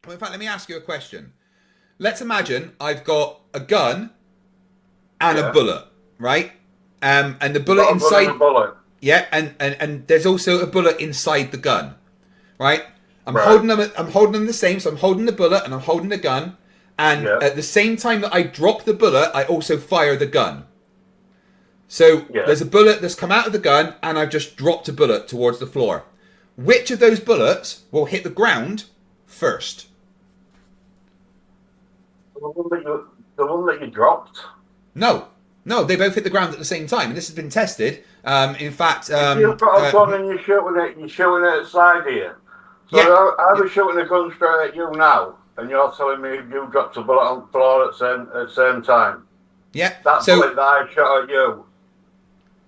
Well, in fact, let me ask you a question. Let's imagine I've got a gun and a Yeah. bullet, right? And the You've bullet got a gun and inside, a bullet. yeah, and there's also a bullet inside the gun, right? Right. I'm holding them the same, so I'm holding the bullet and I'm holding the gun, and Yeah. at the same time that I drop the bullet, I also fire the gun. So Yeah. there's a bullet that's come out of the gun, and I've just dropped a bullet towards the floor. Which of those bullets will hit the ground first? The one that you dropped. No, they both hit the ground at the same time, and this has been tested. In fact, If you've got a gun and you're shooting it at side here. So yeah, I was shooting a gun straight at you now, and you're telling me you dropped a bullet on the floor at the same time. yeah. That So bullet that I shot at you.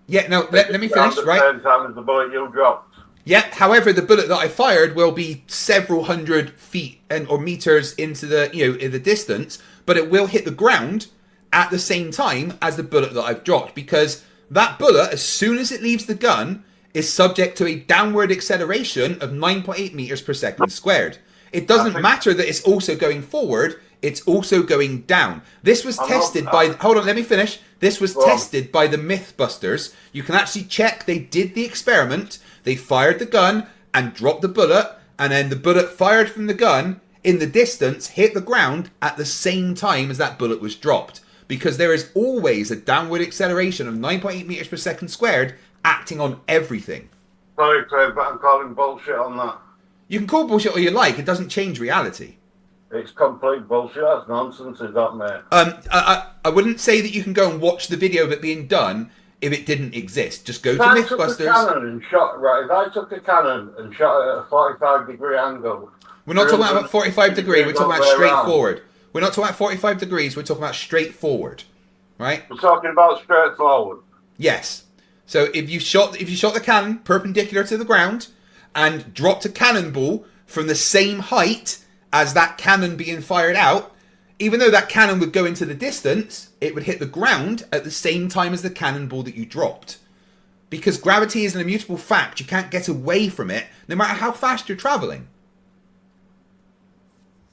yeah, no. Let me finish. At Right. the same time as the bullet you dropped. Yeah. However, the bullet that I fired will be several hundred feet or meters into the in the distance, but it will hit the ground at the same time as the bullet that I've dropped, because that bullet, as soon as it leaves the gun, is subject to a downward acceleration of 9.8 meters per second squared. It doesn't matter that it's also going forward, it's also going down. This was tested by... Hold on, let me finish. This was tested by the Mythbusters. You can actually check they did the experiment. They fired the gun and dropped the bullet, and then the bullet fired from the gun in the distance hit the ground at the same time as that bullet was dropped. Because there is always a downward acceleration of 9.8 meters per second squared acting on everything. Sorry, Craig, but I'm calling bullshit on that. You can call bullshit all you like, it doesn't change reality. It's complete bullshit. That's nonsense, is that, mate? I wouldn't say that you can go and watch the video of it being done if it didn't exist. Just go to Mythbusters. If I took a cannon and shot it at a 45-degree angle... We're not talking about 45 degree, we're talking about straight forward. We're not talking about 45 degrees, we're talking about straight forward. Right? We're talking about straight forward. Yes. So if you shot the cannon perpendicular to the ground and dropped a cannonball from the same height as that cannon being fired out, even though that cannon would go into the distance, it would hit the ground at the same time as the cannonball that you dropped. Because gravity is an immutable fact, you can't get away from it, no matter how fast you're travelling.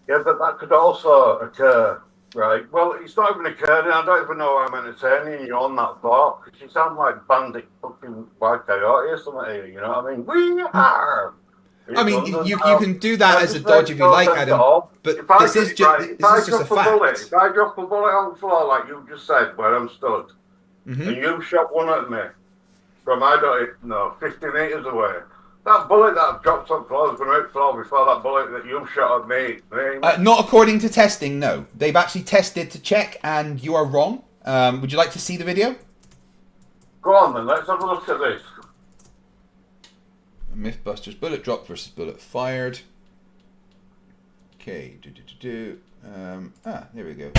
Yeah, but that could also occur, right? Well, it's not even occurring. I don't even know why I'm entertaining you on that thought, because you sound like Bandit fucking White Coyote or something here, you know what I mean? We are! I mean, you can do that as a dodge if you like, Adam, but this is just a fact. If I drop a bullet on the floor, like you just said, where I'm stood, and you shot one at me from, 50 metres away, that bullet that I've dropped on the floor is going to hit the floor before that bullet that you shot at me. Not according to testing, no. They've actually tested to check, and you are wrong. Would you like to see the video? Go on then, let's have a look at this. Mythbusters bullet drop versus bullet fired. Okay, there we go.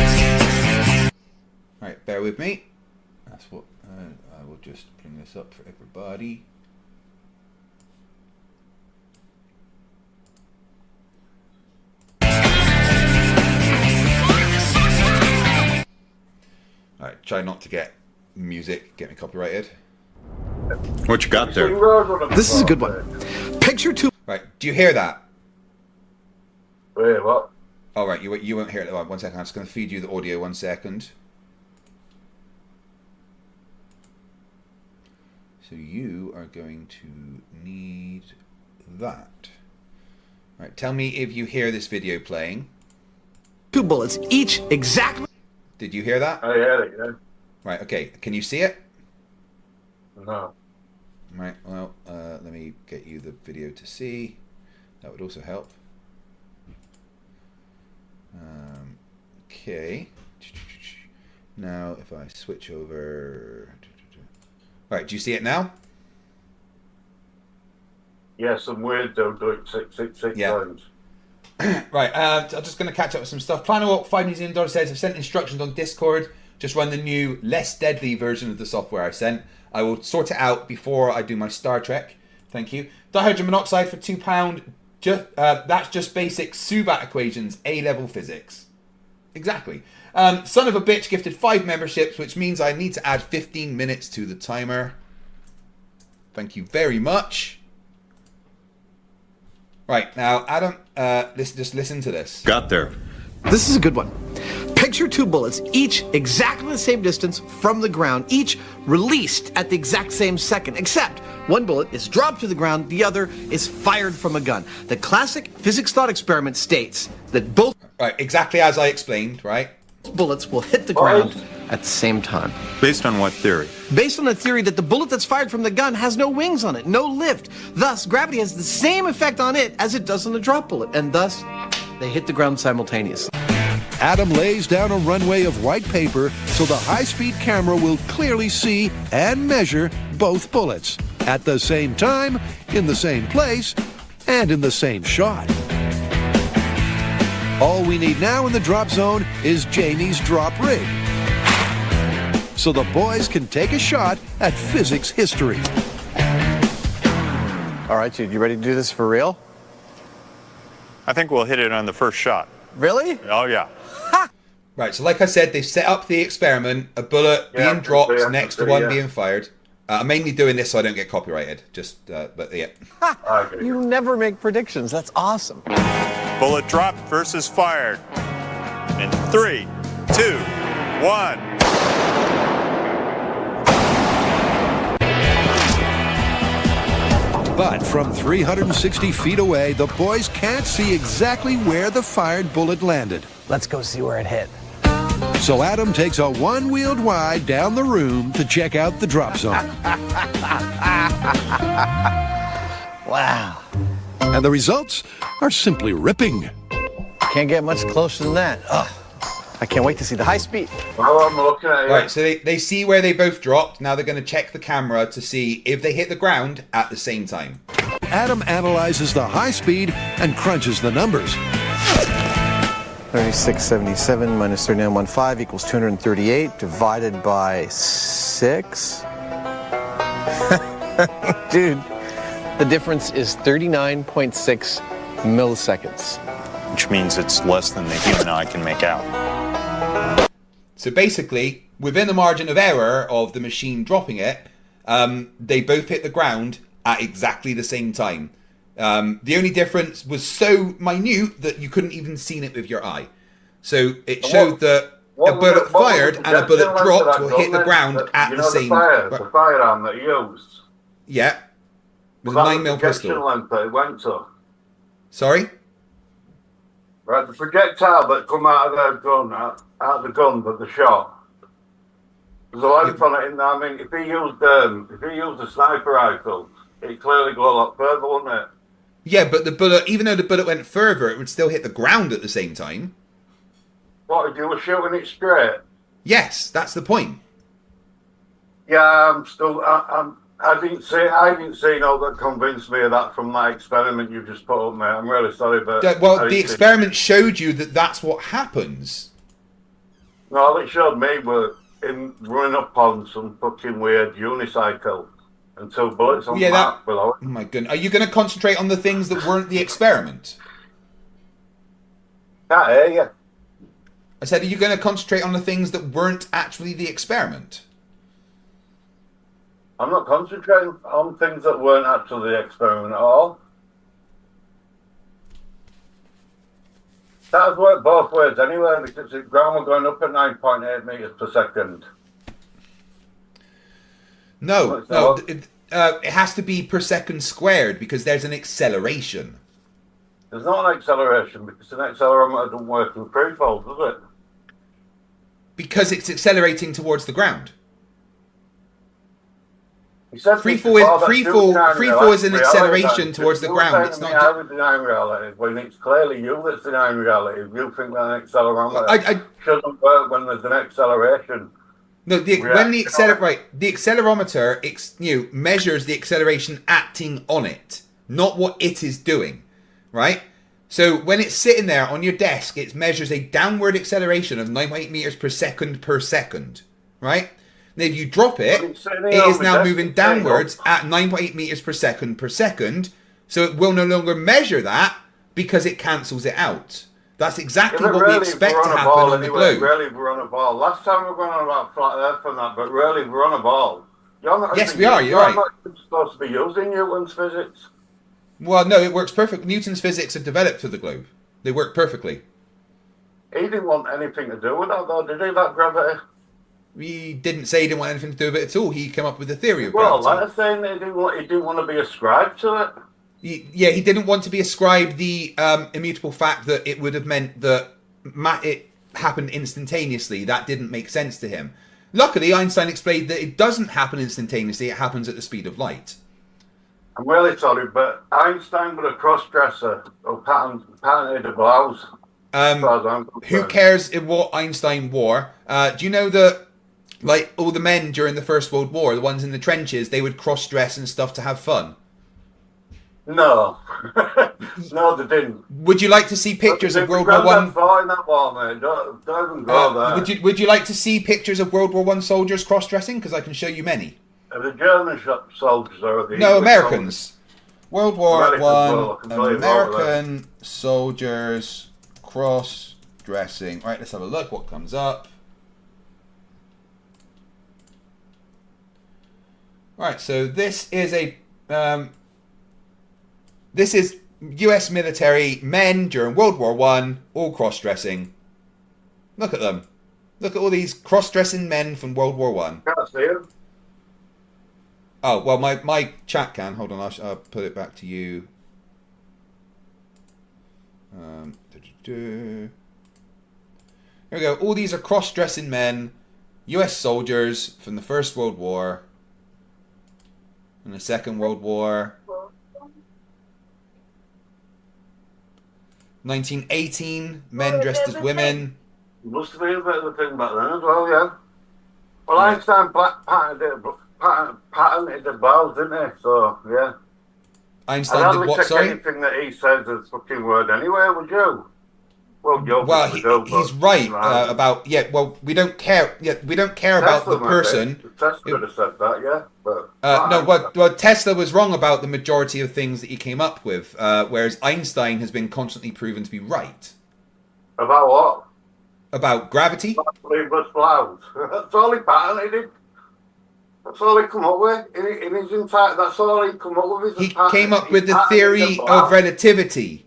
Alright, bear with me. That's what I will just bring this up for everybody. Alright, try not to get music, get me copyrighted. What you got there? This is a good one. Picture two. Right, do you hear that? Wait, what? Oh, right, you won't hear it. Oh, 1 second, I'm just going to feed you the audio 1 second. So you are going to need that. Right, tell me if you hear this video playing. 2 bullets, each exactly. Did you hear that? I heard it, yeah. Right, okay. Can you see it? No. Right, well, let me get you the video to see. That would also help. Okay. Now, if I switch over... Right, do you see it now? Yeah, some weird dude doing 666 times. Right, I'm just going to catch up with some stuff. Plan Walk, $5 New Zealand says, I've sent instructions on Discord. Just run the new, less deadly version of the software I sent. I will sort it out before I do my Star Trek. Thank you. Dihydrogen monoxide for £2. That's just basic SUVAT equations, A-level physics. Exactly. Son of a bitch gifted 5 memberships, which means I need to add 15 minutes to the timer. Thank you very much. Right, now, Adam, just listen to this. Got there. This is a good one. Picture two bullets, each exactly the same distance from the ground, each released at the exact same second, except one bullet is dropped to the ground, the other is fired from a gun. The classic physics thought experiment states that both Right, exactly as I explained, right? bullets will hit the ground at the same time. Based on what theory? Based on the theory that the bullet that's fired from the gun has no wings on it, no lift. Thus, gravity has the same effect on it as it does on the drop bullet, and thus, they hit the ground simultaneously. Adam lays down a runway of white paper so the high-speed camera will clearly see and measure both bullets at the same time, in the same place, and in the same shot. All we need now in the drop zone is Jamie's drop rig, so the boys can take a shot at physics history. All right, dude, you ready to do this for real? I think we'll hit it on the first shot. Really? Oh, yeah. Right, so like I said, they've set up the experiment, a bullet being dropped next to one being fired. I'm mainly doing this so I don't get copyrighted, but yeah. You never make predictions. That's awesome. Bullet dropped versus fired. In 3, 2, 1. But from 360 feet away, the boys can't see exactly where the fired bullet landed. Let's go see where it hit. So Adam takes a one-wheeled ride down the room to check out the drop zone. Wow. And the results are simply ripping. Can't get much closer than that. Ugh. I can't wait to see the high speed. Well, I'm looking at it. Right, so they see where they both dropped. Now they're going to check the camera to see if they hit the ground at the same time. Adam analyzes the high speed and crunches the numbers. 3677 minus 3915 equals 238 divided by 6. Dude, the difference is 39.6 milliseconds. Which means it's less than the human eye can make out. So basically, within the margin of error of the machine dropping it, they both hit the ground at exactly the same time. The only difference was so minute that you couldn't even see it with your eye. So it showed that a bullet fired and a bullet dropped will hit the ground at the same time. The firearm that you used. Yeah. With a 9mm pistol. Length that it went to. Sorry? Right, the projectile that come out of their gun, out of the gun that they shot. There's a length on it in there. I mean, if he used a sniper rifle, it'd clearly go a lot further, wouldn't it? Yeah, but the bullet, even though the bullet went further, it would still hit the ground at the same time. What, if you were shooting it straight? Yes, that's the point. Yeah, I didn't see no that convinced me of that from that experiment you just put up, mate. I'm really sorry, but Well, the experiment showed you that that's what happens. No, all it showed me were him running up on some fucking weird unicycle and 2 bullets on the map below it. Oh my goodness. Are you going to concentrate on the things that weren't the experiment? Can't hear you. I said, are you going to concentrate on the things that weren't actually the experiment? I'm not concentrating on things that weren't actually the experiment at all. That has worked both ways anyway, because the ground was going up at 9.8 meters per second. No, it has to be per second squared because there's an acceleration. There's not an acceleration because an accelerometer doesn't work in free fall, does it? Because it's accelerating towards the ground. Free fall is an acceleration towards the ground. It's not. How is denying reality when it's clearly you that's denying reality? You think that an accelerometer shouldn't work when there's an acceleration. No, the accelerometer measures the acceleration acting on it, not what it is doing, right? So when it's sitting there on your desk, it measures a downward acceleration of 9.8 meters per second, right? And if you drop it, it is now moving downwards at 9.8 meters per second, so it will no longer measure that because it cancels it out. That's exactly what we expect to happen on the globe. Really, we're on a ball. Last time we were going on about flat Earth and that, but really, we're on a ball. Yes, we are. You're right. Not supposed to be using Newton's physics. Well, no, it works perfect. Newton's physics are developed for the globe. They work perfectly. He didn't want anything to do with that, though, did he, that gravity? He didn't say he didn't want anything to do with it at all. He came up with the theory of Well, gravity. like saying that he didn't want to be ascribed to it. He didn't want to be ascribed the immutable fact that it would have meant that it happened instantaneously. That didn't make sense to him. Luckily, Einstein explained that it doesn't happen instantaneously. It happens at the speed of light. I'm really sorry, but Einstein was a cross-dresser who patented the blouse. Who cares what Einstein wore? Do you know that, like, all the men during the First World War, the ones in the trenches, they would cross-dress and stuff to have fun? No. No, they didn't. Would you like to see pictures of World War One? In that war, man. Don't even go there. Would you like to see pictures of World War One soldiers cross-dressing? Because I can show you many. The German soldiers or the No, English Americans. soldiers? World War Americans, well, I One. can tell you about American soldiers cross-dressing. Right, let's have a look. What comes up? Right, so this is a this is U.S. military men during World War One, all cross-dressing. Look at them. Look at all these cross-dressing men from World War One. Can't see them. Oh, well, my chat can. Hold on, I'll put it back to you. Here we go. All these are cross-dressing men, U.S. soldiers from the First World War and the Second World War. 1918, men dressed as women. Must have been a bit of a thing back then as well, yeah. Well, Einstein patented the blouse, didn't he? So, yeah. Einstein did what, take sorry? anything that he says as fucking word anyway, would you? Well, he's right about well, we don't care. Yeah, we don't care about the person. Tesla could have said that, yeah. But no, well, Tesla was wrong about the majority of things that he came up with, whereas Einstein has been constantly proven to be right. About what? About gravity. Sleeveless blouse. That's all he patented. That's all he come up with in his entire. That's all he come up with. He came up with the theory of relativity.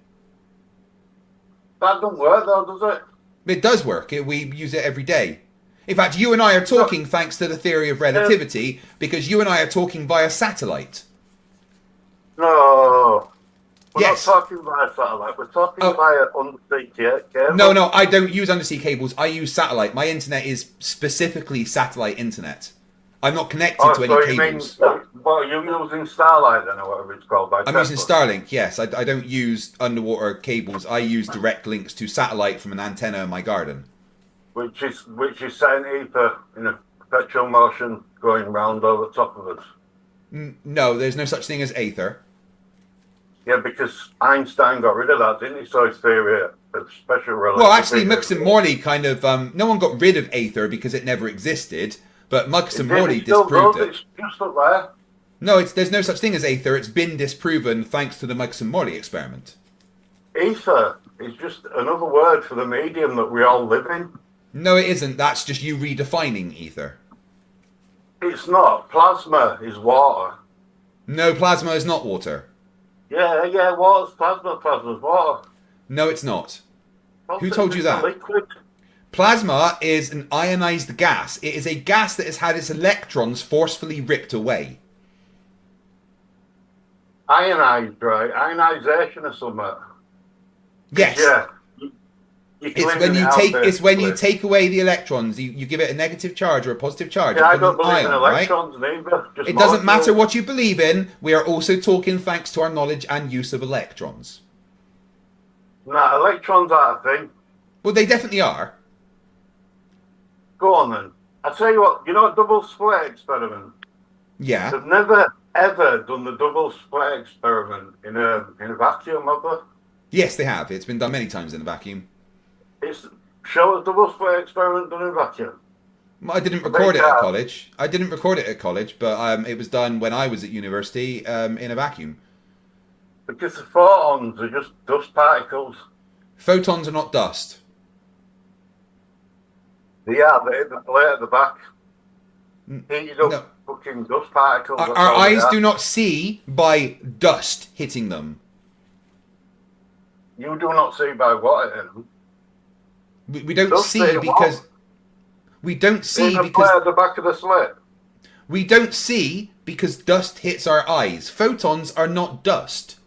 That don't work though, does it? It does work. We use it every day. In fact, you and I are talking thanks to the theory of relativity because you and I are talking via satellite. No. We're Yes. not talking via satellite. We're talking via undersea cable. No, I don't use undersea cables. I use satellite. My internet is specifically satellite internet. I'm not connected to any cables. Well, you're using Starlight then, or whatever it's called by I'm Tesla. using Starlink, yes. I don't use underwater cables. I use direct links to satellite from an antenna in my garden. Which is setting ether in a perpetual motion going round over the top of us. No, there's no such thing as aether. Yeah, because Einstein got rid of that, didn't he? So his theory of special relativity. Well, actually, Mux and Morley kind of... no one got rid of aether because it never existed, but Mux and Morley disproved it. It's just up there. No, there's no such thing as aether. It's been disproven thanks to the Mux and Morley experiment. Ether is just another word for the medium that we all live in. No, it isn't. That's just you redefining ether. It's not. Plasma is water. No, plasma is not water. Yeah, water's plasma. Plasma's water. No, it's not. Well, Who told you that? Liquid. Plasma is an ionized gas. It is a gas that has had its electrons forcefully ripped away. Ionized, right? Ionization or something. Yes. Yeah. It's when you take away the electrons, you give it a negative charge or a positive charge. Yeah, I it don't becomes believe in ion, electrons neither. Right? It doesn't matter what you believe in. We are also talking thanks to our knowledge and use of electrons. Nah, electrons aren't a thing. Well, they definitely are. Go on then. I tell you what, you know a double split experiment? Yeah. They've never ever done the double split experiment in a vacuum, have they? Yes, they have. It's been done many times in a vacuum. Show a double split experiment done in a vacuum. I didn't record it at college. But it was done when I was at university in a vacuum. Because the photons are just dust particles. Photons are not dust. They are. They hit the plate at the back. Heated up fucking dust particles. Our eyes do not see by dust hitting them. You do not see by what it is. We don't Just see say because what? we don't see In the because play at the back of the slit. we don't see because dust hits our eyes. Photons are not dust.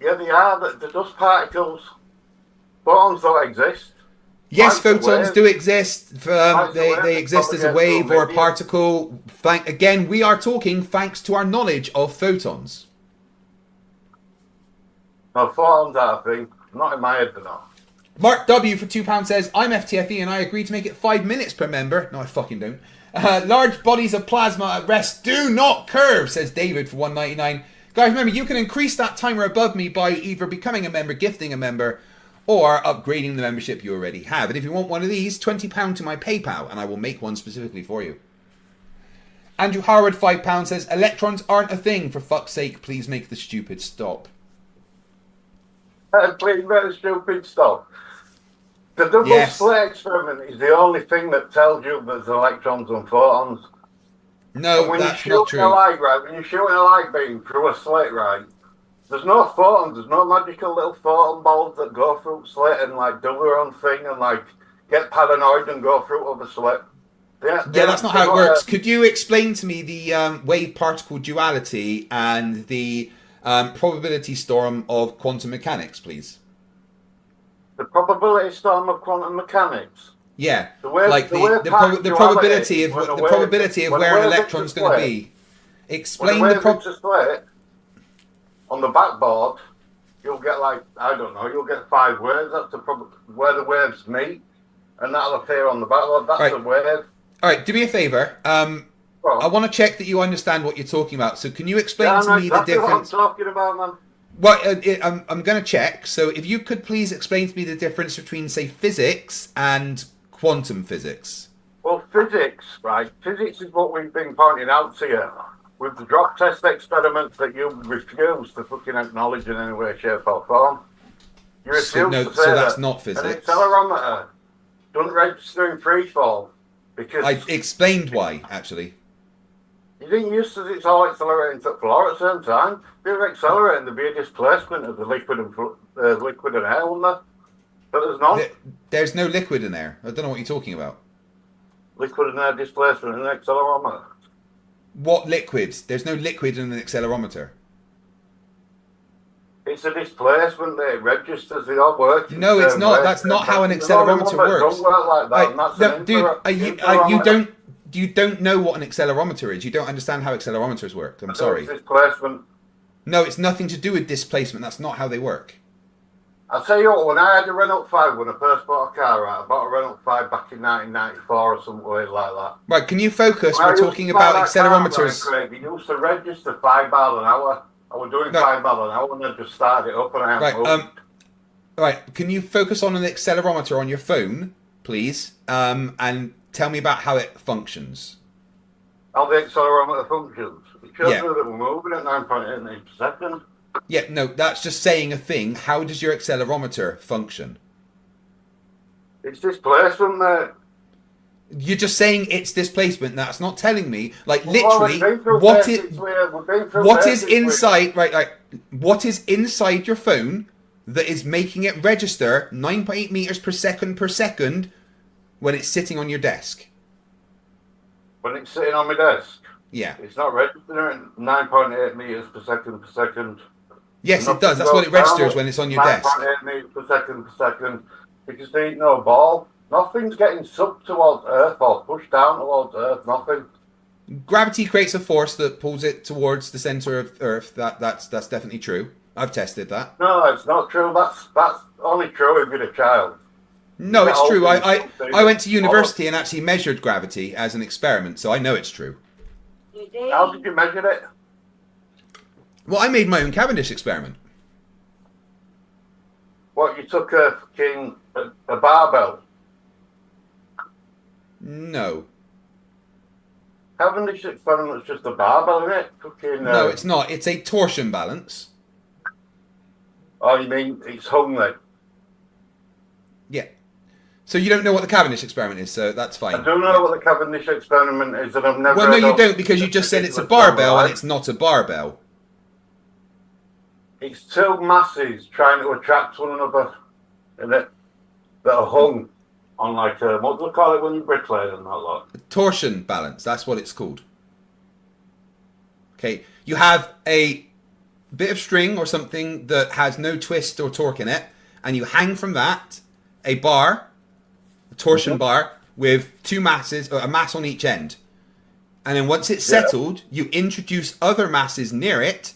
Yeah, they are. The dust particles. Photons don't exist. Yes, Light's a photons wave. do exist. Light's a wave, They it's exist as a propagated wave through a or a medium. particle. Again, we are talking thanks to our knowledge of photons. No, photons are a thing. Not in my head, they're not. Mark W for £2 says, I'm Ftfe and I agree to make it 5 minutes per member. No, I fucking don't. Large bodies of plasma at rest do not curve, says David for $1.99. Guys, remember, you can increase that timer above me by either becoming a member, gifting a member, or upgrading the membership you already have. And if you want one of these, £20 to my PayPal, and I will make one specifically for you. Andrew Howard, £5 says, electrons aren't a thing. For fuck's sake, please make the stupid stop. Please make the stupid stuff. The double Yes. slit experiment is the only thing that tells you there's electrons and photons. No, And when that's you're not shooting a true. light, right, when you're shooting a light beam through a slit, right, there's no photons, there's no magical little photon balls that go through slit and like do their own thing and like get paranoid and go through other slit. Yeah, that's not how it works. Could you explain to me the wave-particle duality and the probability storm of quantum mechanics, please? The probability storm of quantum mechanics. Yeah, The wave- like the wave part the probability of duality, when the a wave- probability of when a where an wave electron's hits a going to slit, be. When Explain the the wave prob. hits a slit on the backboard, you'll get like, I don't know, you'll get 5 waves. That's where the waves meet, and that'll appear on the backboard. That's Right. a wave. All right, do me a favor. Well, I want to check that you understand what you're talking about. So can you explain yeah, I to know me exactly the difference? what I'm talking about, man. Well, I'm going to check. So if you could please explain to me the difference between, say, physics and quantum physics. Well, physics, right? Physics is what we've been pointing out to you with the drop test experiments that you refuse to fucking acknowledge in any way, shape, or form. You refuse So, no, to say so that's that not an physics. accelerometer doesn't register in free fall because I explained why, actually. you didn't use to it's all accelerating to the floor at the same time. If you were accelerating, there'd be a displacement of the liquid and air, wouldn't there? But there's none. There's no liquid in there. I don't know what you're talking about. Liquid and air displacement in an accelerometer. What liquid? There's no liquid in an accelerometer. It's a displacement that it registers. They all work. in No, the it's same not. way. That's not how an There's only one accelerometer that works. don't work like that, Right, and that's no, an dude, you don't know what an accelerometer is. You don't understand how accelerometers work. I'm sorry. It's displacement. No, it's nothing to do with displacement. That's not how they work. I'll tell you what, when I had a Renault 5, when I first bought a car, right, I bought a Renault 5 back in 1994 or something like that. Right, can you focus? When I We're used talking to buy about that car, accelerometers. right, Craig, it used to register 5 miles an hour. I was doing No. 5 miles an hour and I just started it up and I Right, haven't moved. right. Can you focus on an accelerometer on your phone, please? And tell me about how it functions. How the accelerometer functions. It shows Yeah. me that we're moving at 9.8 meters per second. Yeah, no, that's just saying a thing. How does your accelerometer function? It's displacement, mate. You're just saying it's displacement. That's not telling me, like, Well, literally, we've been through what basics it, where- we've been through what is basics where- inside, right, what is inside your phone that is making it register 9.8 meters per second when it's sitting on your desk? When it's sitting on my desk, Yeah. it's not registering 9.8 meters per second. Yes, it Nothing does. That's what it goes down registers at when it's on your desk. 9.8 meters per second because there ain't no ball. Nothing's getting sucked towards Earth or pushed down towards Earth. Nothing. Gravity creates a force that pulls it towards the center of Earth. That's definitely true. I've tested that. No, it's not true. That's only true if you're a child. No, it's true. I Something. went to university and actually measured gravity as an experiment, so I know it's true. How did you measure it? Well, I made my own Cavendish experiment. What, you took a barbell? No. Cavendish experiment's just a barbell, isn't it? No, it's not. It's a torsion balance. Oh, you mean it's hung then? Yeah. So you don't know what the Cavendish experiment is, so that's fine. I do know what the Cavendish experiment is, and I've never. Well, no, heard you of don't, because you just said it's a particular barbell and right? it's not a barbell. It's two masses trying to attract one another, and that are hung on like a, what do they call it when you bricklay and that lot? Torsion balance, that's what it's called. Okay, you have a bit of string or something that has no twist or torque in it, and you hang from that a bar, a torsion bar, with two masses, or a mass on each end. And then once it's settled, you introduce other masses near it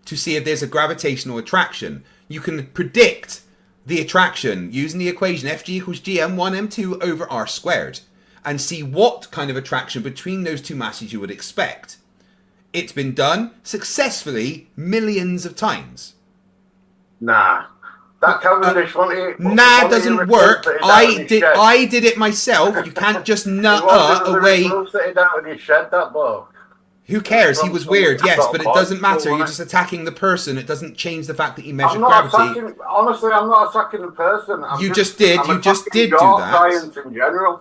to see if there's a gravitational attraction. You can predict the attraction using the equation Fg equals gm1m2 over r squared, and see what kind of attraction between those two masses you would expect. It's been done successfully millions of times. Nah. That Cavendish Nah, doesn't work. I did it myself. You can't just nut away. Sitting out in his shed, that bloke. Who cares? He was weird, yes, but it doesn't matter. You're just attacking the person. It doesn't change the fact that he measured gravity. Honestly, I'm not attacking the person. You just did do that. Science in general.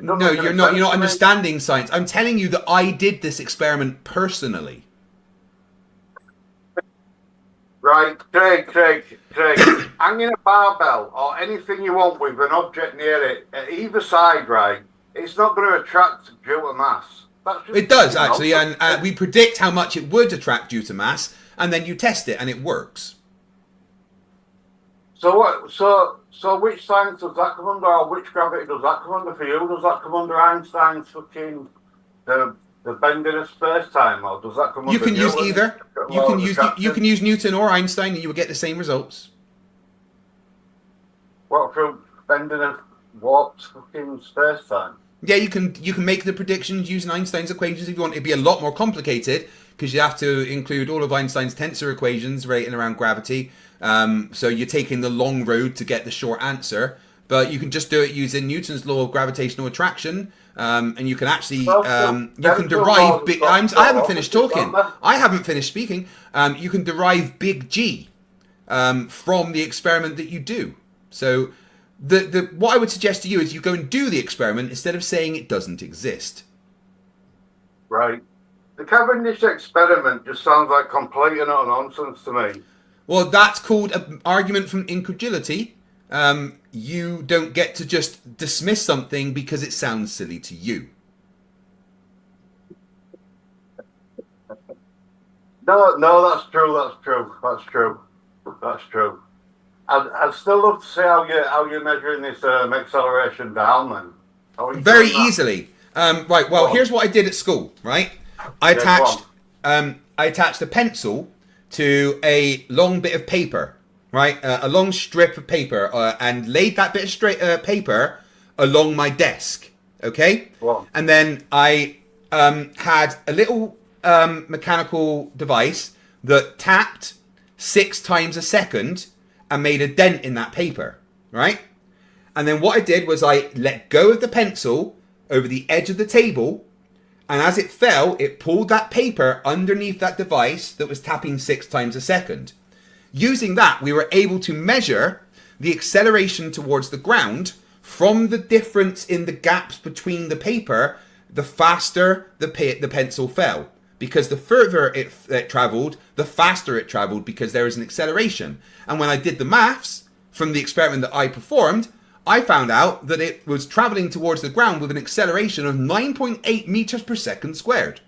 No, you're not. You're not understanding science. I'm telling you that I did this experiment personally. Right, Craig, hanging a barbell or anything you want with an object near it, at either side, right, it's not going to attract due to mass. It does, actually, and we predict how much it would attract due to mass, and then you test it, and it works. So what? So which science does that come under, or which gravity does that come under for you? Does that come under Einstein's fucking the bending of space-time, or does that come under... You can use either. You can use Newton or Einstein, and you will get the same results. What, through bending of warped fucking space-time? Yeah, you can make the predictions using Einstein's equations if you want. It'd be a lot more complicated because you have to include all of Einstein's tensor equations relating around gravity. So you're taking the long road to get the short answer. But you can just do it using Newton's law of gravitational attraction, and you can actually you can derive big. I haven't finished talking. I haven't finished speaking. You can derive big G from the experiment that you do. So what I would suggest to you is you go and do the experiment instead of saying it doesn't exist. Right. The Cavendish experiment just sounds like complete and utter nonsense to me. Well, that's called an argument from incredulity. You don't get to just dismiss something because it sounds silly to you. No, that's true. I'd still love to see how you're measuring this acceleration down then. Very easily. Right, well, here's what I did at school, right? I attached a pencil to a long bit of paper, right? A long strip of paper, and laid that bit of paper along my desk, okay? Wow. And then I had a little mechanical device that tapped 6 times a second and made a dent in that paper, right? And then what I did was I let go of the pencil over the edge of the table, and as it fell, it pulled that paper underneath that device that was tapping 6 times a second. Using that, we were able to measure the acceleration towards the ground from the difference in the gaps between the paper, the faster the pencil fell. Because the further it travelled, the faster it travelled because there is an acceleration. And when I did the maths from the experiment that I performed, I found out that it was travelling towards the ground with an acceleration of 9.8 meters per second squared.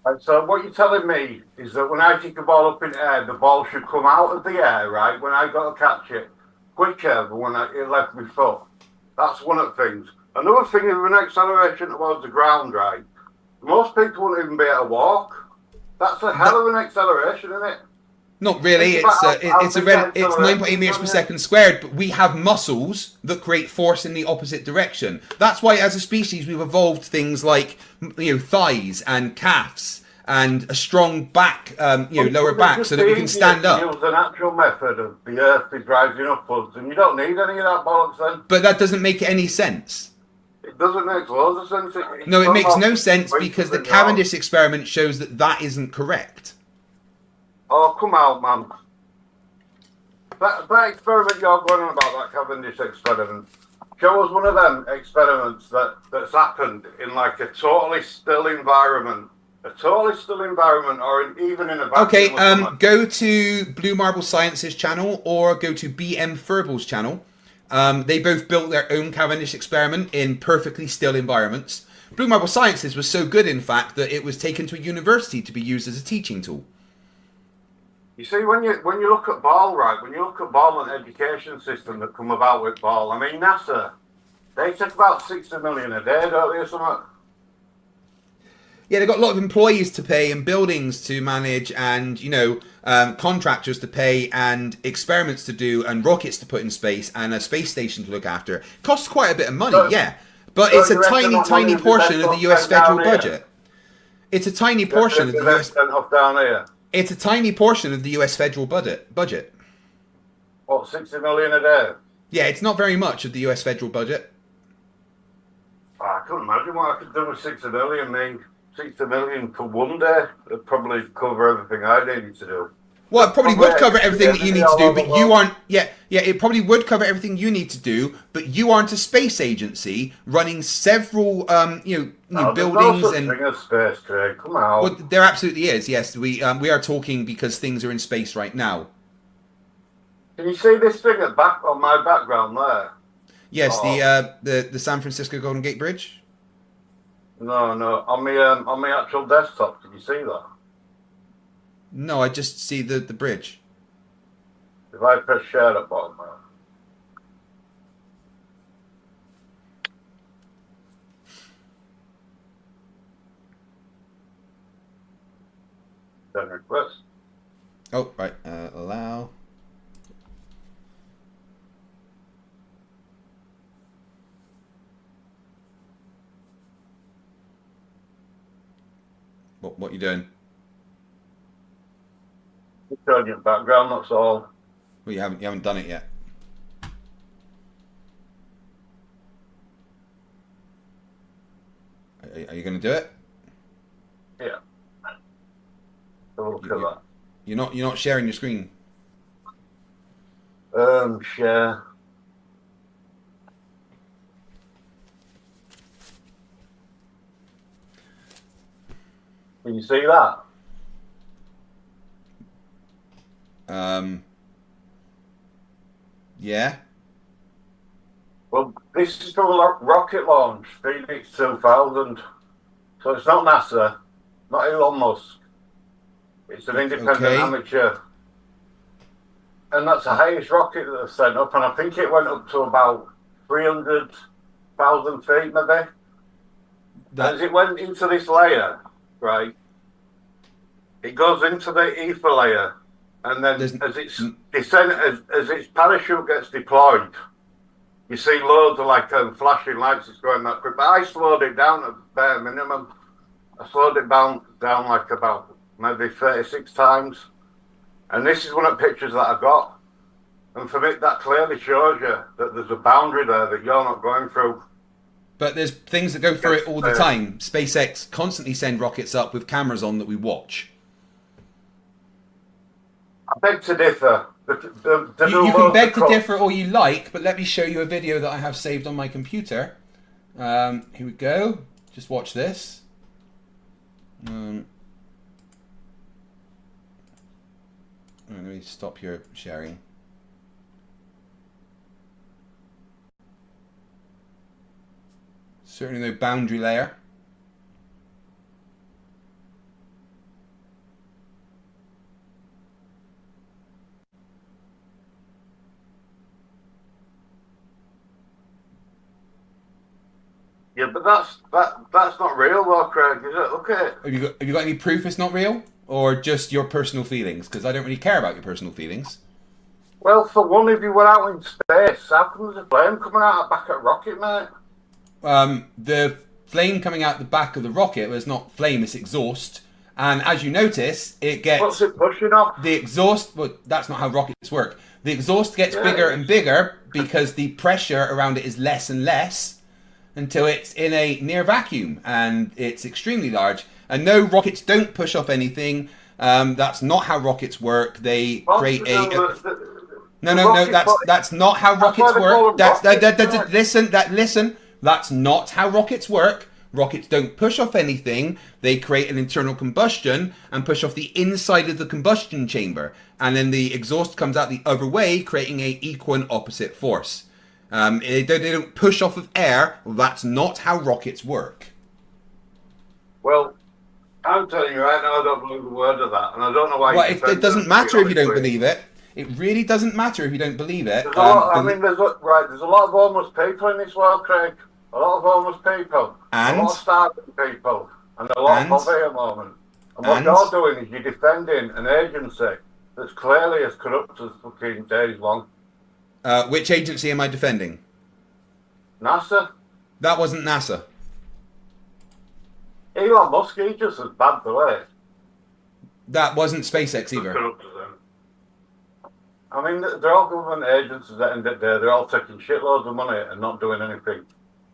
And so what you're telling me is that when I kick a ball up in the air, the ball should come out of the air, right? When I got to catch it quicker than when it left my foot. That's one of the things. Another thing is an acceleration towards the ground, right? Most people wouldn't even be able to walk. That's a hell of an acceleration, isn't it? Not really. It's 9.8 meters per second squared, but we have muscles that create force in the opposite direction. That's why, as a species, we've evolved things like thighs and calves and a strong back, lower back, so that we can stand up. Use the natural method of the Earth is rising upwards, and you don't need any of that bollocks then. But that doesn't make any sense. It doesn't make loads of sense. No, it makes no sense because the Cavendish experiment shows that that isn't correct. Oh, come out, man. That experiment you're going on about, that Cavendish experiment, show us one of them experiments that's happened in like a totally still environment a totally still environment, or even in a vacuum. Okay, go to Blue Marble Science's channel or go to BM Furball's channel. They both built their own Cavendish experiment in perfectly still environments. Blue Marble Sciences was so good, in fact, that it was taken to a university to be used as a teaching tool. You see, when you look at Ball, right, when you look at Ball and education system that come about with Ball, I mean, NASA, they take about 60 million a day, don't they, or something? Yeah, they've got a lot of employees to pay and buildings to manage and, contractors to pay and experiments to do and rockets to put in space and a space station to look after. It costs quite a bit of money, yeah. But it's a tiny, tiny portion of the US federal budget. It's a tiny portion of the US... down here. It's a tiny portion of the US federal budget. What, 60 million a day? Yeah, it's not very much of the US federal budget. I couldn't imagine what I could do with 60 million, mate. 60 million for one day would probably cover everything I needed to do. Well, it probably would cover everything that you need to do, but you aren't... Yeah, it probably would cover everything you need to do, but you aren't a space agency running several, buildings no such thing as space trade. Come on. Well, there absolutely is, yes. We are talking because things are in space right now. Can you see this thing at back on my background there? Yes, the San Francisco Golden Gate Bridge? No, on my actual desktop. Can you see that? No, I just see the bridge. If I press share at bottom there. Then request. Oh, right. Allow. What you doing? Turn your background, that's all. Well, you haven't done it yet. Are you going to do it? Yeah. Look at that. You're not sharing your screen. Share. Can you see that? Yeah. Well, this is from a rocket launch, Phoenix 2000. So it's not NASA, not Elon Musk. It's an independent amateur. And that's the highest rocket that they've sent up, and I think it went up to about 300,000 feet, maybe. As it went into this layer, right, it goes into the ether layer, and then as its parachute gets deployed, you see loads of flashing lights. It's going that quick. But I slowed it down at bare minimum. I slowed it down like about maybe 36 times. And this is one of the pictures that I got. And for me, that clearly shows you that there's a boundary there that you're not going through. But there's things that go through it all the time. SpaceX constantly send rockets up with cameras on that we watch. I beg to differ. You can beg to differ all you like, but let me show you a video that I have saved on my computer. Here we go. Just watch this. Let me stop your sharing. Certainly no boundary layer. Yeah, but that's not real though, Craig, is it? Look at it. Have you got any proof it's not real? Or just your personal feelings? Because I don't really care about your personal feelings. Well, for one, if you were out in space, how come there's a flame coming out the back of a rocket, mate? The flame coming out the back of the rocket was not flame, it's exhaust. And as you notice, it gets... What's it pushing off? The exhaust... Well, that's not how rockets work. The exhaust gets bigger and bigger because the pressure around it is less and less until it's in a near vacuum. And it's extremely large. And no, rockets don't push off anything. That's not how rockets work. They create a... No, that's not how rockets work. Listen. That's not how rockets work. Rockets don't push off anything. They create an internal combustion and push off the inside of the combustion chamber. And then the exhaust comes out the other way, creating a equal and opposite force. They don't push off of air. Well, that's not how rockets work. Well, I'm telling you right now, I don't believe a word of that, and I don't know why. Well, it doesn't matter if you don't believe it. It really doesn't matter if you don't believe it. There's a lot, there's a lot of homeless people in this world, Craig. A lot of homeless people. And? A lot of starving people. And a lot of poverty at the moment. And what you're doing is you're defending an agency that's clearly as corrupt as fucking days long. Which agency am I defending? NASA. That wasn't NASA. Elon Musk, he's just as bad the way. That wasn't SpaceX either. I mean, they're all government agencies at the end of the day. They're all taking shitloads of money and not doing anything.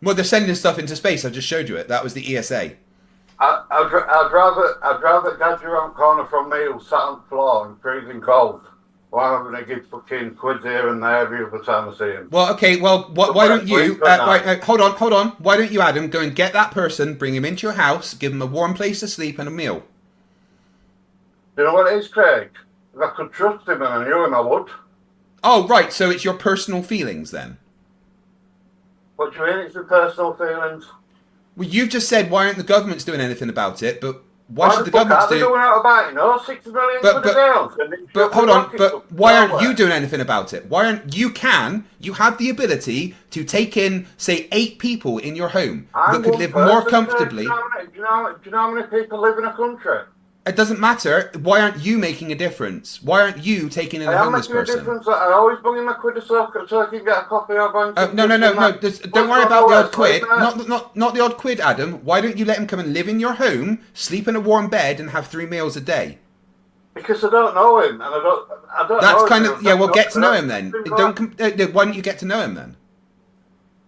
Well, they're sending stuff into space. I just showed you it. That was the ESA. I'd rather gadge around corner from me who sat on the floor and freezing cold. Why am I going to give fucking quids here and there every other time I see him? Well, okay, well, why don't you... right, hold on. Why don't you, Adam, go and get that person, bring him into your house, give him a warm place to sleep and a meal. You know what it is, Craig? If I could trust him and I knew him, I would. Oh, right, so it's your personal feelings then? What do you mean it's your personal feelings? Well, you've just said why aren't the governments doing anything about it, but why should the governments do... Doing out about it, you know? 60 million but hold on, but why aren't you doing anything about it? Why aren't you have the ability to take in, say, 8 people in your home that could live more comfortably. Do you know how many people live in a country? It doesn't matter. Why aren't you making a difference? Why aren't you taking in a homeless person? I always bring him a quid so I can get a coffee or go and... No. Don't worry about the odd quid. Not the odd quid, Adam. Why don't you let him come and live in your home, sleep in a warm bed, and have 3 meals a day? Because I don't know him, and I don't. That's know kind him. of Well, get to know him then. Why don't you get to know him then?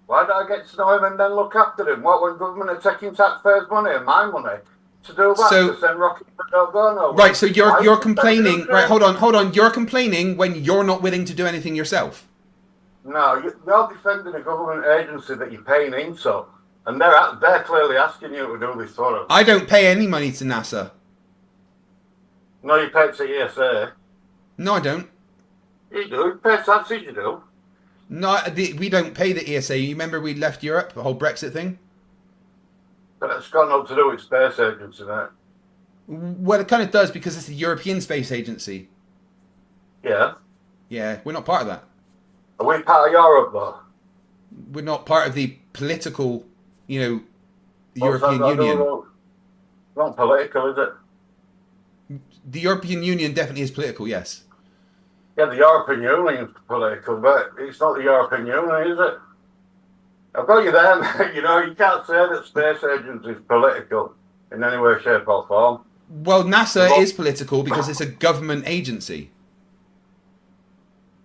Why don't I get to know him and then look after him? What, when government are taking taxpayers' money and my money to do that? To send rockets that don't go nowhere? Right. So you're complaining. Right. Hold on. You're complaining when you're not willing to do anything yourself. No, you're defending a government agency that you're paying into, and they're clearly asking you to do this sort of. I don't pay any money to NASA. No, you pay to ESA. No, I don't. You do. You pay taxes, you do. No, we don't pay the ESA. You remember we left Europe, the whole Brexit thing? But it's got nothing to do with space agency, that. Well, it kind of does because it's the European Space Agency. Yeah. Yeah, we're not part of that. Are we part of Europe, though? We're not part of the political, the European Union. Not political, is it? The European Union definitely is political, yes. Yeah, the European Union is political, but it's not the European Union, is it? I've got you there, mate. You can't say that space agency is political in any way, shape or form. Well, NASA is political because it's a government agency.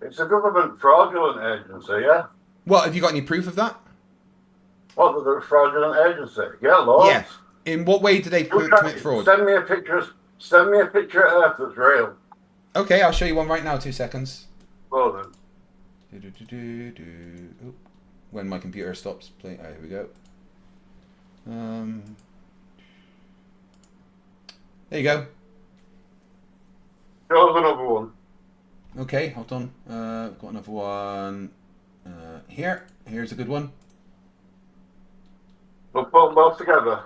It's a government fraudulent agency, yeah? Well, have you got any proof of that? What, they're a fraudulent agency? Yeah, loads. Yeah. In what way do they commit fraud? Send me a picture of Earth that's real. Okay, I'll show you one right now, 2 seconds. Well then. Oop. When my computer stops playing. Oh, here we go. There you go. There's another one. Okay, hold on. I've got another one here. Here's a good one. We'll put them both together.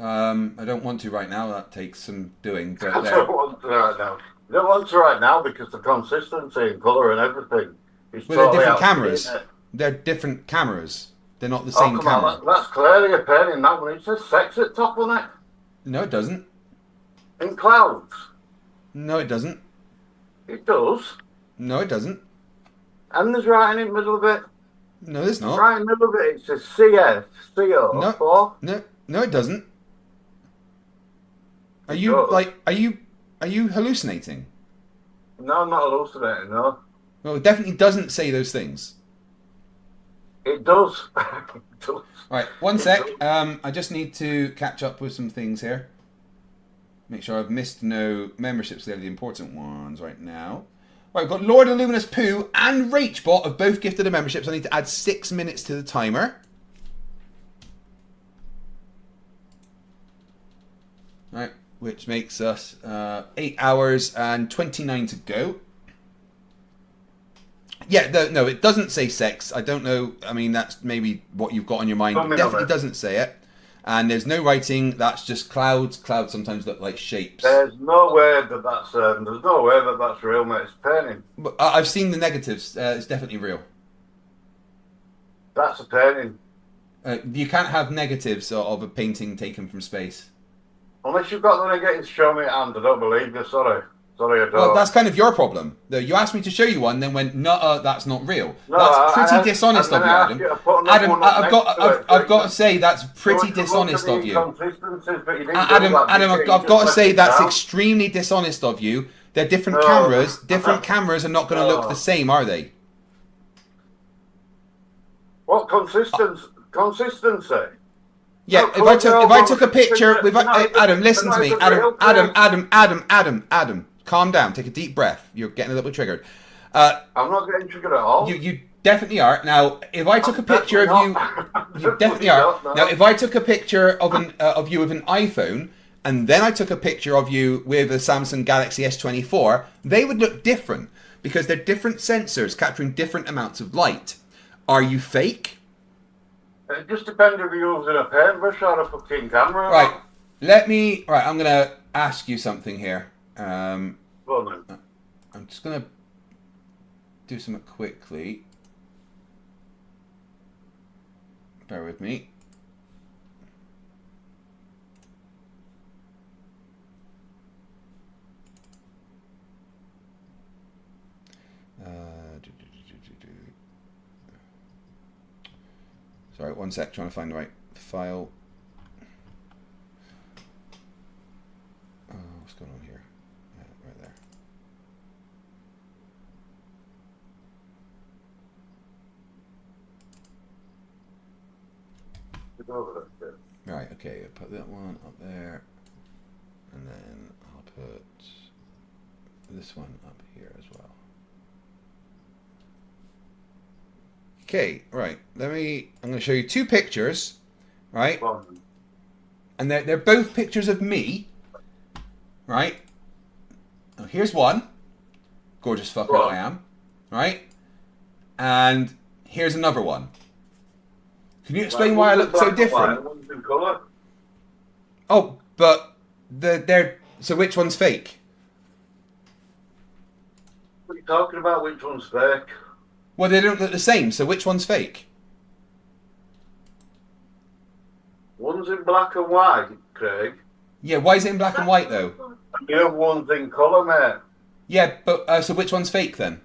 I don't want to right now. That takes some doing. But I don't want to right now. I don't want to right now because the consistency and colour and everything is well, totally they're different cameras. It? They're different cameras. They're not the same come camera. On, that's clearly a pain in that one. It says sex at top on it. No, it doesn't. In clouds. No, it doesn't. It does. No, it doesn't. And there's right in the middle of it. No, there's not. Right in the middle of it, it says CF, CO, No, it doesn't. Are you hallucinating? No, I'm not hallucinating, no. Well, it definitely doesn't say those things. It does. It does. Right, one sec. I just need to catch up with some things here. Make sure I've missed no memberships. They're the important ones right now. Right, we've got Lord Illuminous Pooh and Rachbot have both gifted the memberships. I need to add 6 minutes to the timer. which makes us 8 hours and 29 to go. Yeah, no, it doesn't say sex. I don't know. I mean, that's maybe what you've got on your mind. It definitely doesn't say it. And there's no writing. That's just clouds. Clouds sometimes look like shapes. There's no way that's real, mate. It's painting. But I've seen the negatives. It's definitely real. That's a painting. You can't have negatives of a painting taken from space. Unless you've got the negatives, show me hand. I don't believe you. Sorry, I don't. Well, that's kind of your problem. Though you asked me to show you one, then went, no, that's not real. No, that's pretty dishonest of you, Adam. Adam, I've got to say that's pretty dishonest of you. Adam, I've got to say that's extremely dishonest of you. They're different cameras. Different cameras are not going to look the same, are they? What consistency? Yeah, if I took a picture, Adam, listen to me, Adam, calm down, take a deep breath. You're getting a little bit triggered. I'm not getting triggered at all. You definitely are. Now, if I took a picture of you, you definitely are. Now, if I took a picture of you with an iPhone, and then I took a picture of you with a Samsung Galaxy S24, they would look different because they're different sensors capturing different amounts of light. Are you fake? It just depends if you're using a paintbrush or a fucking camera. Right. I'm going to ask you something here. I'm just going to do something quickly. Bear with me. Sorry, one sec, trying to find the right file. Oh, what's going on here? Right there. Right, okay, I'll put that one up there. And then I'll put this one up here as well. Okay, right. I'm going to show you two pictures, right? And they're both pictures of me, right? Now, here's one. Gorgeous fucker I am, right? And here's another one. Can you explain why I look so different? One's in colour. Oh, but they're... So which one's fake? What are you talking about? Which one's fake? Well, they don't look the same, so which one's fake? One's in black and white, Craig. Yeah, why is it in black and white, though? And the other one's in colour, mate. Yeah, but so which one's fake, then?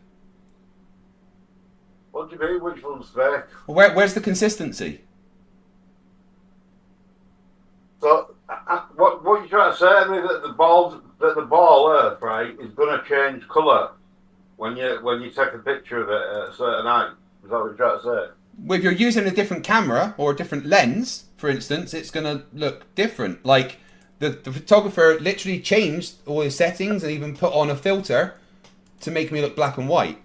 What do you mean, which one's fake? Well, where's the consistency? So, what you're trying to say to me that the ball Earth, right, is going to change colour when you take a picture of it at a certain height? Is that what you're trying to say? Well, if you're using a different camera or a different lens, for instance, it's going to look different. Like, the photographer literally changed all his settings and even put on a filter to make me look black and white.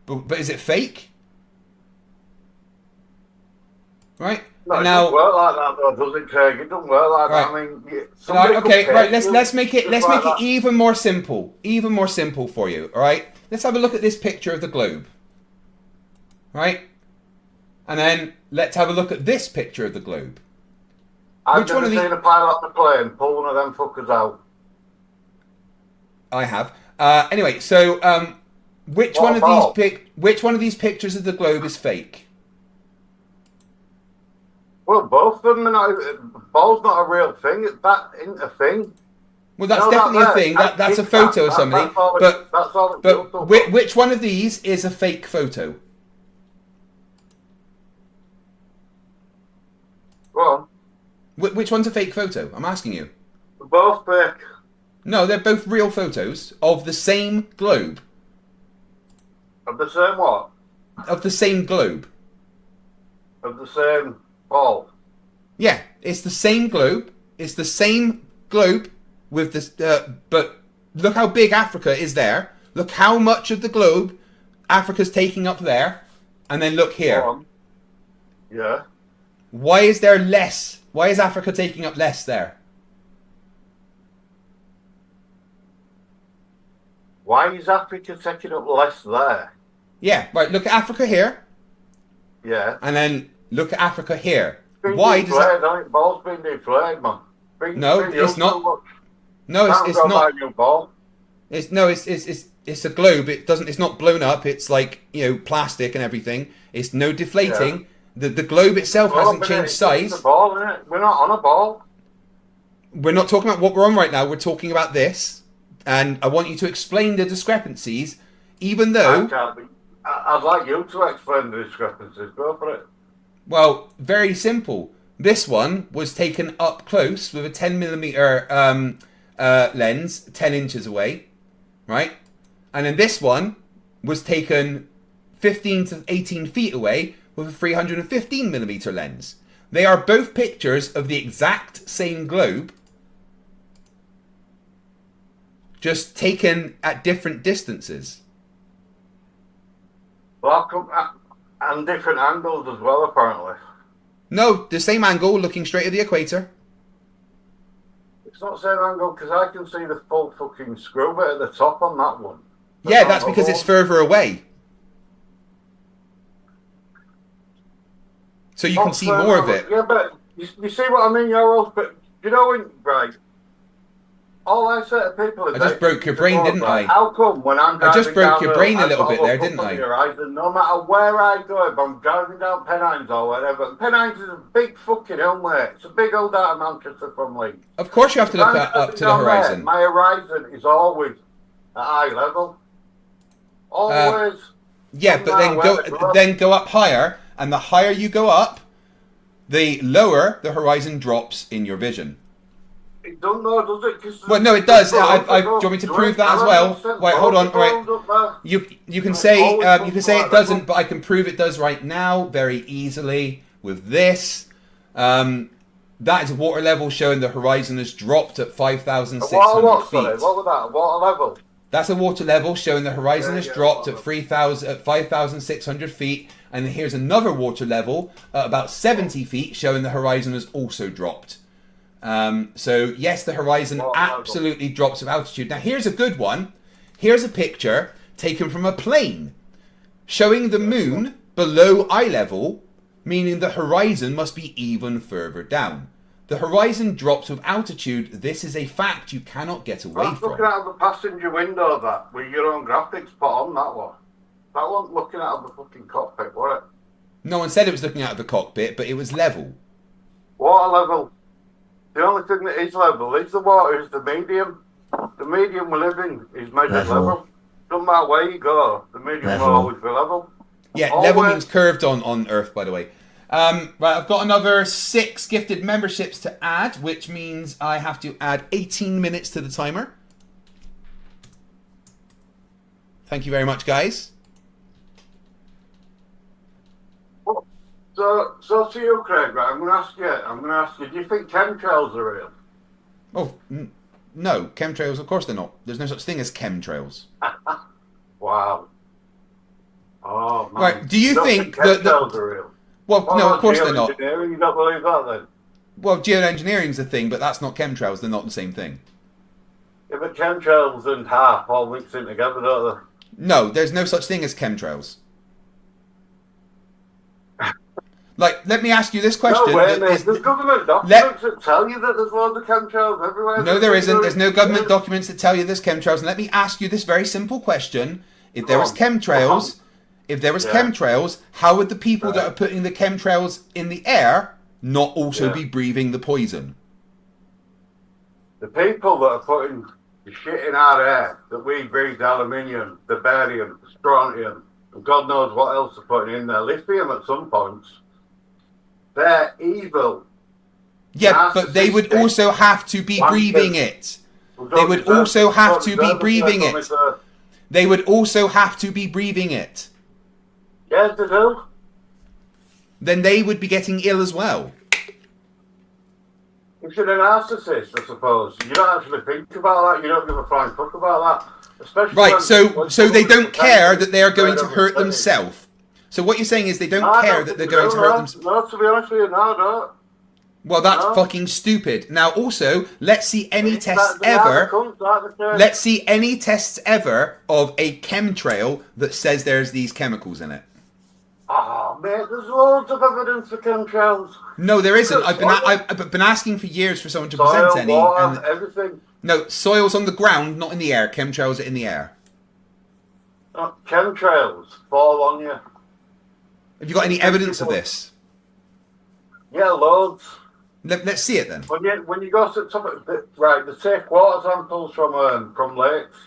But is it fake? Right? No, it now, doesn't work like that, though, does it, Craig? It doesn't work like that. I mean, okay, right. Let's make it even more simple. Even more simple for you. All right. Let's have a look at this picture of the globe. Right. And then let's have a look at this picture of the globe. I've never seen a pilot on a plane pull one of them fuckers out. I have. Anyway, so which one of these pictures of the globe is fake? Well, both of them are not. Ball's not a real thing. That isn't a thing. Well, that's definitely a thing. That's a photo of somebody. But which one of these is a fake photo? Go on. Which one's a fake photo? I'm asking you. They're both fake. No, they're both real photos of the same globe. Of the same what? Of the same globe. Of the same ball. Yeah, it's the same globe. It's the same globe with this. But look how big Africa is there. Look how much of the globe Africa's taking up there. And then look here. Go on. Yeah. Why is there less? Why is Africa taking up less there? Why is Africa taking up less there? Yeah, right. Look at Africa here, Yeah. and then look at Africa here. Been Why does that? deflated, ball's been deflated, man. No, it's not. No, it's not. New ball. It's a globe. It doesn't. It's not blown up. It's like, you know, plastic and everything. It's no deflating. Yeah. The globe itself hasn't changed size. It's a ball, isn't it? We're not on a ball. We're not talking about what we're on right now. We're talking about this, and I want you to explain the discrepancies, even though. I'd like you to explain the discrepancies. Go for it. Well, very simple. This one was taken up close with a 10mm lens, 10 inches away, right? And then this one was taken 15 to 18 feet away with a 315mm lens. They are both pictures of the exact same globe, just taken at different distances. Well, and different angles as well, apparently. No, the same angle, looking straight at the equator. It's not the same angle because I can see the full fucking screw bit at the top on that one. Yeah, that's because it's further away. So you can see more of it. Yeah, but you see what I mean, Euros? But you know when, right? All I say to people is, I just broke your brain, didn't I? How come when I'm driving I just broke down your brain a little bit there, didn't I? Horizon, no matter where I go, if I'm driving down Pennines or whatever, Pennines is a big fucking hill, mate. It's a big hill out of Manchester from Leeds. Of course you have to look up to the horizon. There, my horizon is always at eye level. Always. Yeah, but then go up higher, and the higher you go up, the lower the horizon drops in your vision. It don't know, does it? Well, no, it does. Do you want me to prove that as well? Right, hold on. Right, you can say it doesn't, but I can prove it does right now very easily with this. That is a water level showing the horizon has dropped at 5,600 feet. What was that? Water level. That's a water level showing the horizon has dropped at 5,600 feet, and here's another water level at about 70 feet showing the horizon has also dropped. So yes, the horizon absolutely drops with altitude. Now here's a good one. Here's a picture taken from a plane showing the moon below eye level, meaning the horizon must be even further down. The horizon drops with altitude. This is a fact you cannot get away from. Looking out of the passenger window, that with your own graphics put on that one. That wasn't looking out of the fucking cockpit, was it? No one said it was looking out of the cockpit, but it was level. Water level. The only thing that is level is the water, is the medium. The medium we live in is measured level. Doesn't matter where you go, the medium will always be level. Yeah, always. Level means curved on Earth, by the way. Right, I've got another 6 gifted memberships to add, which means I have to add 18 minutes to the timer. Thank you very much, guys. So to you, Craig, right, I'm going to ask you, do you think chemtrails are real? Oh, no, chemtrails, of course they're not. There's no such thing as chemtrails. Wow. Oh, man. Right, do you think that chemtrails are real? Well, no, of course they're not. You don't believe that, then? Well, geoengineering's a thing, but that's not chemtrails. They're not the same thing. Yeah, but chemtrails and HAARP all mix in together, don't they? No, there's no such thing as chemtrails. Like, let me ask you this question. No way, mate. There's government documents that tell you that there's loads of chemtrails everywhere. No, there isn't. There's no government documents that tell you there's chemtrails. And let me ask you this very simple question. If there was chemtrails, how would the people that are putting the chemtrails in the air not also be breathing the poison? The people that are putting the shit in our air, that we breathe, the aluminium, the barium, the strontium, and God knows what else they're putting in there, lithium at some points, they're evil. Yeah, but they would also have to be breathing it. They would also have to be breathing it. They would also have to be breathing it. Yes, they do. Then they would be getting ill as well. If you're a narcissist, I suppose, you don't actually think about that. You don't give a flying fuck about that. Especially right, so they don't care that they are going to hurt themselves. So what you're saying is they don't care that they're going to hurt themselves. No, to be honest with you, no, I don't. Well, that's No. fucking stupid. Now, also, let's see any tests They are ever. the cunts, aren't they? Let's see any tests ever of a chemtrail that says there's these chemicals in it. Oh, mate, there's loads of evidence for chemtrails. No, there isn't. Because I've been asking for years for someone to present Soil, any. water, And everything. no, soil's on the ground, not in the air. Chemtrails are in the air. Chemtrails fall on you. Have you got any evidence of this? Yeah, loads. Let's see it then. When you go to some right, they take water samples from lakes,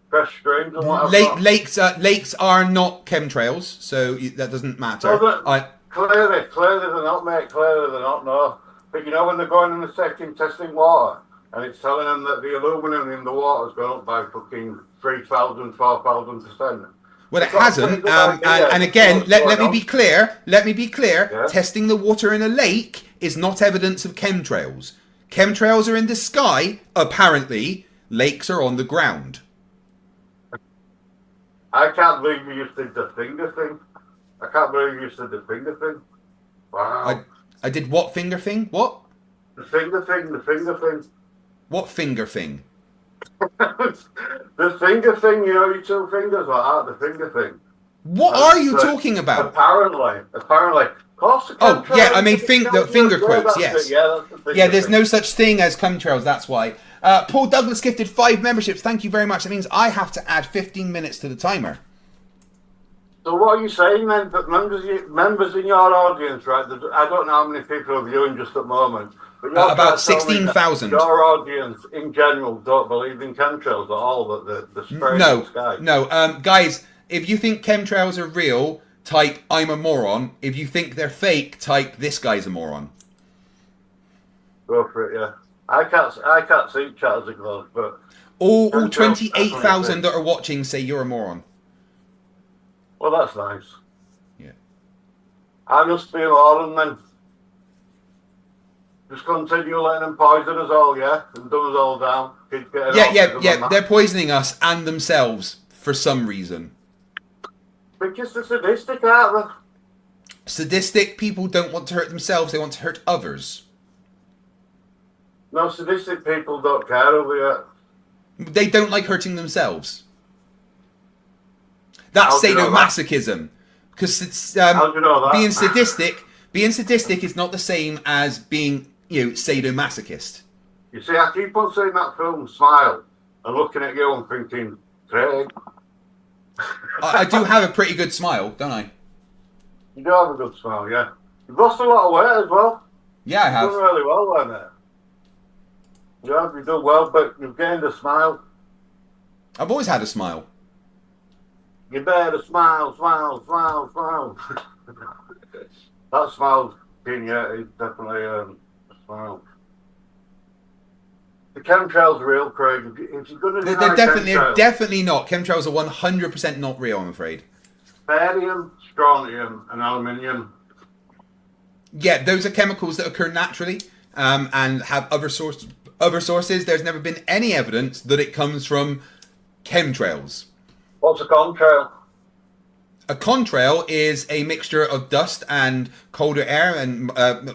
fresh streams and whatever. Lakes are not chemtrails, so that doesn't matter. No, clearly they're not, mate. Clearly they're not. No, but you know when they're going and they're testing water, and it's telling them that the aluminum in the water's gone up by fucking 3,000, 4,000%. Well, it hasn't. And again, let me be clear. Let me be clear. Yeah. Testing the water in a lake is not evidence of chemtrails. Chemtrails are in the sky, apparently. Lakes are on the ground. I can't believe you just did the finger thing. I can't believe you just did the finger thing. Wow. I did what finger thing? What? The finger thing. What finger thing? The finger thing, you know, your two fingers like that, the finger thing. What are you talking about? Apparently. Of course, Oh, yeah, I made finger quotes, yes. Yeah, that's the finger Yeah, there's thing. no such thing as chemtrails, that's why. Paul Douglas gifted 5 memberships. Thank you very much. That means I have to add 15 minutes to the timer. So what are you saying then? That members in your audience, right? I don't know how many people are viewing just at the moment. But you're About trying to tell me that 16,000. Your audience in general don't believe in chemtrails at all. That the spray in the sky. No. Guys, if you think chemtrails are real, type I'm a moron. If you think they're fake, type this guy's a moron. Go for it, yeah. I can't see chat as it goes, but All chemtrails 28,000 definitely that are watching say you're a moron. well, that's nice. Yeah. I must be a moron then. Just continue letting them poison us all, yeah? And dumb us all down. Kids getting autism Yeah. and that. They're poisoning us and themselves for some reason. Because they're sadistic, aren't they? Sadistic people don't want to hurt themselves, they want to hurt others. No, sadistic people don't care over you. They don't like hurting themselves. That's How do you know that? sadomasochism. Because it's How do you know that? being sadistic is not the same as being, sadomasochist. You see, I keep on seeing that film, Smile, and looking at you and thinking, Craig, I do have a pretty good smile, don't I? you do have a good smile, yeah. You've lost a lot of weight as well. Yeah, I You've have. done really well there, mate. You've done well, but you've gained a smile. I've always had a smile. You better smile. That smile's been, yeah, it's definitely a smile. The chemtrails are real, Craig. If you're going to They're definitely not. Chemtrails are 100% not real, I'm afraid. barium, strontium, and aluminium. Yeah, those are chemicals that occur naturally and have other sources. There's never been any evidence that it comes from chemtrails. What's a contrail? A contrail is a mixture of dust and colder air and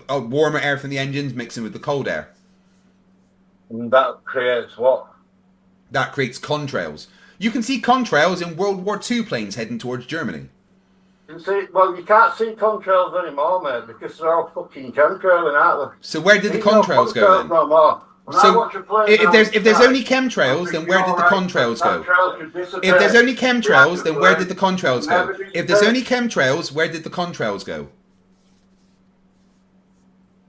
warmer air from the engines mixing with the cold air. And that creates what? That creates contrails. You can see contrails in World War II planes heading towards Germany. You see, well, you can't see contrails anymore, mate, because they're all fucking chemtrailing, aren't they? So where did the Ain't no contrails go then? No more. When I So watch a plane if down there's the if there's sky, only chemtrails, then where did the contrails go? Contrails should disappear. If there's only chemtrails, then where did the Never contrails go? disappear. If there's only chemtrails, where did the contrails go?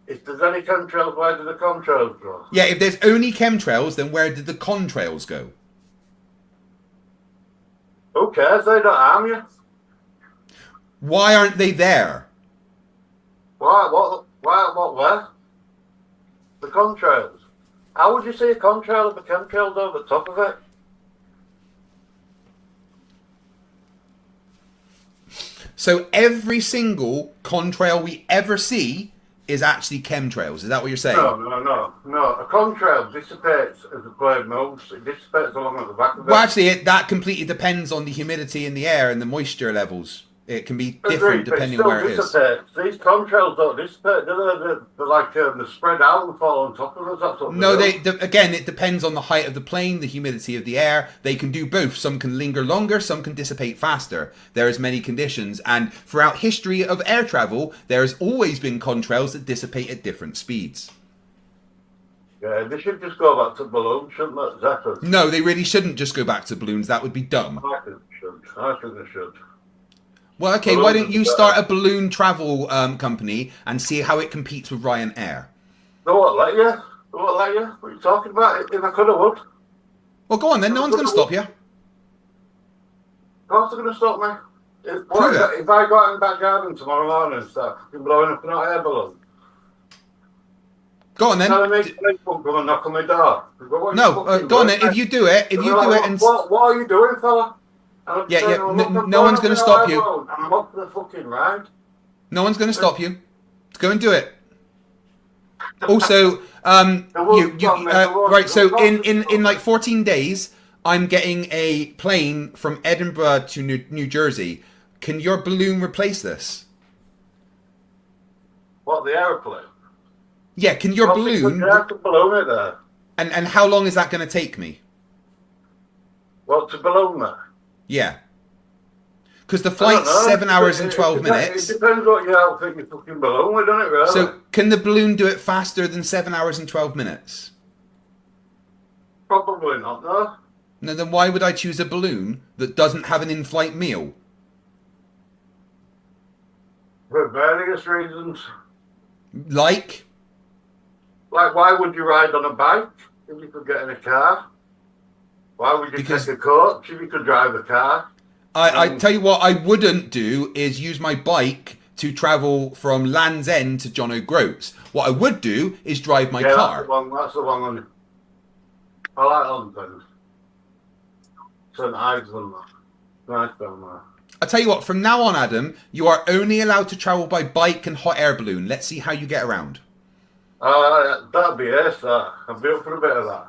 If there's any chemtrails, where do the contrails go? Yeah, if there's only chemtrails, then where did the contrails go? Who cares? They don't harm you. Why aren't they there? Why? What? Where? The contrails. How would you see a contrail if a chemtrail's over the top of it? So every single contrail we ever see is actually chemtrails. Is that what you're saying? No. A contrail dissipates as the plane moves. It dissipates along at the back of it. Well, actually, that completely depends on the humidity in the air and the moisture levels. It can be Agreed, different but depending on where it is. dissipates. These contrails don't dissipate, do they? They're like they're spread out and fall on top of us. That's what No, they do. again, it depends on the height of the plane, the humidity of the air. They can do both. Some can linger longer, some can dissipate faster. There is many conditions, and throughout history of air travel, there has always been contrails that dissipate at different speeds. Yeah, they should just go back to balloons, shouldn't they? Zeppelins. No, they really shouldn't just go back to balloons. That would be dumb. I think they should. I think they should. Well, okay, Balloons why don't you are start a better. balloon travel company and see how it competes with Ryanair? They won't let you. They won't let you. What are you talking about? If I could, I would. Of Well, go on then. No one's going to stop you. course they're going to stop me. Prove it. If I go out in the back garden tomorrow morning and start fucking blowing up an hot air balloon, Go on then. tell me police won't come and knock on my door. No, go on then. If you do it, What are you doing, fella? And I'm Yeah, saying, yeah, I'm no- up for no one's going gonna stop you. And I'm up for the fucking ride. No one's going to stop you. Go and do it. Also, right. So in like 14 days, I'm getting a plane from Edinburgh to New Jersey. Can your balloon replace this? What, the aeroplane? Yeah. Can your balloon? You have to balloon it there. And how long is that going to take me? Well, to balloon there. Yeah. Because the I don't flight's know. 7 hours and 12 It minutes. depends what you outfit your fucking balloon with, doesn't it, really? So can the balloon do it faster than 7 hours and 12 minutes? Probably not, no. No, then why would I choose a balloon that doesn't have an in-flight meal? For various reasons. Like? Like, why would you ride on a bike if you could get in a car? Why would you Because- take a coach if you could drive a car? I tell you what I wouldn't do is use my bike to travel from Land's End to John O'Groats. What I would do is drive my car. That's the one on... I like London. St. Ives and that. Nice down there. I tell you what, from now on, Adam, you are only allowed to travel by bike and hot air balloon. Let's see how you get around. That'd be ace, that. I'd be up for a bit of that.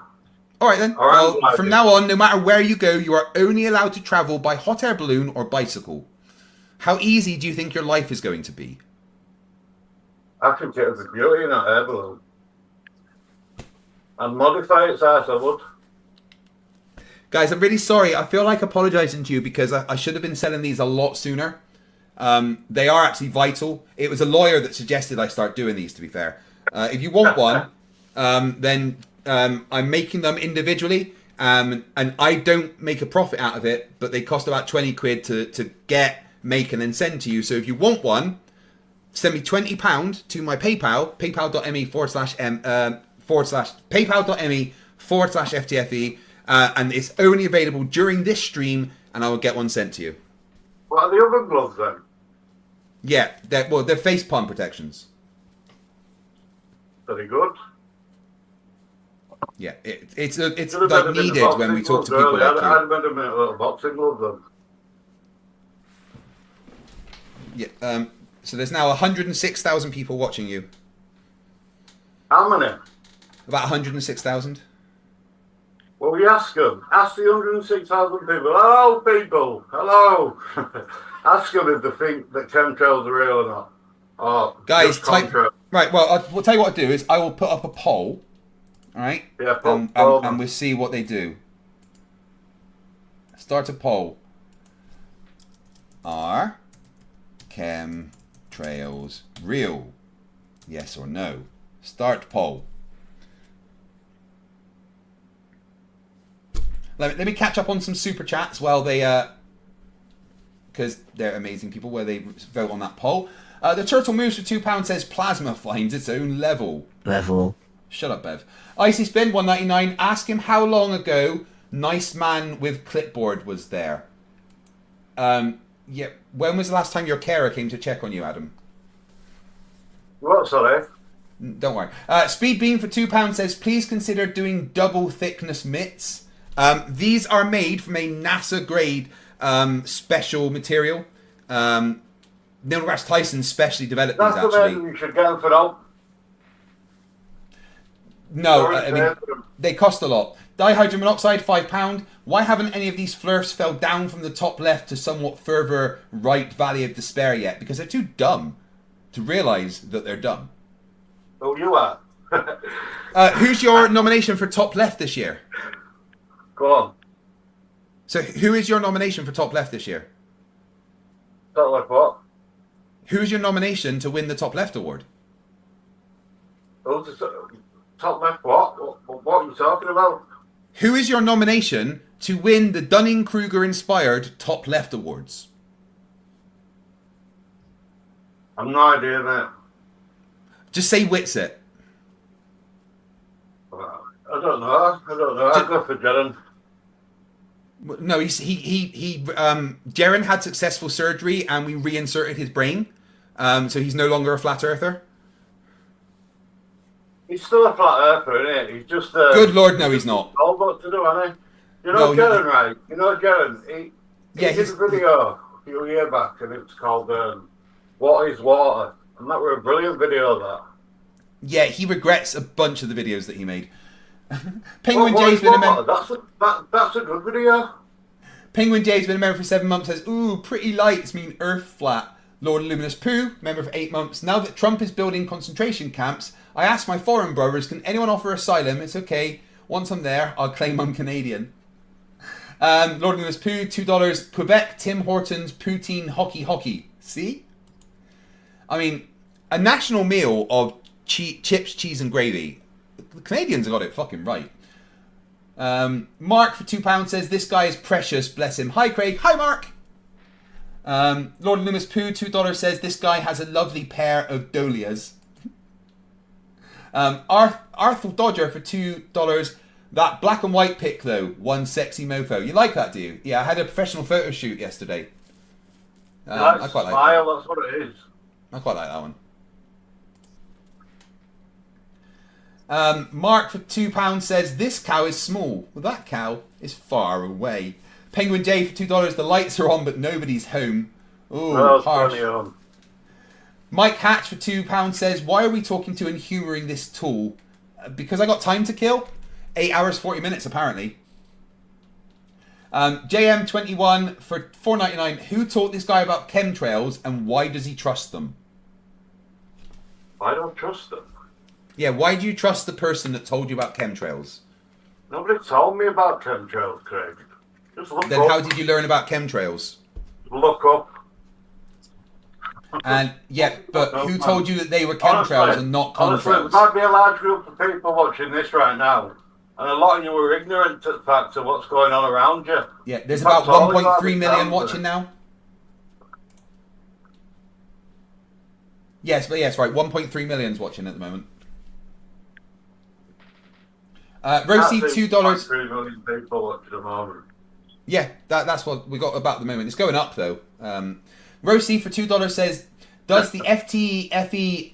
All right then. All right, Well, I from do. now on, no matter where you go, you are only allowed to travel by hot air balloon or bicycle. How easy do you think your life is going to be? I think it would be beauty in that air balloon. I'd modify its ass, I would. Guys, I'm really sorry. I feel like apologizing to you because I should have been selling these a lot sooner. They are actually vital. It was a lawyer that suggested I start doing these, to be fair. If you want one, then I'm making them individually. And I don't make a profit out of it, but they cost about 20 quid to get, make, and then send to you. So if you want one, send me £20 to my PayPal, paypal.me/paypal.me/FTFE. And it's only available during this stream, and I will get one sent to you. What are the other gloves then? Yeah, they're face palm protections. Very good. Yeah, it's Should have like better been the needed when we boxing talk to gloves people early. like I'd you. better been a little boxing glove then. Yeah. So there's now 106,000 people watching you. How many? About 106,000. Well, we ask them. Ask the 106,000 people. Hello, people. Hello. Ask them if they think that chemtrails are real or not. Oh, Guys, just type. contrary. Right. Well, we'll tell you what I'll do is I will put up a poll. All right. Yeah, poll and we'll see what they do. Start a poll. Are chemtrails real? Yes or no? Start poll. Let me catch up on some super chats while they, because they're amazing people, where they vote on that poll. The Turtle Moves for £2 says plasma finds its own level. Shut up, Bev. Icy Spin 199. Ask him how long ago Nice Man with Clipboard was there. Yeah. When was the last time your carer came to check on you, Adam? What, sorry? Don't worry. Speed Beam for £2 says, please consider doing double thickness mitts. These are made from a NASA grade special material. Neil deGrasse Tyson specially developed these, That's the actually. reason you should get them for all. No, I mean, they cost a lot. Dihydrogen monoxide, £5. Why haven't any of these Flurfs fell down from the top left to somewhat further right Valley of Despair yet? Because they're too dumb to realise that they're dumb. Oh, you are. Who's your nomination for top left this year? Go on. So who is your nomination for top left this year? Top left what? Who is your nomination to win the top left award? Who's the top left what? What are you talking about? Who is your nomination to win the Dunning-Kruger inspired top left awards? I've no idea, mate. Just say Whitset. I don't know. I'd go for Jaron. No, Jaren had successful surgery and we reinserted his brain. So he's no longer a flat earther. He's still a flat earther, isn't he? He's just good Lord, no, he's not. All what to do, hasn't he? You know Jaren, right? You know Jaren. He did a video a few years back, and it's called "What Is Water," and that was a brilliant video. That. Yeah, he regrets a bunch of the videos that he made. Penguin J's been a member. That's a good video. Penguin J's been a member for 7 months. Says, "Ooh, pretty lights mean Earth flat." Lord Luminous Pooh, member for 8 months. Now that Trump is building concentration camps, I asked my foreign brothers, can anyone offer asylum? It's okay. Once I'm there, I'll claim I'm Canadian. Lord Luminous Pooh, $2. Quebec, Tim Hortons, poutine, hockey. See? I mean, a national meal of chips, cheese and gravy. The Canadians have got it fucking right. Mark for £2 says, this guy is precious, bless him. Hi Craig. Hi Mark. Lord Loomis Pooh, $2 says, this guy has a lovely pair of dahlias. Arthur Dodger for $2. That black and white pic though, one sexy mofo. You like that, do you? Yeah, I had a professional photo shoot yesterday. I quite like that. That's what it is. I quite like that one. Mark for £2 says, this cow is small. Well, that cow is far away. Penguin J for $2, the lights are on but nobody's home. Oh, harsh. Mike Hatch for £2 says, why are we talking to and humouring this tool? Because I got time to kill. 8 hours, 40 minutes apparently. JM21 for $4.99. Who taught this guy about chemtrails and why does he trust them? I don't trust them. Yeah, why do you trust the person that told you about chemtrails? Nobody told me about chemtrails, Craig. Just look then up. How did you learn about chemtrails? Look up. And yeah, but who told you that they were chemtrails and not contrails? Honestly, there might be a large group of people watching this right now, and a lot of you are ignorant to the fact of what's going on around you. Yeah, there's about 1.3 million watching now. Yes, but yes, right, 1.3 million's watching at the moment. Rosie, $2. 3 million people watching at the moment. Yeah, that's what we got about the moment. It's going up though. Rosie for $2 says, does the Ftfe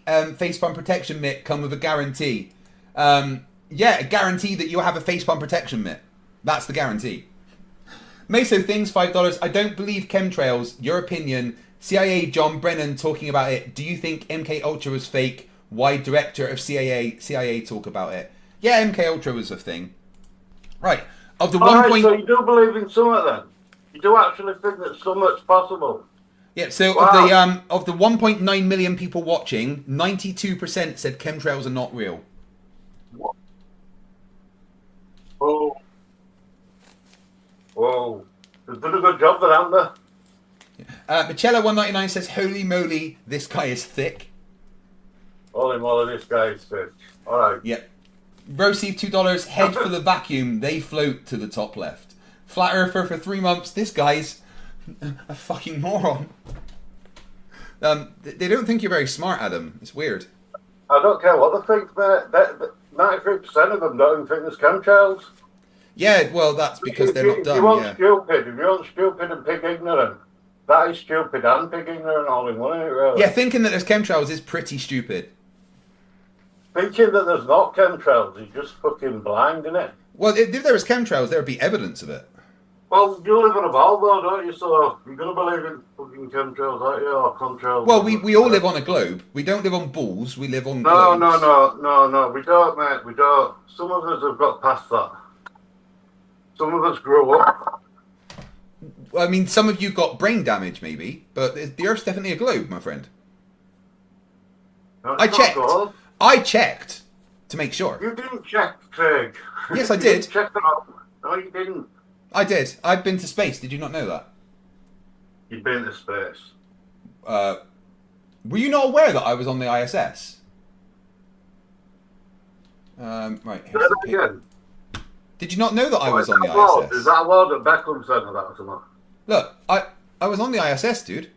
facepalm protection mitt come with a guarantee? Yeah, a guarantee that you'll have a facepalm protection mitt. That's the guarantee. Meso Things, $5. I don't believe chemtrails. Your opinion. CIA John Brennan talking about it. Do you think MK Ultra was fake? Why director of CIA talk about it? Yeah, MK Ultra was a thing. Right. Of the So you do believe in something then? You do actually think that something's possible? Yeah, so of the 1.9 million people watching, 92% said chemtrails are not real. What? Oh. Whoa. They've done a good job there, haven't they? Michela199 says, holy moly, this guy is thick. Holy moly, this guy is thick. Alright. Yep. Rosie, $2, head for the vacuum, they float to the top left. Flat Earther for 3 months, this guy's a fucking moron. They don't think you're very smart, Adam. It's weird. I don't care what they think, mate. 93% of them don't even think there's chemtrails. Yeah, well, that's because they're not dumb. If you want stupid and pig ignorant, that is stupid and pig ignorant all in one, isn't it, really? Yeah, thinking that there's chemtrails is pretty stupid. Thinking that there's not chemtrails is just fucking blind, isn't it? Well, if there was chemtrails, there would be evidence of it. Well, you live on a ball though, don't you? So you're gonna believe in fucking chemtrails, aren't you? Or contrails? Well, we all live on a globe. We don't live on balls. We live on No, globes. no. We don't, mate. We don't. Some of us have got past that. Some of us grew up. I mean, some of you got brain damage, maybe, but the Earth's definitely a globe, my friend. No, I it's not checked. gold. I checked to make sure. You didn't check, Craig. Yes, I You did. didn't check it out. No, you didn't. I did. I've been to space. Did you not know that? You've been to space. Were you not aware that I was on the ISS? Right. Say Here's the that pic. again. Did you not know that I was on the Is ISS? that a word that Beckham said or that or something? Look, I was on the ISS, dude.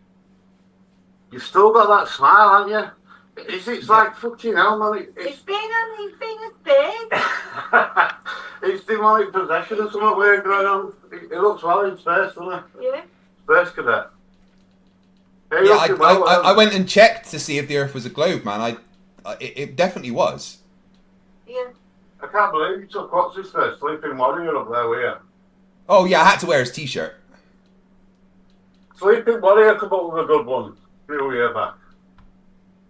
You still got that smile, haven't you? It's like fucking hell, man. It's been on his fingers big. It's demonic possession or something weird going on. It looks well in space, doesn't it? Yeah. Space cadet. Hey, Yeah, looking well, I went and checked to see if the Earth was a globe, man. It definitely was. Yeah. I can't believe you took what's his face, Sleeping Warrior up there with you. Oh yeah, I had to wear his t-shirt. Sleeping Warrior come up with a good one a few years back.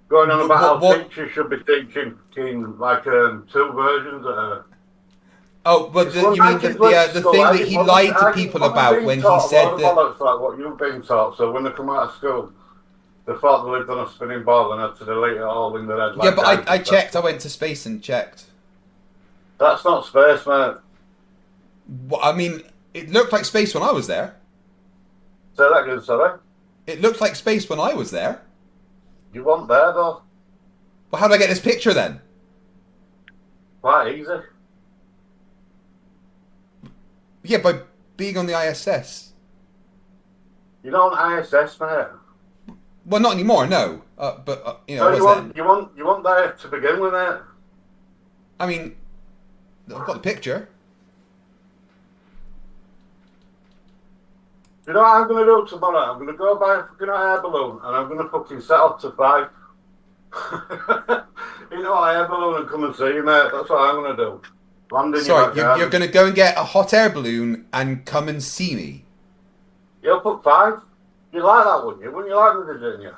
Going on about how teachers should be teaching like 2 versions of her. Oh, but you mean the thing that he lied to people about when he said that... It's like what you've been taught, so when they come out of school, they thought they lived on a spinning ball and had to delete it all in their head. Yeah, but I checked, I went to space and checked. That's not space, mate. Well, I mean, it looked like space when I was there. Say that again, sorry. It looked like space when I was there. You weren't there, though. Well, how did I get this picture then? Quite easy. Yeah, by being on the ISS. You're not on ISS, mate. Well, not anymore, no. But, you know, No, I was then. you weren't there to begin with, mate. I mean, I've got the picture. You know what I'm going to do tomorrow? I'm going to go buy a fucking air balloon and I'm going to fucking set off to 5. You know, air balloon and come and see you, mate. That's what I'm going to do. Land in Sorry, your you're going to go and get a hot air balloon and come and see me? You'll put 5. You like that, wouldn't you? Wouldn't you like me visiting you?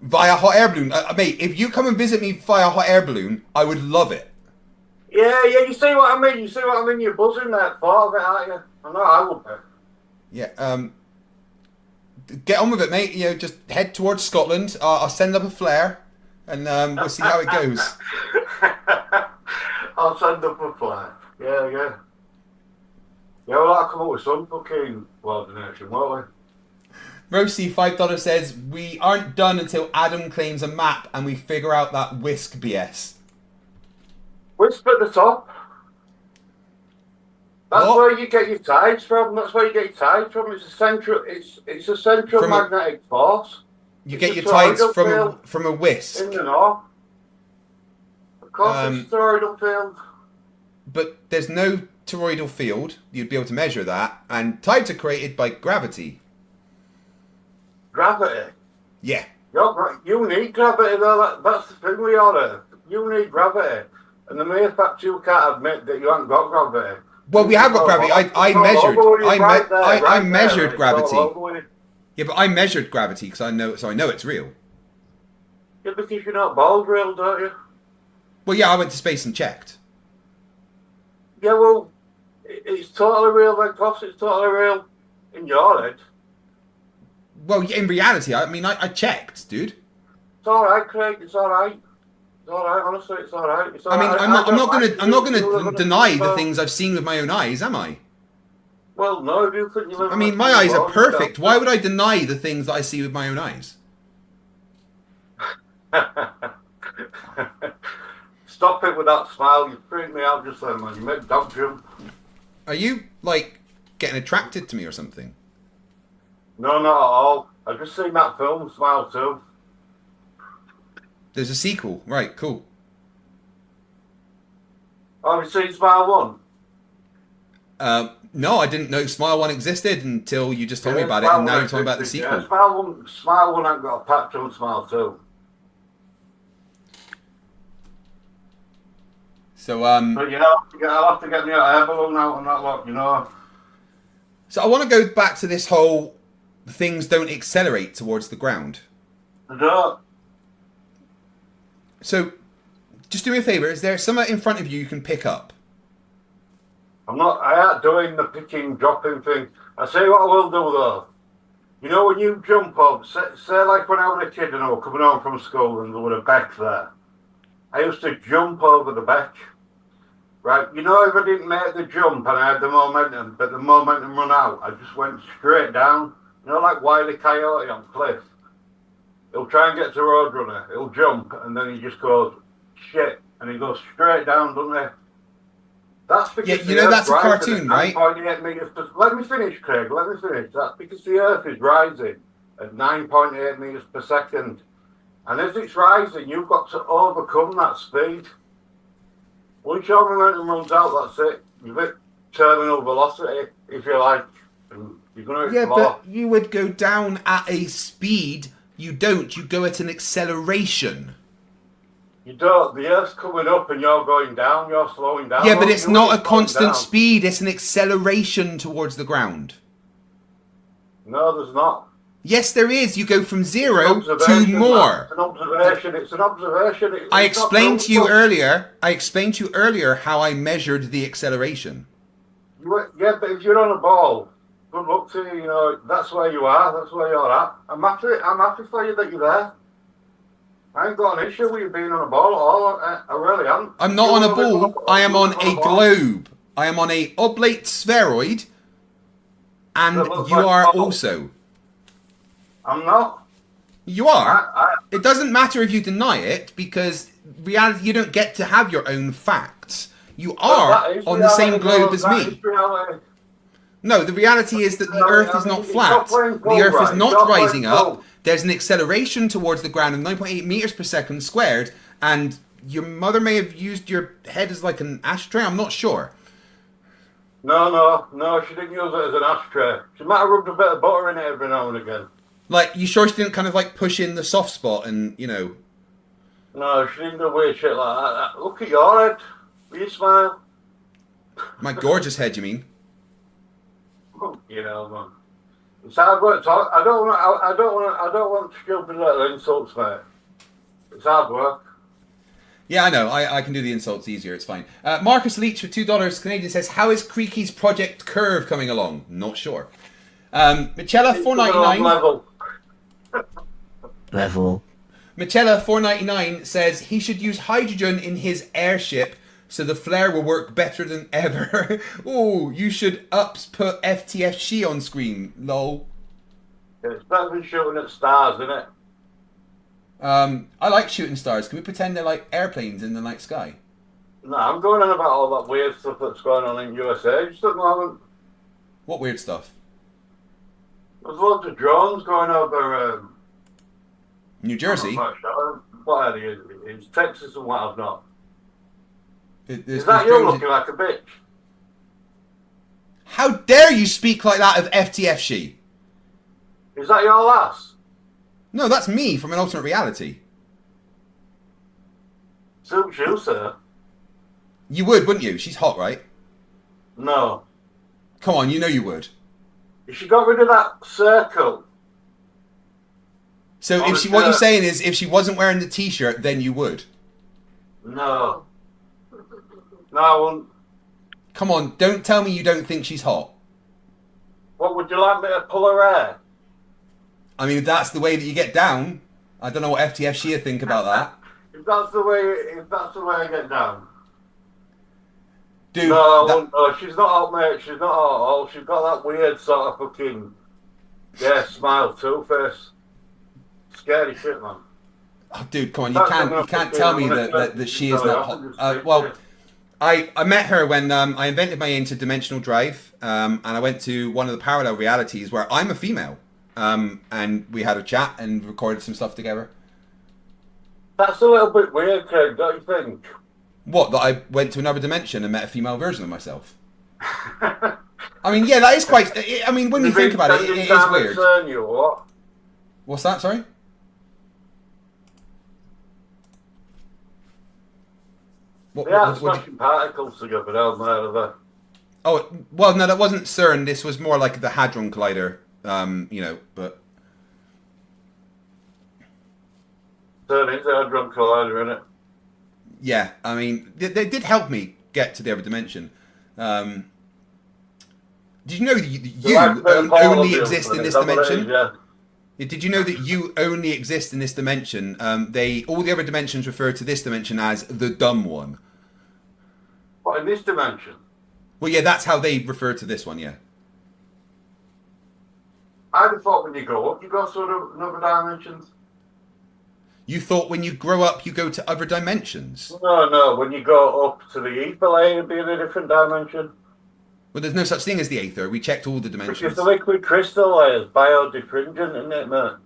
Via hot air balloon? Mate, if you come and visit me via hot air balloon, I would love it. Yeah, you see what I mean? You see what I mean? You're buzzing that thought of it, aren't you? I know I would be. Yeah, get on with it, mate. You know, just head towards Scotland. I'll send up a flare, and we'll see how it goes. I'll send up a flare. Yeah. Yeah, well, I'll come up with some fucking coordination, won't we? Rosie, $5 says, we aren't done until Adam claims a map and we figure out that whisk BS. Wisp at the top. That's What? where you get your tides from. It's a central. It's a central From a- magnetic force. You It's get a your tides toroidal field from a whisk. in the north. Of course, it's a toroidal field. But there's no toroidal field. You'd be able to measure that. And tides are created by gravity. Gravity. Yeah. You need gravity, though. That's the thing with your Earth. You need gravity. And the mere fact you can't admit that you haven't got gravity. Well, we have got gravity. I measured gravity. Yeah, but I measured gravity because I know it's real. Yeah, because you're not bald real, don't you? Well, yeah, I went to space and checked. Yeah, well, it's totally real, then, Cops. It's totally real in your head. Well, in reality, I mean, I checked, dude. It's all right, Craig. It's all right. It's all right. Honestly, it's all right. It's all I mean, right. I'm not You live gonna in a deny the world. things I've seen with my own eyes, am I? Well, no, if you think you live I in mean, a my eyes are world, perfect. Why would I deny the things that I see with my own eyes? Stop it with that smile. You freaked me out just then, man. You made dog jump. Are you, like, getting attracted to me or something? No, not at all. I've just seen that film, Smile 2. There's a sequel. Right, cool. Oh, have you seen Smile 1? No, I didn't know Smile 1 existed until you just told me about it, and now you're talking about the sequel. Yeah, Smile 1 ain't got a patch on Smile 2. So, But I'll have to get the air balloon out and that lot, you know. So I want to go back to this whole things don't accelerate towards the ground. They don't. So just do me a favour. Is there something in front of you can pick up? I ain't doing the picking, dropping thing. I say what I will do though. You know when you jump up, say like when I was a kid and I was coming home from school and there was a beck there. I used to jump over the beck. Right, you know if I didn't make the jump and I had the momentum, but the momentum run out, I just went straight down. You know like Wile E. Coyote on cliff. He'll try and get to Roadrunner, he'll jump and then he just goes, shit, and he goes straight down, doesn't he? That's because Yeah, you know that's a cartoon, right? 9.8 meters per, let me finish, Craig, let me finish. That's because the Earth is rising at 9.8 meters per second. And as it's rising, you've got to overcome that speed. Once your momentum runs out, that's it. You've hit terminal velocity, if you like. And you're going to Yeah, explode. but you would go down at a speed. You don't. You go at an acceleration. You don't. The Earth's coming up and you're going down. You're slowing down. Yeah, but it's You're not a slowing constant down. speed. It's an acceleration towards the ground. No, there's not. Yes, there is. You go from It's an 0 to observation, man. more. It's an observation. It's an observation. I It's not explained to you proof. earlier. I explained to you earlier how I measured the acceleration. Yeah, but if you're on a ball, good luck to you. You know that's where you are. That's where you're at. I'm happy for you that you're there. I ain't got an issue with you being on a ball at all. I really am. I'm not on a ball. I am on a globe. I am on a oblate spheroid, and That looks you like are a ball. also. I'm not. You are. I, It doesn't matter if you deny it, because reality, you don't get to have your own facts. You are that is on the same reality, globe though. as That me. is reality. No, the reality is that the No, Earth I is mean, not it's flat. not playing The ball, Earth is right? not It's not rising playing up. ball. There's an acceleration towards the ground of 9.8 meters per second squared, and your mother may have used your head as like an ashtray. I'm not sure. No, she didn't use it as an ashtray. She might have rubbed a bit of butter in it every now and again. Like, you sure she didn't kind of like push in the soft spot and, you know. No, she didn't do weird shit like that. Look at your head. Will you smile? My gorgeous head, you mean? You know, man. It's hard work. I don't want stupid little insults, mate. It's hard work. Yeah, I know. I can do the insults easier. It's fine. Marcus Leach for $2 Canadian says, "How is Creaky's Project Curve coming along?" Not sure. Michela It's 499. level. Level. Michela 499 says he should use hydrogen in his airship so the flare will work better than ever. Oh, you should put Ftfe on screen. Lol. It's better than shooting at stars, isn't it? I like shooting stars. Can we pretend they're like airplanes in the night sky? No, I'm going on about all that weird stuff that's going on in USA just at the moment. What weird stuff? There's loads of drones going over. New Jersey? I'm not quite sure what area it's Texas and what I've not. There's Is that you drones in- looking like a bitch? How dare you speak like that of Ftfe? Is that your lass? No, that's me from an alternate reality. Suits you, sir. You would, wouldn't you? She's hot, right? No. Come on, you know you would. If she got rid of that circle, So On if the she, what you're shirt. saying is, if she wasn't wearing the t-shirt, then you would. no. No, I wouldn't. Come on, don't tell me you don't think she's hot. What, would you like me to pull her hair? I mean, if that's the way that you get down. I don't know what Ftfe would think about that. If that's the way I get down. Dude, No, I that- wouldn't. No, she's not hot, mate. She's not hot at all. She's got that weird sort of fucking, smile, two-face. Scary shit, man. oh, dude, come on, That's you enough can't to tell do. me I'm gonna that she is tell you, not I hot. can just say Well, shit. I met her when I invented my interdimensional drive, and I went to one of the parallel realities where I'm a female, and we had a chat and recorded some stuff together. That's a little bit weird, Craig, don't you think? What, that I went to another dimension and met a female version of myself? I mean, yeah, that is quite... I mean, when you think about it, it is weird. You, or what? What's that, sorry? They are smashing particles together down there. Oh, well, no, that wasn't CERN. This was more like the Hadron Collider, but... CERN is a Hadron Collider, isn't it? Yeah, I mean, they did help me get to the other dimension. Did you know that you only exist in this dimension? Yeah. Did you know that you only exist in this dimension? All the other dimensions refer to this dimension as the dumb one. What, in this dimension? Well, yeah, that's how they refer to this one, yeah. I'd have thought when you grow up, you go to another dimensions. You thought when you grow up, you go to other dimensions? No, when you go up to the ether layer, you'll be in a different dimension. Well, there's no such thing as the aether. We checked all the dimensions. Which is the liquid crystal layers, biodifringent, isn't it, man?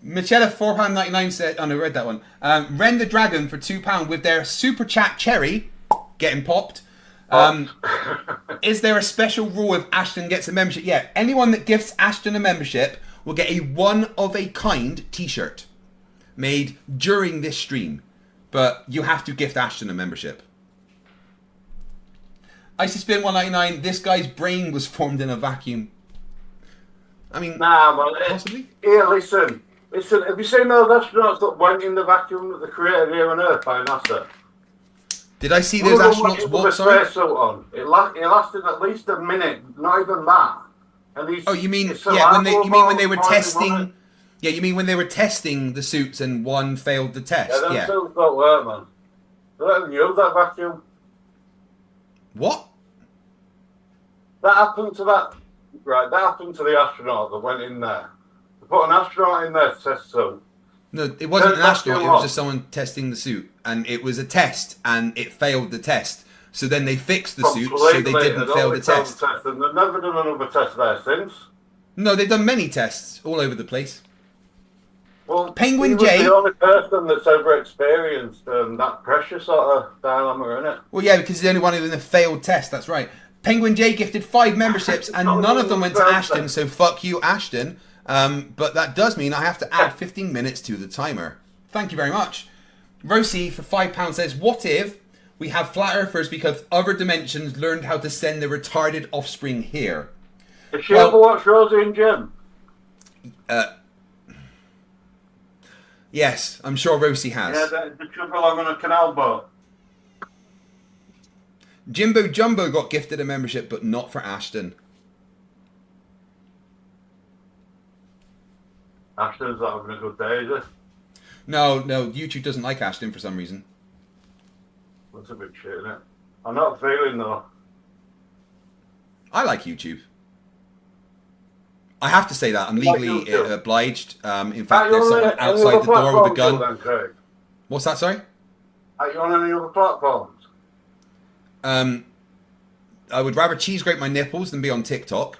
Michelle £4.99 said, oh no, I read that one. Ren the Dragon for £2 with their super chat cherry getting popped. Is there a special rule if Ashton gets a membership? Yeah, anyone that gifts Ashton a membership will get a one-of-a-kind t-shirt made during this stream. But you have to gift Ashton a membership. Icy Spin 199, this guy's brain was formed in a vacuum. I mean, nah, man. Possibly? Here, listen. Have you seen those astronauts that went in the vacuum that they created here on Earth by NASA? Did I see those astronauts what, sorry? Spacesuit on. It lasted at least a minute, not even that. And these, oh, you mean when they were testing? Yeah, you mean when they were testing the suits and one failed the test? Yeah, them suits don't work, man. They don't even use that vacuum. What? That happened to that. Right, that happened to the astronaut that went in there. They put an astronaut in there to test suit. No, it wasn't an astronaut. It was just someone testing the suit, and it was a test, and it failed the test. So then they fixed the suit, so they didn't fail the test. And they've never done another test there since. No, they've done many tests all over the place. Well, Penguin he was J. the only person that's ever experienced that pressure sort of dilemma, innit? Well, yeah, because he's the only one in a failed test. That's right. Penguin J gifted 5 memberships, and none of them went to Ashton. So fuck you, Ashton. But that does mean I have to add 15 minutes to the timer. Thank you very much. Rosie for £5 says, "What if we have flat earthers because other dimensions learned how to send their retarded offspring here?" Did she ever watch Rosie and Jim? Yes, I'm sure Rosie has. Yeah, they trip along on a canal boat. Jimbo Jumbo got gifted a membership, but not for Ashton. Ashton's not having a good day, is it? No, YouTube doesn't like Ashton for some reason. That's a bit shit, isn't it? I'm not feeling though. I like YouTube. I have to say that. I'm legally obliged. In fact, there's someone outside the door with a gun. Then, What's that, sorry? Are you on any other platforms? I would rather cheese grate my nipples than be on TikTok.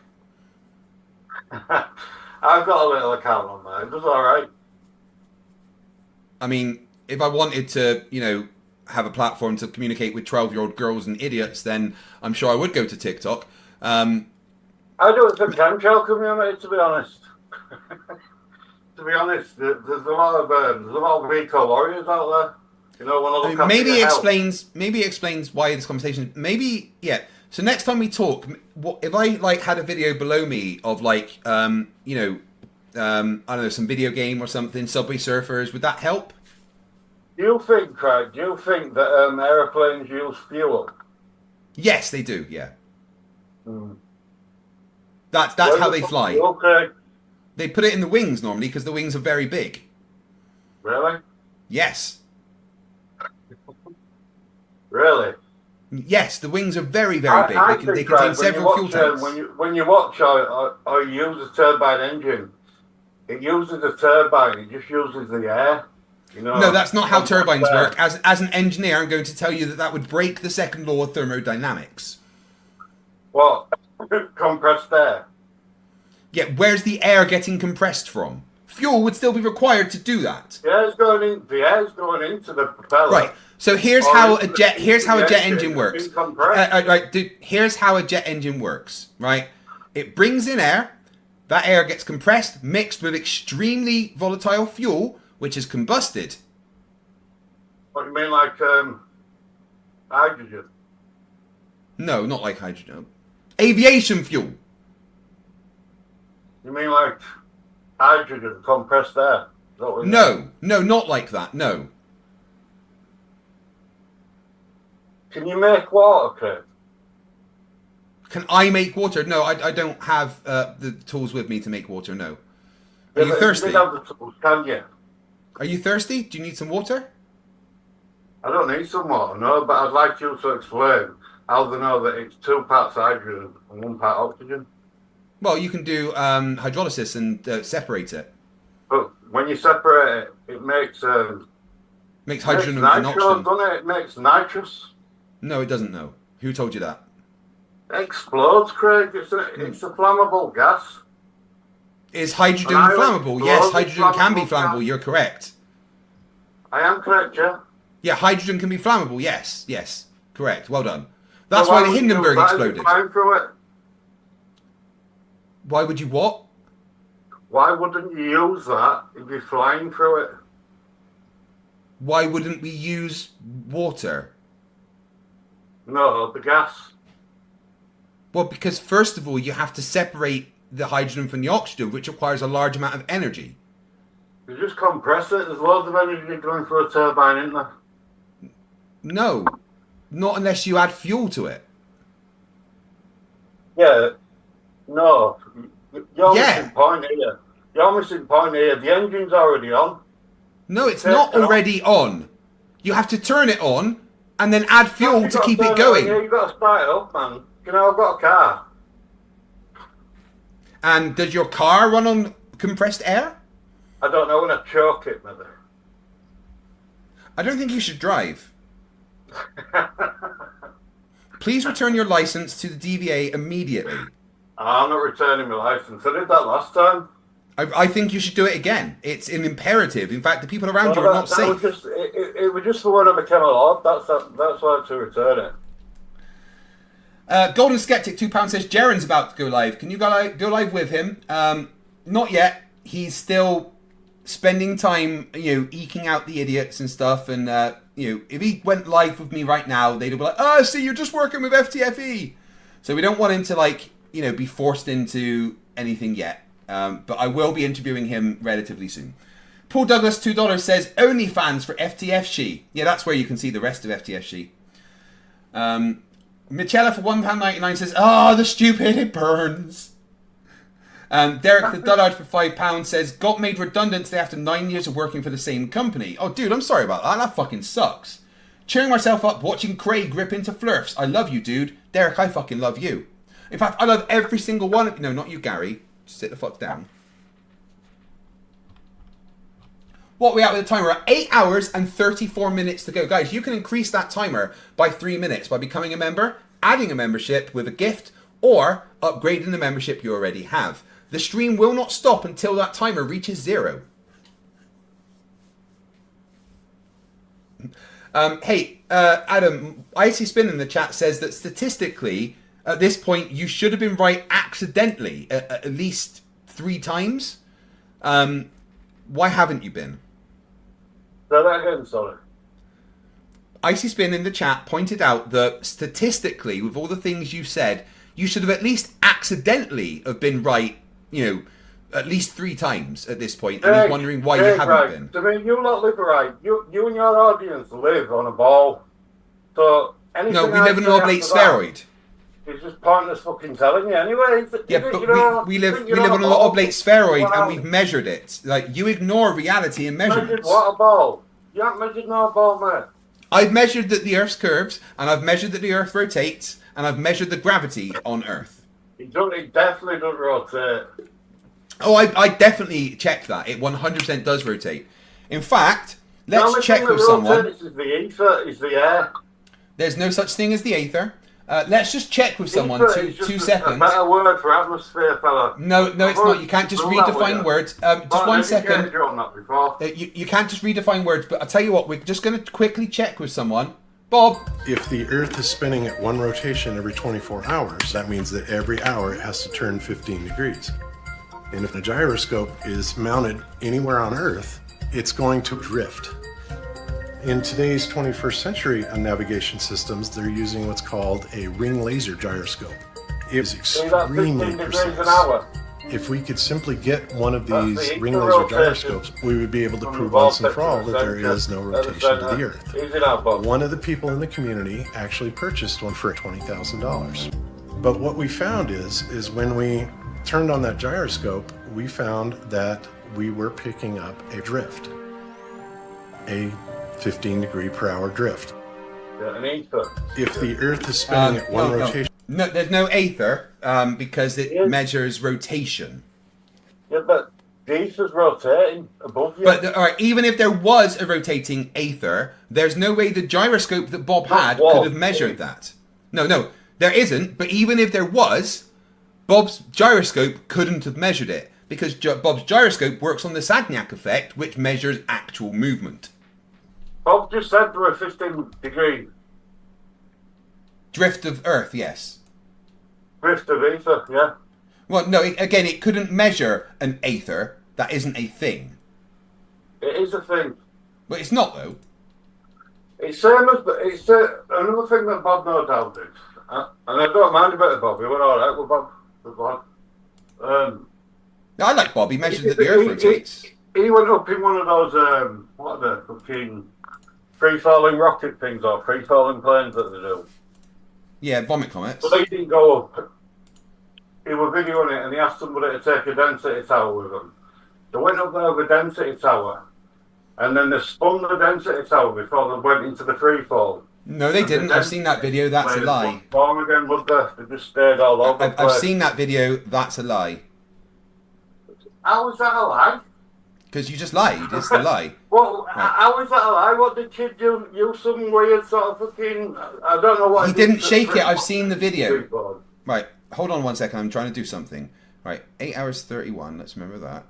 I've got a little account on there. It does alright. I mean, if I wanted to, have a platform to communicate with 12-year-old girls and idiots, then I'm sure I would go to TikTok. I do it for chemtrail community, to be honest. To be honest, there's a lot of eco warriors out there. When I look maybe it explains why this conversation. Maybe So next time we talk, if I had a video below me of I don't know, some video game or something, Subway Surfers, would that help? Do you think that aeroplanes use fuel? Yes, they do. Yeah. Mm. That's how they fly. Okay. They put it in the wings normally because the wings are very big. Really? Yes. Really? Yes, the wings are very, very big. They contain several fuel tanks. When you watch or use a turbine engine, it uses a turbine. It just uses the air. No, that's not how turbines work. As an engineer, I'm going to tell you that would break the second law of thermodynamics. What? Compressed air? Yeah, where's the air getting compressed from? Fuel would still be required to do that. The air's going into the propeller. Right. So here's how a jet engine works. Here's how a jet engine works. Right. It brings in air. That air gets compressed, mixed with extremely volatile fuel, which is combusted. What do you mean, like hydrogen? No, not like hydrogen. Aviation fuel. You mean like hydrogen, compressed air? Is that what you mean? No, not like that. No. Can you make water, Craig? Can I make water? No, I don't have the tools with me to make water. No. Are you but thirsty? You have the tools, can you? Are you thirsty? Do you need some water? I don't need some water, no, but I'd like you to explain how they know that it's 2 parts hydrogen and 1 part oxygen. Well, you can do hydrolysis and separate it. But when you separate it, it makes Makes hydrogen and nitro, oxygen. doesn't it? It makes nitrous. No, it doesn't. No. Who told you that? It explodes, Craig. It's a flammable gas. Is hydrogen And I flammable? explode Yes, with hydrogen can be flammable flammable. gas. You're correct. I am correct, yeah? Yeah, hydrogen can be flammable. Yes, yes, correct. Well done. That's So why the would you do Hindenburg that if exploded. you're flying through it? Why would you what? Why wouldn't you use that if you're flying through it? Why wouldn't we use water? No, the gas. Well, because first of all, you have to separate the hydrogen from the oxygen, which requires a large amount of energy. You just compress it. There's loads of energy going through a turbine, isn't there? No, not unless you add fuel to it. Yeah. No. You're Yeah. missing point here. You're missing point here. The engine's already on. No, it's not already on. You have to turn it on and then add fuel You've to got keep turn it going. on, yeah, you've got to start it up, man. You know, I've got a car. And does your car run on compressed air? I don't know when I choke it, maybe. I don't think you should drive. Please return your license to the DVA immediately. I'm not returning my license. I did that last time. I think you should do it again. It's an imperative. In fact, the people around you No, are not safe. It was just for when I became a lord. That's why I had to return it. Golden Skeptic £2 says Jaren's about to go live. Can you go live with him? Not yet. He's still spending time, eking out the idiots and stuff. And if he went live with me right now, they'd be like, "Oh, see, you're just working with Ftfe." So we don't want him to be forced into anything yet. But I will be interviewing him relatively soon. Paul Douglas $2 says OnlyFans for FTFC. Yeah, that's where you can see the rest of FTFC. Michela for £1.99 says, the stupid, it burns. Derek the Dullard for £5 says, got made redundant today after 9 years of working for the same company. Oh, dude, I'm sorry about that. That fucking sucks. Cheering myself up watching Craig rip into Flurfs. I love you, dude. Derek, I fucking love you. In fact, I love every single one of you. No, not you, Gary. Sit the fuck down. What are we at with the timer? We're at 8 hours and 34 minutes to go. Guys, you can increase that timer by 3 minutes by becoming a member, adding a membership with a gift, or upgrading the membership you already have. The stream will not stop until that timer reaches 0. Hey, Adam, Icy Spin in the chat says that statistically, at this point, you should have been right accidentally at least 3 times. Why haven't you been? Say that again, sorry. Icy Spin in the chat pointed out that statistically, with all the things you said, you should have at least accidentally have been right, at least 3 times at this point. And he's wondering why you haven't been. I mean, you lot live right. You and your audience live on a ball. So anything No, we live in an oblate spheroid. It's just pointless fucking telling you anyway. Yeah, but we live on an oblate spheroid and we've measured it. Like, you ignore reality and measurements. Measured what a ball? You haven't measured no ball, mate. I've measured that the Earth's curves, and I've measured that the Earth rotates, and I've measured the gravity on Earth. It definitely doesn't rotate. Oh, I definitely checked that. It 100% does rotate. In fact, let's check with someone. Is the ether, is the air. There's no such thing as the aether. Let's just check with someone. Two seconds. A better word for atmosphere, fella. No, it's not. You can't just redefine words. Just 1 second. You can't just redefine words. But I'll tell you what, we're just going to quickly check with someone. Bob. If the Earth is spinning at 1 rotation every 24 hours, that means that every hour it has to turn 15 degrees. And if the gyroscope is mounted anywhere on Earth, it's going to drift. In today's 21st century navigation systems, they're using what's called a ring laser gyroscope. It is See that 15 extremely degrees an precise. hour? If we could simply get one of That's these the ring equal laser rotation gyroscopes, we would be able to from prove the once and vortex for all to the that there center, is no at the rotation to the center. Earth. Easy now, Bob. One of the people in the community actually purchased one for $20,000. But what we found is when we turned on that gyroscope, we found that we were picking up a drift, a 15 degree per hour drift. Yeah, an ether. If the Earth is spinning at one rotation, No, there's no aether because it Yes. measures rotation. Yeah, but the ether's rotating above you. But all right, even if there was a rotating aether, there's no way the gyroscope that Bob had was. could have measured that. No, there isn't. But even if there was, Bob's gyroscope couldn't have measured it because Bob's gyroscope works on the Sagnac effect, which measures actual movement. Bob just said there were 15 degree Drift of Earth, yes. drift of ether, yeah. Well, no, again, it couldn't measure an aether. That isn't a thing. It is a thing. But it's not, though. It's same as, it's another thing that Bob no doubt did. And I don't mind a bit of Bob. He went alright with Bob. No, I like Bob. He measured that the Earth rotates. He went up in one of those, what are the fucking free-falling rocket things or free-falling planes that they do. Yeah, vomit comets. But he didn't go up. He was videoing it and he asked somebody to take a density tower with him. They went up there with a density tower and then they spun the density tower before they went into the free fall. No, they didn't. I've seen that video. That's a lie. Form again, would they? They just stayed all over the I've place. seen that video. That's a lie. How was that a lie? Because you just lied. It's the lie. Well, Right. how was that a lie? What did you do? Use some weird sort of fucking... I don't know what... He didn't shake it. I've seen the video. Keyboard. Right. Hold on 1 second. I'm trying to do something. Right. 8 hours 31. Let's remember that.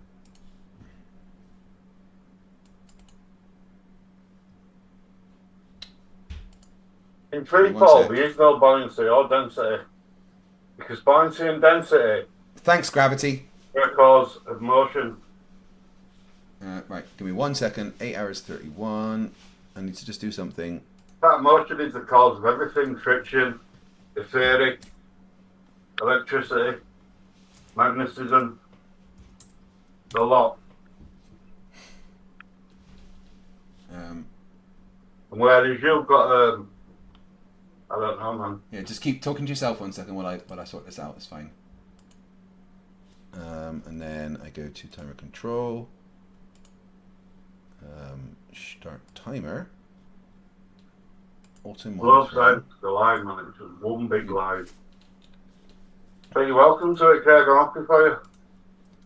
In free One fall, sec. there is no buoyancy or density. Because buoyancy and density Thanks, gravity. are a cause of motion. Right. Give me 1 second. 8 hours 31. I need to just do something. That motion is the cause of everything. Friction, etheric, electricity, magnetism, a lot. And whereas you've got, I don't know, man. Yeah, just keep talking to yourself 1 second while I sort this out. It's fine. And then I go to timer control. Start timer. Auto Both monitor. sides of the line, man. It's just one big line. But you're welcome to it, Craig. I'm happy for you.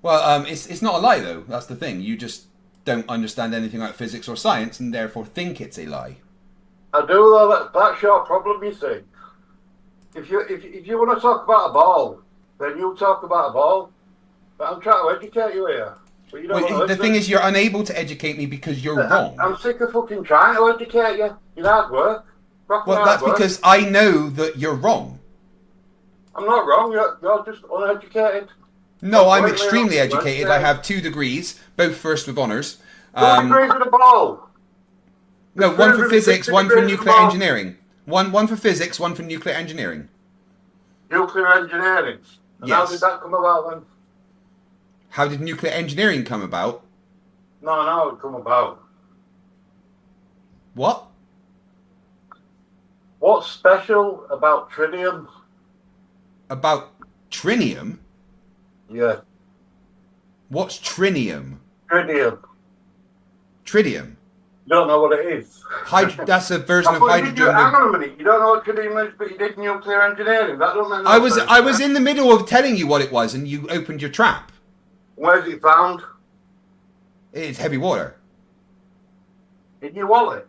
Well, it's not a lie though. That's the thing. You just don't understand anything about physics or science, and therefore think it's a lie. I do, though. That's your problem, you see. If you want to talk about a ball, then you talk about a ball. But I'm trying to educate you here. But you don't want to Well, the listen. thing is, you're unable to educate me because you're wrong. I'm sick of fucking trying to educate you. You're hard work. Fucking Well, hard that's work. because I know that you're wrong. I'm not wrong. You're just uneducated. No, I'm Completely extremely uneducated. educated. I have 2 degrees, both first with honours. Two degrees with a ball. No, one for 250 physics, one for degrees nuclear above. engineering. One for physics, one for nuclear engineering. Nuclear engineering. And Yes. how did that come about then? How did nuclear engineering come about? No, it come about. What? What's special about tritium? About trinium? Yeah, What's trinium? tritium. Tritium. You don't know what it is. That's a version of Hang hydrogen. on a minute. You don't know what tritium is, but you did nuclear engineering. That don't make no I was sense. in the middle of telling you what it was, and you opened your trap. Where's it found? It's heavy water. In your wallet.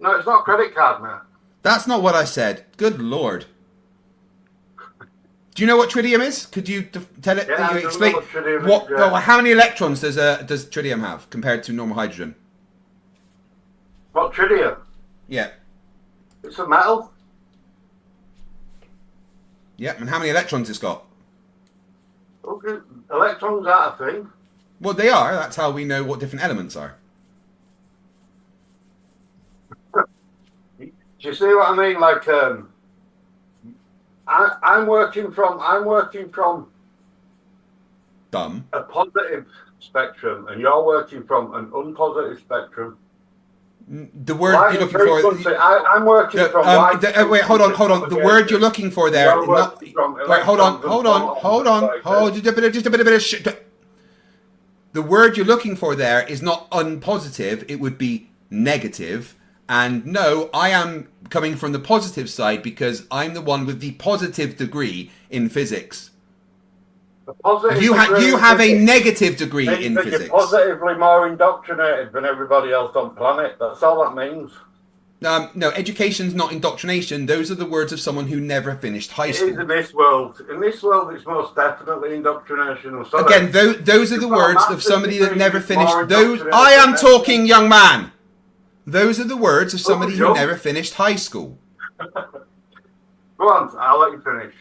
No, it's not a credit card, man. That's not what I said. Good lord. Do you know what tritium is? Could you tell it? Yeah, I you do explain know what tritium is, what? yeah. Well, how many electrons does tritium have compared to normal hydrogen? What tritium? Yeah. It's a metal. Yeah. And how many electrons it's got? Okay. Electrons aren't a thing. Well, they are. That's how we know what different elements are. Do you see what I mean? Like, I'm working from Dumb. a positive spectrum, and you're working from an unpositive spectrum. The word you're looking for. I'm working from. Wait, hold on. The word you're looking for there. Wait, hold on. Just a bit of shit. The word you're looking for there is not unpositive. It would be negative. And no, I am coming from the positive side because I'm the one with the positive degree in physics. You have a negative degree in physics. You're positively more indoctrinated than everybody else on planet. That's all that means. No, education's not indoctrination. Those are the words of someone who never finished high school. It is in this world. In this world, it's most definitely indoctrination. Again, those are the words of somebody that never finished. Those I am talking, young man. Those are the words of somebody who never finished high school. Go on, I'll let you finish.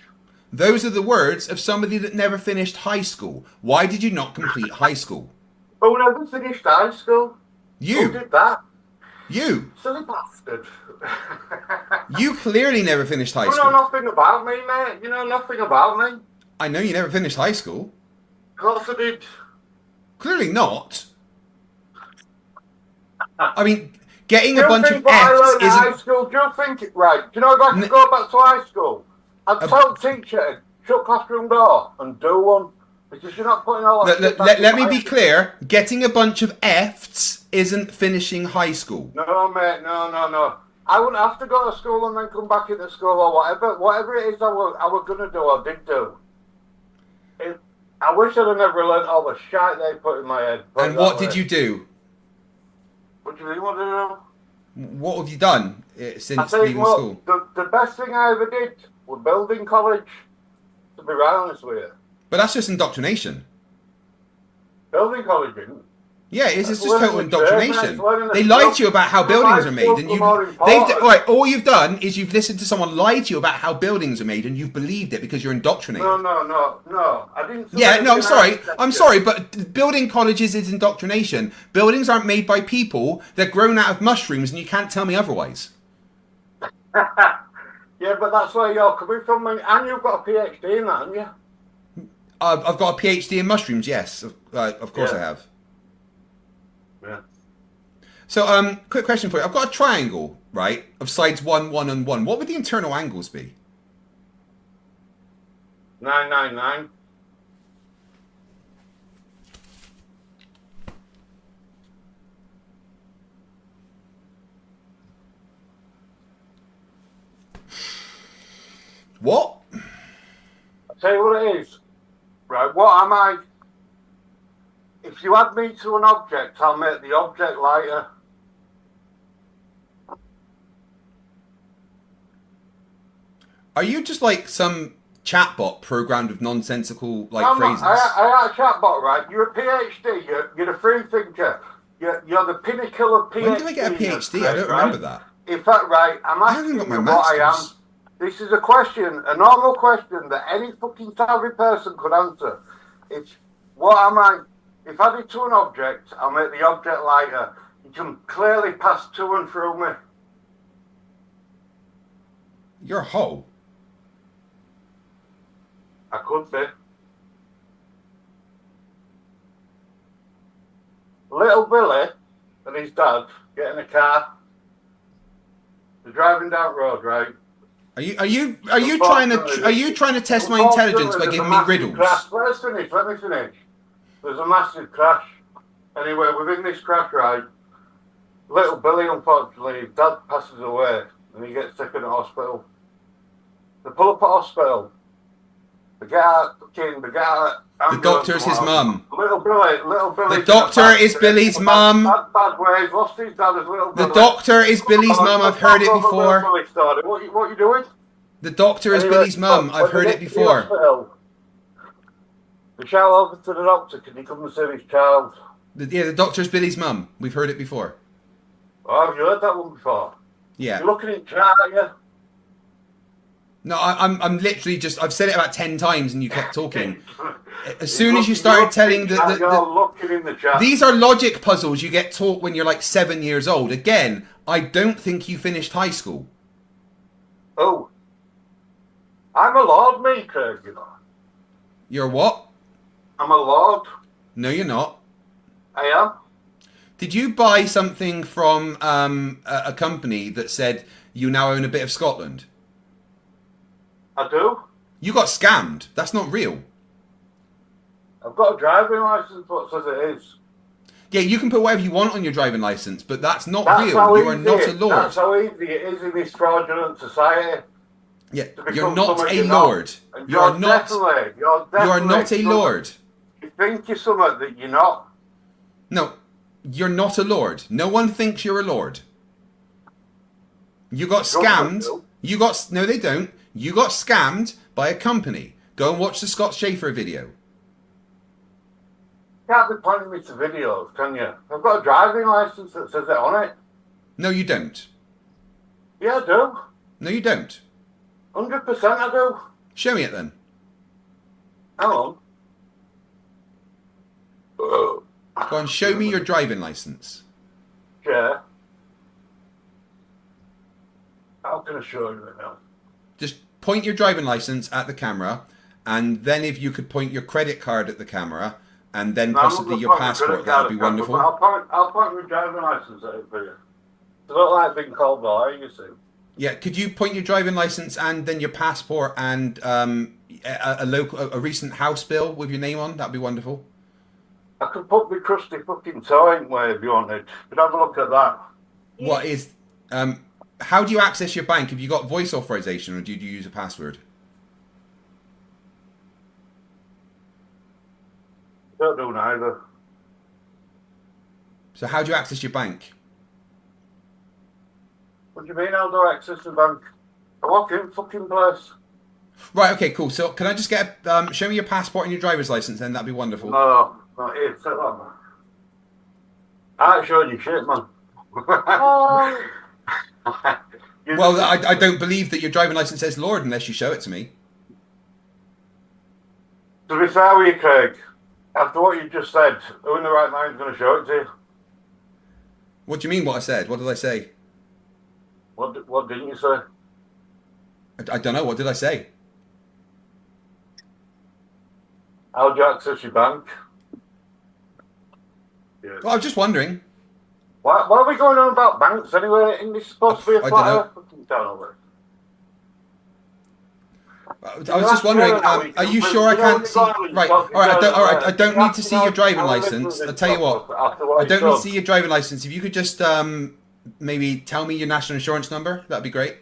Those are the words of somebody that never finished high school. Why did you not complete high school? Who never finished high school? You. Who did that? You. Silly bastard. You clearly never finished high school. You know nothing about me, mate. You know nothing about me. I know you never finished high school. Of course I did. Clearly not. I mean, getting a bunch of F's isn't... high school, do you think it right? Do you know if I could go back to high school, I'd tell the teacher to shut classroom door and do one. Because you're not putting all that let me be clear. Getting a bunch of F's isn't finishing high school. No, mate, no. I wouldn't have to go to school and then come back into school or whatever. Whatever it is I was going to do, I did do. I wish I'd have never learned all the shite they put in my head. And what did you do? What do you think? What did I do? What have you done since leaving school? The best thing I ever did was building college, to be right honest with you. But that's just indoctrination. Building college didn't. Yeah, it's just total indoctrination. They lied to you about how buildings are made, and all you've done is you've listened to someone lie to you about how buildings are made, and you've believed it because you're indoctrinated. No. I didn't. Yeah, no, I'm sorry, but building colleges is indoctrination. Buildings aren't made by people; they're grown out of mushrooms, and you can't tell me otherwise. Yeah, but that's where you're coming from, and you've got a PhD in that, haven't you? I've got a PhD in mushrooms. Yes, of course I have. Yeah. So, quick question for you. I've got a triangle, right, of sides 1, 1, and 1. What would the internal angles be? 999. What? I'll tell you what it is. Right, what am I? If you add me to an object, I'll make the object lighter. Are you just like some chatbot programmed with nonsensical phrases? I am a chatbot, right? You're a PhD. You're a free thinker. You're the pinnacle of PhD. When did I get a PhD? I don't remember that. In fact, right, I'm asking you what I am. This is a question, a normal question that any fucking savvy person could answer. It's, what am I? If added to an object, I'll make the object lighter. You can clearly pass to and through me. You're a hoe. I could be. Little Billy and his dad get in a car. They're driving down the road, right? Are you trying to test my intelligence by giving me riddles? Let me finish. There's a massive crash. Anyway, within this crash, right, little Billy, unfortunately, his dad passes away and he gets taken to hospital. They pull up at hospital. They get out. The doctor's his mum. Little Billy. The doctor is Billy's mum. Bad way. He's lost his dad as little Billy. The doctor is Billy's mum. I've heard it before. What you doing? The doctor is Billy's mum. I've heard it before. They shout over to the doctor. Can you come and see his child? The doctor's Billy's mum. We've heard it before. Oh, have you heard that one before? Yeah. You're looking in chat, aren't you? No, I'm literally just... I've said it about 10 times and you kept talking. As soon as you started telling these are logic puzzles you get taught when you're like 7 years old. Again, I don't think you finished high school. Oh. I'm a lord, me, Craig, you know. You're what? I'm a lord. No, you're not. I am. Did you buy something from a company that said you now own a bit of Scotland? I do. You got scammed. That's not real. I've got a driving license, what says it is. Yeah, you can put whatever you want on your driving license, but that's not That's real. how You are easy not it- a lord. That's how easy it is in this fraudulent society. Yeah, to become you're not something a you're not. lord. And You are not. definitely, you're You are definitely not a something- lord. You think you're something that you're not. No, you're not a lord. No one thinks you're a lord. You got Government scammed. do. You got no, they don't. You got scammed by a company. Go and watch the Scott Schaefer video. You can't be pointing me to videos, can you? I've got a driving license that says it on it. No, you don't. Yeah, I do. No, you don't. 100% I do. Show me it then. Hang on. Go on, show me your driving license. Yeah. How can I show you it now? Just point your driving license at the camera, and then if you could point your credit card at the camera, and then No, I'm not possibly gonna your point my passport, credit that card would be at the wonderful. camera, but I'll point my driving license at it for you. I don't like being called by, you see. Yeah, could you point your driving license and then your passport and a recent house bill with your name on? That'd be wonderful. I could put my crusty fucking toe in where if you wanted. But have a look at that. What is how do you access your bank? Have you got voice authorization or do you use a password? Don't do neither. So how do you access your bank? What do you mean, how do I access the bank? I walk in fucking place. Right, okay, cool. So can I just get show me your passport and your driver's license then? That'd be wonderful. No, not here. Take that back. I ain't showing you shit, man. Oh, Well, I don't believe that your driving license says Lord unless you show it to me. To be fair with you, Craig, after what you just said, who in the right mind is going to show it to you? What do you mean what I said? What did I say? What didn't you say? I don't know. What did I say? How'd you access your bank? Yeah. Well, I was just wondering. Why are we going on about banks anyway? Isn't this supposed to be a I flat dunno. earth fucking town over? I was just wondering. Are you sure I can't see? Right. All right. I don't need to see your driving license. I'll tell you what. I don't need to see your driving license. If you could just maybe tell me your national insurance number, that'd be great.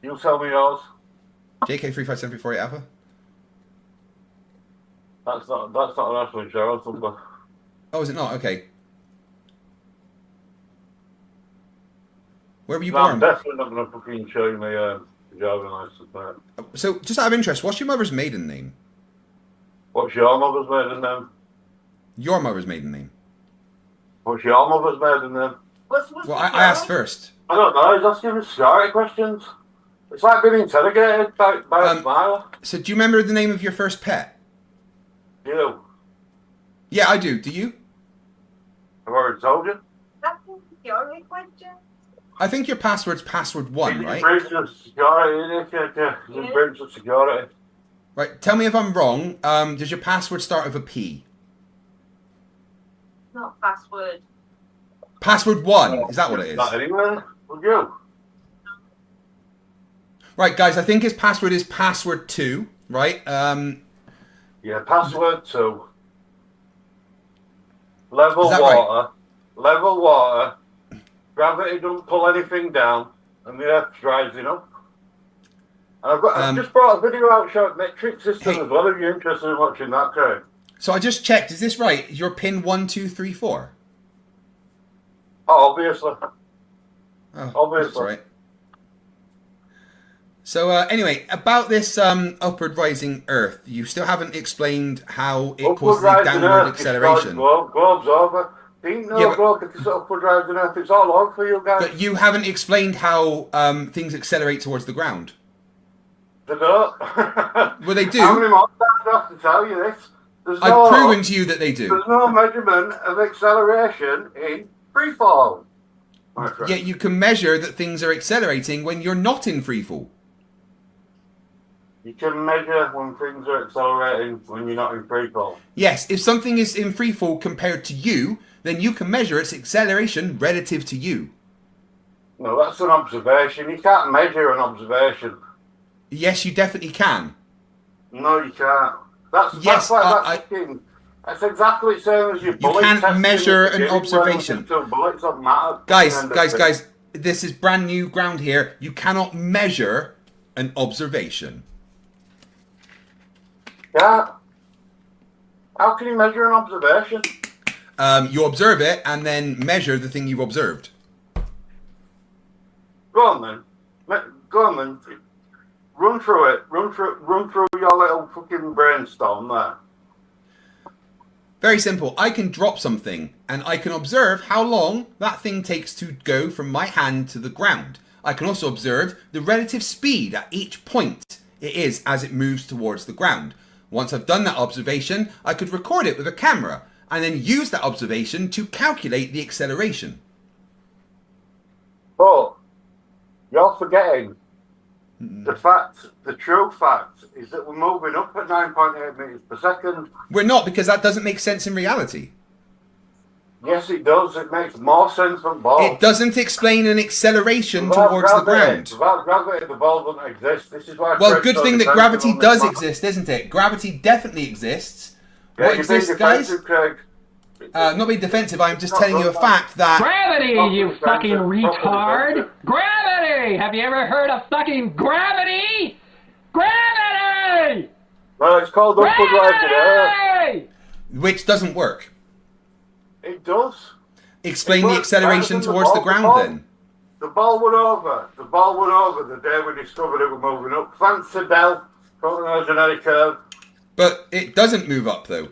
You tell me yours. JK357348 Alpha. That's not a national insurance number. Oh, is it not? Okay. Where were you No, I'm born? definitely not going to fucking show you my driving license, mate. So, just out of interest, what's your mother's maiden name? What's your mother's maiden name? Your mother's maiden name. What's your mother's maiden name? what's Well, I asked first. I don't know. He's asking me security questions. It's like being interrogated by a smiler. So, do you remember the name of your first pet? You. Yeah, I do. Do you? I've already told you. That's a security question. I think your password's password1, He's right? breach of security. He's in breach of security. Right. Tell me if I'm wrong. Does your password start with a P? Not password. Password1. Is that what it is? Not anywhere. Would you? Right, guys. I think his password is password2. Right. Yeah, password 2. Level Is that water. Level water. Gravity don't pull anything down, and the Earth's rising up. And I've just brought a video out showing metric system as well. If you're interested in watching that, Craig. So I just checked. Is this right? Your pin 1234. Oh, obviously. Oh, Obviously. that's right. So anyway, about this upward rising Earth, you still haven't explained how it causes the downward acceleration. Globe's over. Ain't no Yeah, but- globe if it's upward rising Earth. It's all over for you guys. But you haven't explained how things accelerate towards the ground. They don't. Well, they do. How many more times do I have to tell you this? I've proven to you that they do. There's no measurement of acceleration in freefall. Yet you can measure that things are accelerating when you're not in free fall. You can measure when things are accelerating when you're not in free fall. Yes, if something is in free fall compared to you, then you can measure its acceleration relative to you. No, that's an observation. You can't measure an observation. Yes, you definitely can. No, you can't. That's exactly the same as your bullet. You can't testing measure at the an beginning when observation. two bullets don't matter. Guys, this is brand new ground here. You cannot measure an observation. Yeah. How can you measure an observation? You observe it and then measure the thing you've observed. Go on then. Go on then. Run through it. Run through your little fucking brainstorm there. Very simple. I can drop something and I can observe how long that thing takes to go from my hand to the ground. I can also observe the relative speed at each point it is as it moves towards the ground. Once I've done that observation, I could record it with a camera and then use that observation to calculate the acceleration. But you're forgetting the true fact is that we're moving up at 9.8 meters per second. We're not, because that doesn't make sense in reality. Yes, it does. It makes more sense than ball. It doesn't explain an acceleration towards the ground. Without gravity, the ball doesn't exist. This is why. Well, good thing that gravity does exist, isn't it? Gravity definitely exists. Yeah, what exists, guys? Craig. Not being defensive, I'm just telling you a fact that... Gravity, you fucking retard! Gravity! Have you ever heard of fucking gravity? Gravity! Well, it's called upward rising Gravity! Which doesn't work. It does. Explain the acceleration towards the ground, then. The ball went over. The ball went over the day we discovered it was moving up. Thanks to Dell, protogenic curve. But it doesn't move up, though.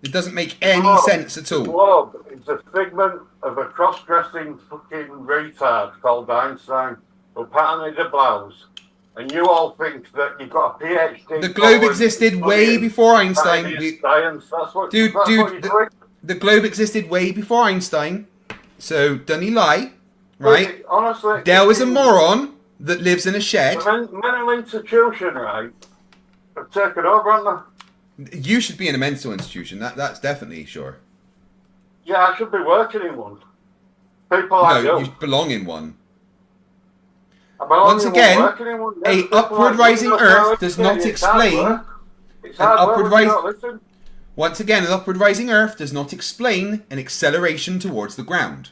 It doesn't make any sense at all. The globe is a figment of a cross-dressing fucking retard called Einstein who patterned a blouse. And you all think that you've got a PhD. The globe existed way before Einstein. Dude, the globe existed way before Einstein. So, don't he lie? Right? Honestly, Dell is a moron that lives in a shed. The mental institution, right, have taken over, haven't they? You should be in a mental institution. That's definitely sure. Yeah, I should be working in one. People like you belong in one. Once again, a upward rising Earth does not explain. Once again, an upward rising Earth does not explain an acceleration towards the ground.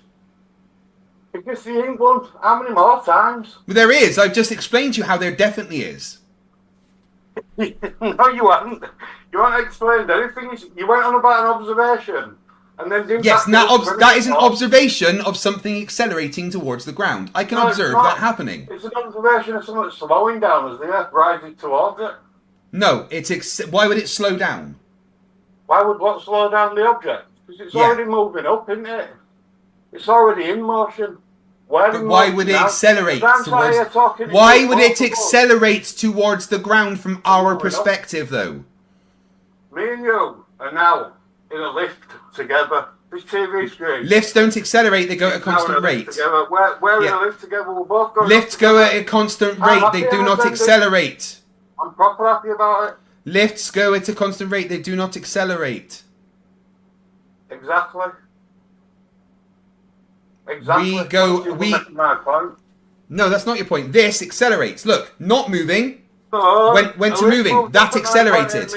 Because you ain't one. How many more times? Well, there is. I've just explained to you how there definitely is. No, you haven't. You haven't explained anything. You went on about an observation. And then yes, that is an observation of something accelerating towards the ground. I can observe that happening. It's an observation of something slowing down as the Earth rises towards it. No, why would it slow down? Why would what slow down the object? Because it's already moving up, isn't it? It's already in motion. But why would it accelerate towards? Why would it accelerate towards the ground from our perspective, though? Me and you are now in a lift together. This TV screen. Lifts don't accelerate; they go at a constant rate. We're in a lift together. We're both going. Lifts go at a constant rate; they do not accelerate. I'm proper happy about it. Lifts go at a constant rate; they do not accelerate. Exactly. No, that's not your point. This accelerates. Look, not moving. Went to moving. That accelerated.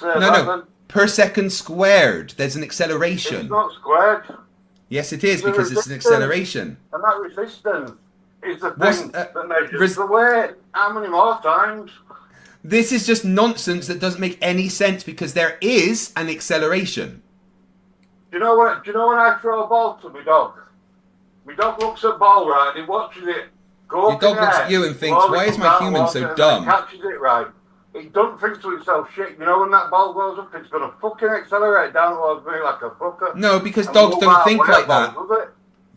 No. Per second squared. There's an acceleration. It's not squared. Yes, it is, because it's an acceleration. And that resistance is the thing that measures the weight. How many more times? This is just nonsense that doesn't make any sense, because there is an acceleration. Do you know when I throw a ball to my dog? My dog looks at ball right and he watches it go up. Your dog looks at you and thinks, why is my human so dumb? Catches it right. He doesn't think to himself, shit, you know when that ball goes up, it's going to fucking accelerate down towards me like a fucker. No, because dogs don't think like that.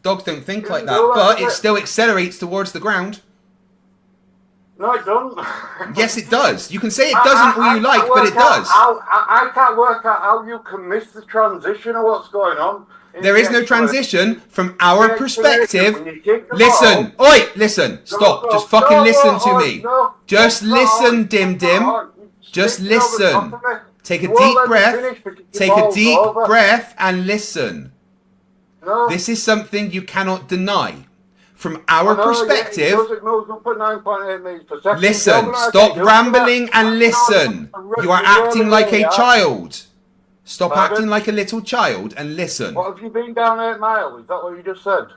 Dogs don't think like that, but it still accelerates towards the ground. No, it doesn't. Yes, it does. You can say it doesn't all you like, but it does. I can't work out how you can miss the transition of what's going on. There is no transition from our perspective. Listen. Oi, listen. Stop. Just fucking listen to me. Just listen, Dim Dim. Just listen. Take a deep breath. Take a deep breath and listen. This is something you cannot deny. From our perspective, listen, stop rambling and listen. You are acting like a child. Stop acting like a little child and listen. What have you been down 8 miles? Is that what you just said?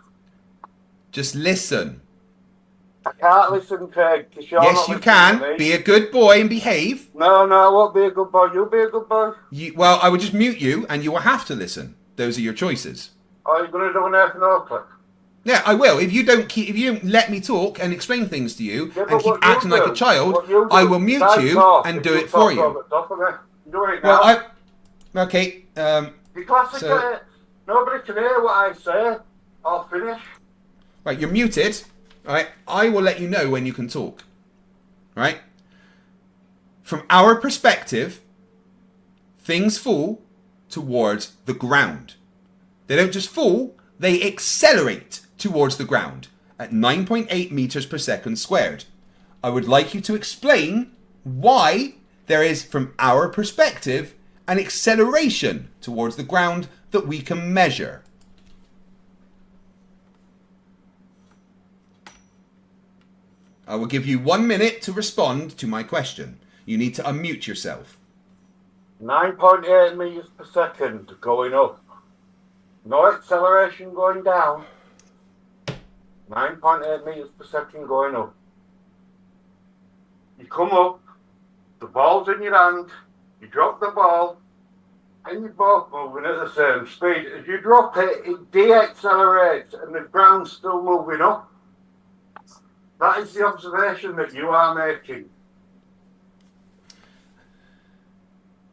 Just listen. I can't listen, Craig. Yes, you can. Be a good boy and behave. No, I won't be a good boy. You'll be a good boy. Well, I would just mute you and you will have to listen. Those are your choices. Are you going to do an F and O click? Yeah, I will. If you don't let me talk and explain things to you and keep acting like a child, I will mute you and do it for you. Well, okay. You classically, nobody can hear what I say or finish. Right, you're muted. All right, I will let you know when you can talk. Right? From our perspective, things fall towards the ground. They don't just fall, they accelerate towards the ground at 9.8 meters per second squared. I would like you to explain why there is, from our perspective, an acceleration towards the ground that we can measure. I will give you 1 minute to respond to my question. You need to unmute yourself. 9.8 meters per second going up. No acceleration going down. 9.8 meters per second going up. You come up, the ball's in your hand, you drop the ball, and you're both moving at the same speed. As you drop it, it de-accelerates and the ground's still moving up. That is the observation that you are making.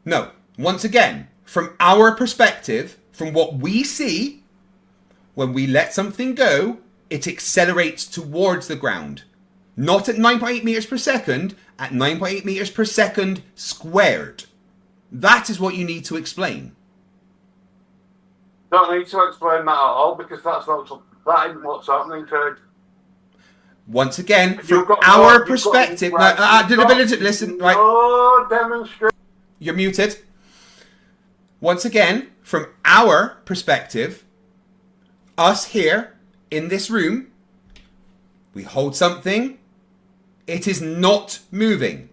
No. Once again, from our perspective, from what we see, when we let something go, it accelerates towards the ground. Not at 9.8 meters per second, at 9.8 meters per second squared. That is what you need to explain. Don't need to explain that at all because that isn't what's happening, Craig. Once again, from our perspective, listen, right? No demonstration. You're muted. Once again, from our perspective, us here in this room, we hold something, it is not moving.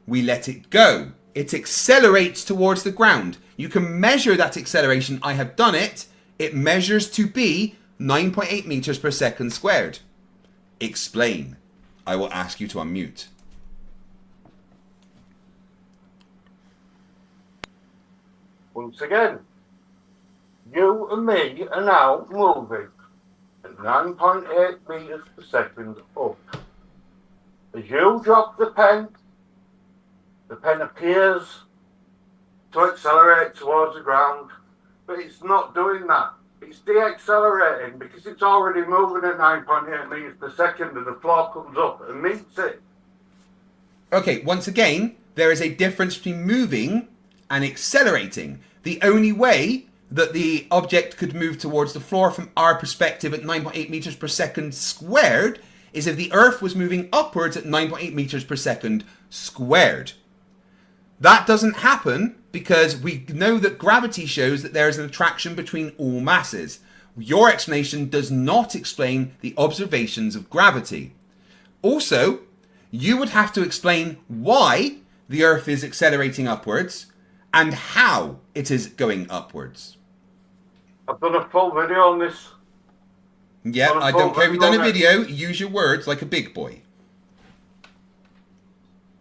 We let it go. It accelerates towards the ground. You can measure that acceleration. I have done it. It measures to be 9.8 meters per second squared. Explain. I will ask you to unmute. Once again, you and me are now moving at 9.8 meters per second up. As you drop the pen appears to accelerate towards the ground, but it's not doing that. It's de-accelerating because it's already moving at 9.8 meters per second and the floor comes up and meets it. Okay, once again, there is a difference between moving and accelerating. The only way that the object could move towards the floor from our perspective at 9.8 meters per second squared is if the Earth was moving upwards at 9.8 meters per second squared. That doesn't happen because we know that gravity shows that there is an attraction between all masses. Your explanation does not explain the observations of gravity. Also, you would have to explain why the Earth is accelerating upwards and how it is going upwards. I've done a full video on this. Yeah, I don't care if you've done a video. Use your words like a big boy.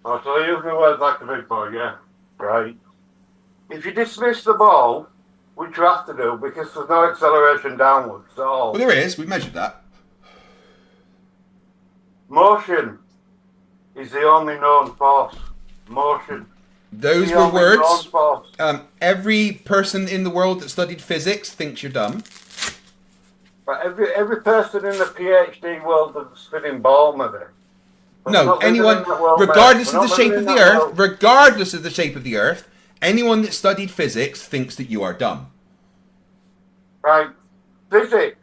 Oh, so I use my words like a big boy, yeah. Right. If you dismiss the ball, which you have to do because there's no acceleration downwards at all. Well, there is. We measured that. Motion is the only known force. Motion. Those were words. Every person in the world that studied physics thinks you're dumb. But every person in the PhD world of the spinning ball, maybe. No, anyone, regardless of the shape of the Earth, regardless of the shape of the Earth, anyone that studied physics thinks that you are dumb. Right. Physics.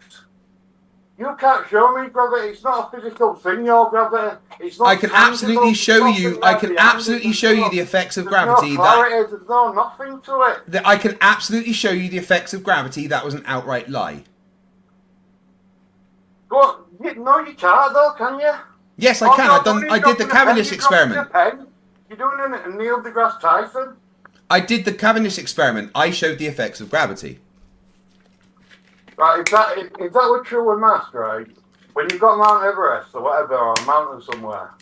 You can't show me gravity. It's not a physical thing, your gravity. It's not I can absolutely show you. I can absolutely show you the effects of gravity. There's no clarity. There's no nothing to it. I can absolutely show you the effects of gravity. That was an outright lie. But no, you can't though, can you? Yes, I can. I did the Cavendish experiment. You're doing it in Neil deGrasse Tyson. I did the Cavendish experiment. I showed the effects of gravity. Right, is that what's true with mass, right? When you've got Mount Everest or whatever, or a mountain somewhere,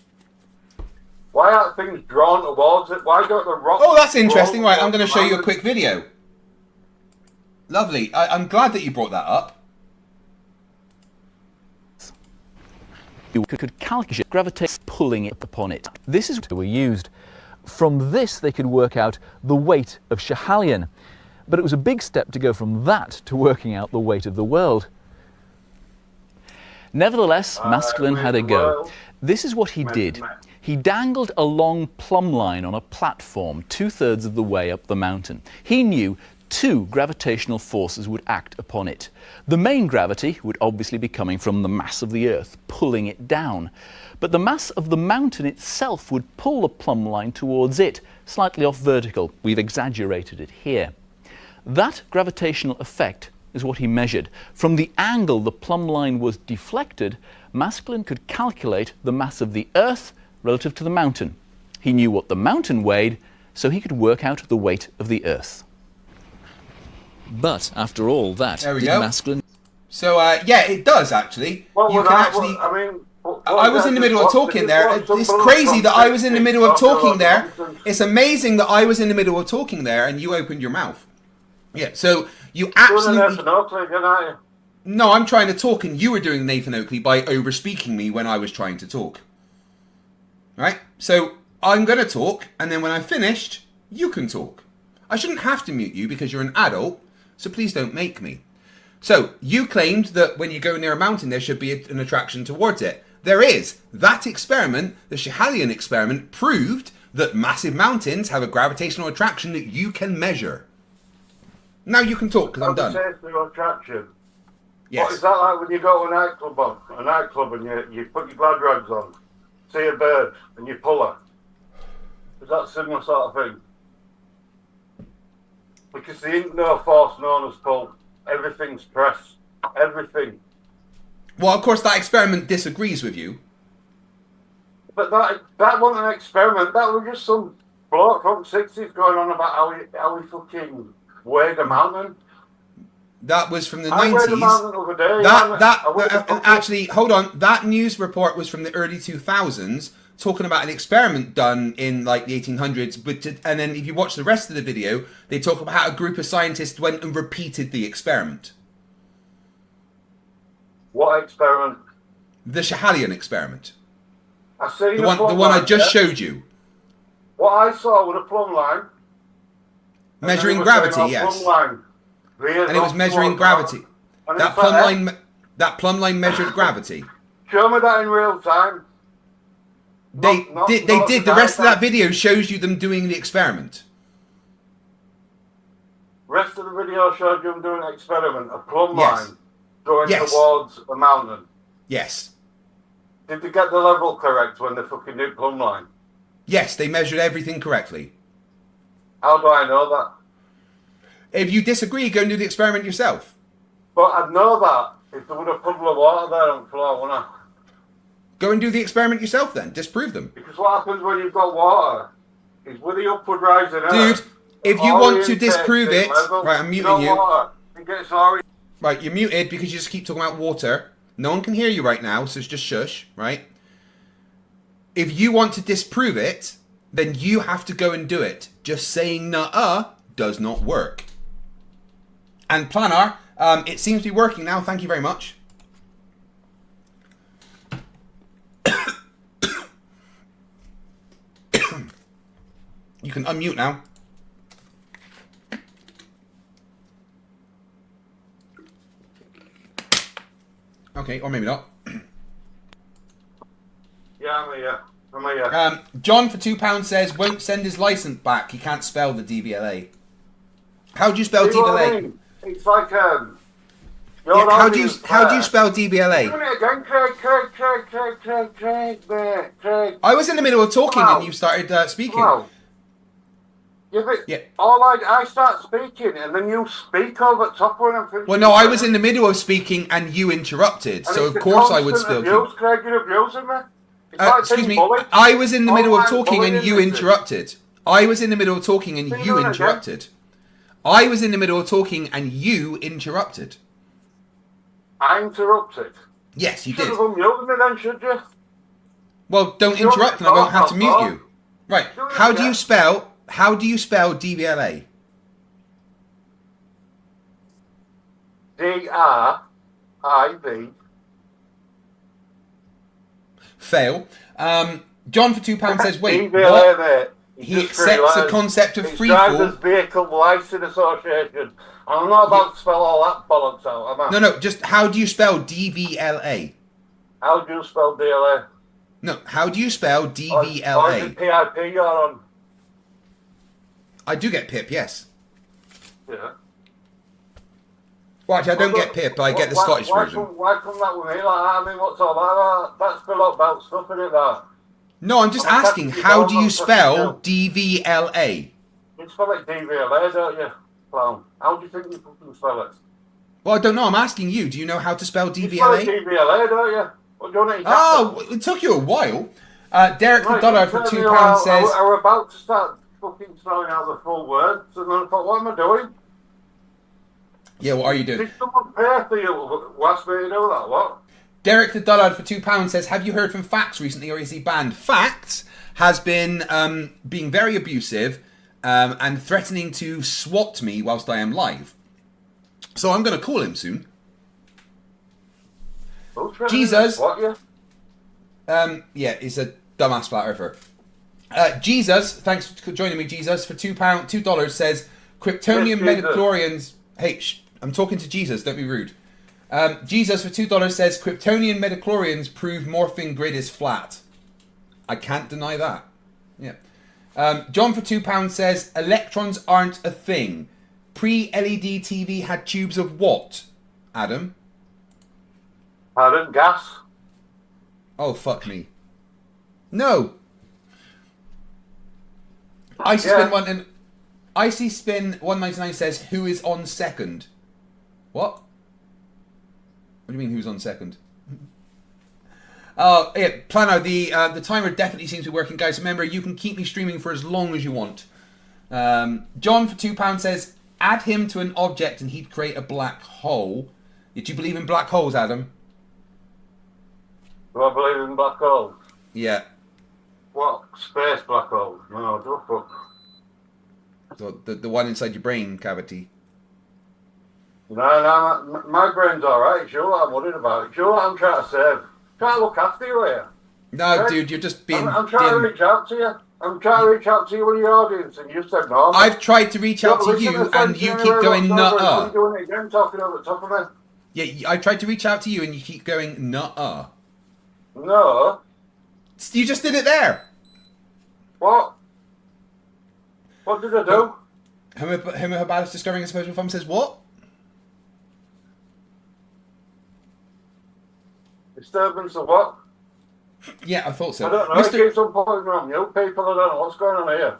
why aren't things drawn towards it? Why don't the rocks... Oh, that's interesting. Right, I'm going to show you a quick video. Lovely. I'm glad that you brought that up. You could calculate gravity pulling it upon it. This is what were used. From this, they could work out the weight of Schiehallion. But it was a big step to go from that to working out the weight of the world. Nevertheless, Maskelyne had a go. This is what he did. He dangled a long plumb line on a platform 2/3 of the way up the mountain. He knew 2 gravitational forces would act upon it. The main gravity would obviously be coming from the mass of the Earth, pulling it down. But the mass of the mountain itself would pull the plumb line towards it, slightly off vertical. We've exaggerated it here. That gravitational effect is what he measured. From the angle the plumb line was deflected, Maskelyne could calculate the mass of the Earth relative to the mountain. He knew what the mountain weighed, so he could work out the weight of the Earth. But after all that, there we did go. Maskelyne... So, yeah, it does actually. You can actually... I was in the middle of talking there. It's crazy that I was in the middle of talking there. It's amazing that I was in the middle of talking there and you opened your mouth. Yeah, so you absolutely... No, I'm trying to talk and you were doing Nathan Oakley by over-speaking me when I was trying to talk. Right? So I'm going to talk and then when I'm finished, you can talk. I shouldn't have to mute you because you're an adult, so please don't make me. So, you claimed that when you go near a mountain there should be an attraction towards it. There is. That experiment, the Schiehallion experiment, proved that massive mountains have a gravitational attraction that you can measure. Now you can talk, because I'm done. Attraction. Yes. What is that like when you go to a nightclub and you put your glad rags on, see a bird, and you pull her? Is that a similar sort of thing? Because there ain't no force known as pull. Everything's press. Everything. Well, of course, that experiment disagrees with you. But that wasn't an experiment. That was just some bloke from the 60s going on about how he fucking weighed a mountain. That was from the 90s. I weighed a mountain the other day. Actually, hold on. That news report was from the early 2000s, talking about an experiment done in like the 1800s. And then if you watch the rest of the video, they talk about how a group of scientists went and repeated the experiment. What experiment? The Schiehallion experiment. I seen the one I just showed you. What I saw was a plumb line. Measuring gravity, yes. And it was measuring gravity. That plumb line measured gravity. Show me that in real time. They did. The rest of that video shows you them doing the experiment. Rest of the video showed you them doing an experiment. A plumb line going towards a mountain. Yes. Did they get the level correct when they fucking did plumb line? Yes, they measured everything correctly. How do I know that? If you disagree, go and do the experiment yourself. But I'd know that if there was a puddle of water there on the floor, wouldn't I? Go and do the experiment yourself then. Disprove them. Because what happens when you've got water is with the upward rising air. Dude, if you want to disprove it... Right, I'm muting you. Right, you're muted because you just keep talking about water. No one can hear you right now, so just shush, right? If you want to disprove it, then you have to go and do it. Just saying nuh-uh does not work. And Planar, it seems to be working now. Thank you very much. You can unmute now. Okay, or maybe not. Yeah, I'm here. I'm here. John for £2 says won't send his license back. He can't spell the DVLA. How do you spell See what I DVLA? mean? It's like Yeah, how do you spell DVLA? Doing it again, Craig, mate, Craig. I was in the middle of talking and you started speaking. Wow. Yeah. I start speaking and then you speak over the top when I'm finishing. Well, no, I was in the middle of speaking and you interrupted, so of course I would still keep. Craig, you're abusing me. It's like Excuse me, bullied. I was in the middle of Online talking and bullying, you is it? interrupted. I was in the middle of talking and Say you that interrupted. I was in the middle of talking and you interrupted. I interrupted. Yes, you Should did. have unmuted me then, should you? Well, don't You're interrupt and I won't have to mute talking. you. Right. Do it How do again. you spell DVLA? DRIV. Fail. John for £2 says wait. DVLA, What? mate. He accepts the concept of free Drivers fall. Vehicle Licensing Association. I'm not about to spell all that bollocks out, am I? No, just how do you spell DVLA? How do you spell DLA? No, how do you spell Or is DVLA? it PIP you're on? I do get PIP, yes. Yeah. Well, actually, I don't get PIP, I get the Scottish version. Why come that with me like that? I mean, what's all that about? That's below belt stuff, isn't it, that? No, I'm just I'm asking, attacking how you, do you I'm spell attacking DVLA? You spell it DVLA, don't you, clown? How do you think you fucking spell it? Well, I don't know, I'm asking you. Do you know how to spell You spell it DVLA? DVLA, don't you? What do you want to Oh, it took you a while. Derek the Dollard for £2 says... I were about to start fucking throwing out the full words, and then I thought, what am I doing? Yeah, what are you doing? Did someone pay for you who asked me to do that, what? Derek the Dollard for £2 says, have you heard from Facts recently, or is he banned? Facts has been being very abusive and threatening to swat me whilst I am live. So I'm going to call him soon. Who's threatening Jesus. to swat you? Yeah, he's a dumbass flat earther. Jesus, thanks for joining me, Jesus, for $2 says, Kryptonian Yes, Jesus. Metachlorians... Hey, I'm talking to Jesus, don't be rude. Jesus for $2 says, Kryptonian Metachlorians prove morphing grid is flat. I can't deny that. Yeah. John for £2 says, electrons aren't a thing. Pre-LED TV had tubes of what? Adam? Pardon, gas? Oh, fuck me. No. Icy Yeah. Spin 1 and Icy Spin 199 says, who is on second? What? What do you mean who's on second? Oh, yeah, Plano, the timer definitely seems to be working, guys. Remember, you can keep me streaming for as long as you want. John for £2 says, add him to an object and he'd create a black hole. Did you believe in black holes, Adam? Do I believe in black holes? Yeah. What? Space black holes? No, do I fuck? So the one inside your brain cavity. No, my brain's alright. Sure what I'm worried about. Sure what I'm trying to save. Trying to look after you here. No, Right? dude, you're just being I'm trying to dim. reach out to you. I'm trying to reach out to you with your audience, and you said no. I've tried to reach out to Listen, you, I and said you to keep anyway, going what's over, nuh-uh. I'm doing it again, talking over the top of me. Yeah, I tried to reach out to you, and you keep going nuh-uh. No. You just did it there. What? What did I do? Homo habilis discovering a supposable thumb says what? Disturbance of what? Yeah, I thought so. I don't know. It keeps on pointing on you people. I don't know what's going on here.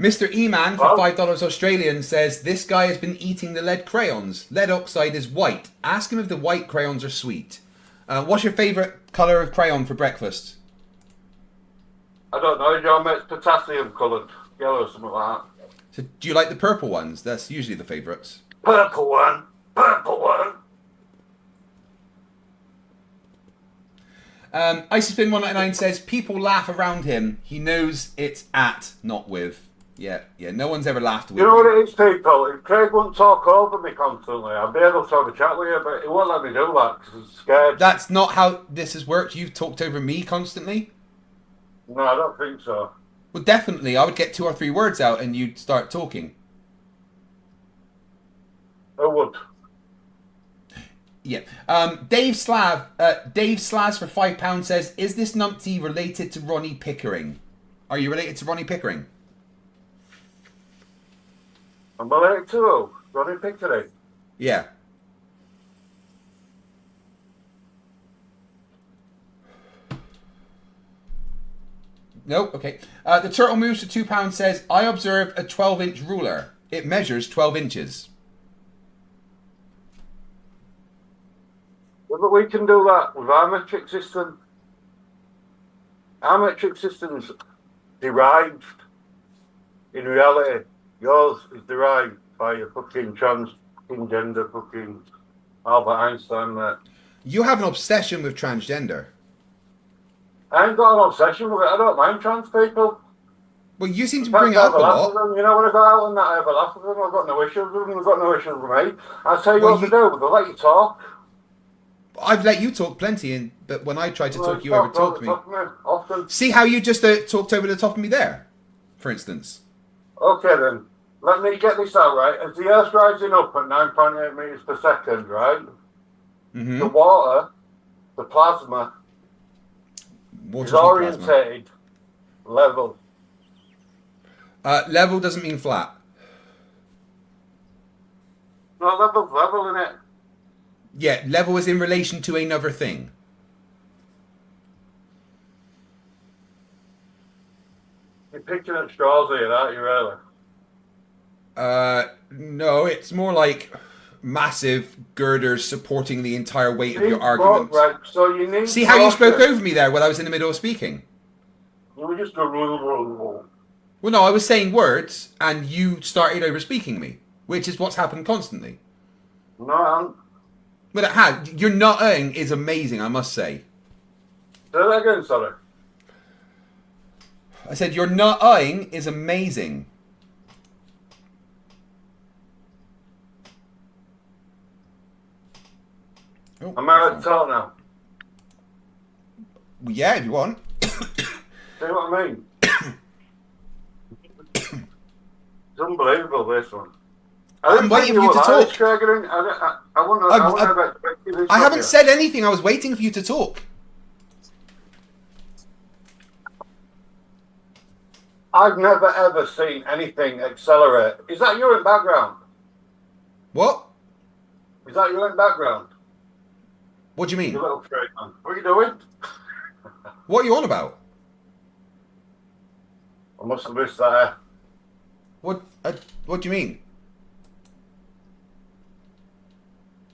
Mr. E-Man for Well? $5 Australian says, this guy has been eating the lead crayons. Lead oxide is white. Ask him if the white crayons are sweet. What's your favourite colour of crayon for breakfast? I don't know. Your mate's potassium coloured. Yellow or something like that. So, do you like the purple ones? That's usually the favourites. Purple one. Purple one. IceSpin199 says, people laugh around him. He knows it's at, not with. Yeah, no one's ever laughed with You know me. what it is, people? If Craig won't talk over me constantly, I'll be able to have a chat with you, but he won't let me do that because he's scared. That's not how this has worked. You've talked over me constantly. No, I don't think so. Well, definitely. I would get 2 or 3 words out and you'd start talking. I would. Yeah. Dave Slaz for £5 says, is this numpty related to Ronnie Pickering? Are you related to Ronnie Pickering? I'm related to who? Ronnie Pickering? Yeah. Nope, okay. The Turtle Moves for £2 says, I observed a 12-inch ruler. It measures 12 inches. Yeah, but we can do that with our metric system. Our metric system's derived. In reality, yours is derived by a fucking transgender fucking Albert Einstein, mate. You have an obsession with transgender. I ain't got an obsession with it. I don't mind trans people. Well, you seem to bring it up a lot. You know, when I go out and that, I have a laugh with them. I've got no issues with them. I've got no issues with me. I'll tell you what to do, but they'll let you talk. I've let you talk plenty, but when I tried to talk, you over-talked me. Often. See how you just talked over the top of me there, for instance? Okay, then. Let me get this out, right? As the Earth's rising up at 9.8 metres per second, right? Mm-hmm. The water, the plasma, is orientated level. Level doesn't mean flat. No, level's level, innit? Yeah, level is in relation to another thing. You're picking at straws here, aren't you, really? No, it's more like massive girders supporting the entire weight of your argument. Right, so you need. See how you spoke over me there while I was in the middle of speaking? You were just going. Well, no, I was saying words, and you started over speaking me, which is what's happened constantly. No, I'm. But it had. Your nutting is amazing, I must say. Say that again, sorry. I said your nutting is amazing. Oh, I'm allowed to talk now. Well, yeah, if you want. See what I mean? It's unbelievable, this one. I'm waiting for you to talk. I haven't said anything. I was waiting for you to talk. I've never ever seen anything accelerate. Is that you in background? What? Is that you in background? What do you mean? You little straight man. What are you doing? What are you on about? I must have missed that. What do you mean?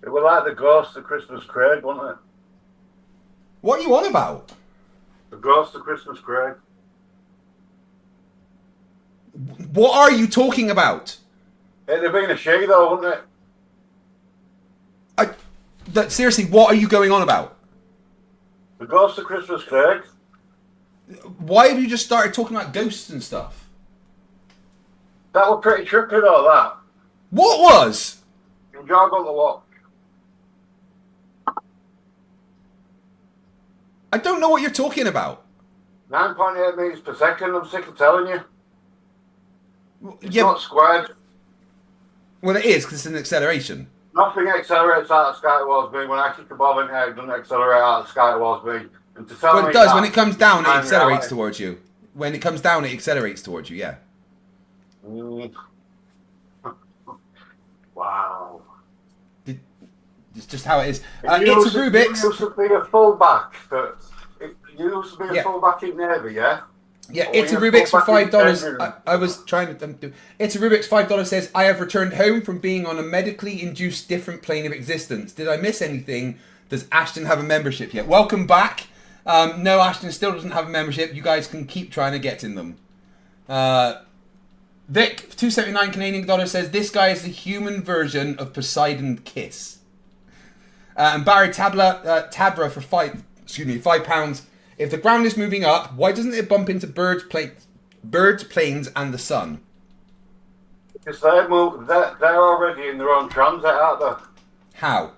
It was like the ghost of Christmas Craig, wasn't it? What are you on about? The ghost of Christmas Craig. What are you talking about? It'd have been a she though, wouldn't it? Seriously, what are you going on about? The ghost of Christmas Craig. Why have you just started talking about ghosts and stuff? That was pretty trippy though, that. What was? You joggle the watch. I don't know what you're talking about. 9.8 metres per second, I'm sick of telling you. It's Yeah, not squared. well, it is because it's an acceleration. Nothing accelerates out of sky towards me. When I kick a ball in the air, it doesn't accelerate out of sky towards me. And to tell Well, me it does. that, When it comes down, it I'm accelerates reality. towards you. When it comes down, it accelerates towards you, yeah. Wow. It's just how it is. You It's a Rubik's. You used to be a fullback. You used to be a Yeah. fullback in Navy, yeah? Yeah, Or it's a were you Rubik's for fullback in $5. Navy? I was trying to do. It's a Rubik's $5 says, I have returned home from being on a medically induced different plane of existence. Did I miss anything? Does Ashton have a membership yet? Welcome back. No, Ashton still doesn't have a membership. You guys can keep trying to get in them. Vic, 279 Canadian dollar says, this guy is the human version of Poseidon Kiss. And Barry Tabra for £5. If the ground is moving up, why doesn't it bump into birds, planes, and the sun? Because they're already in their own transit, aren't they? How?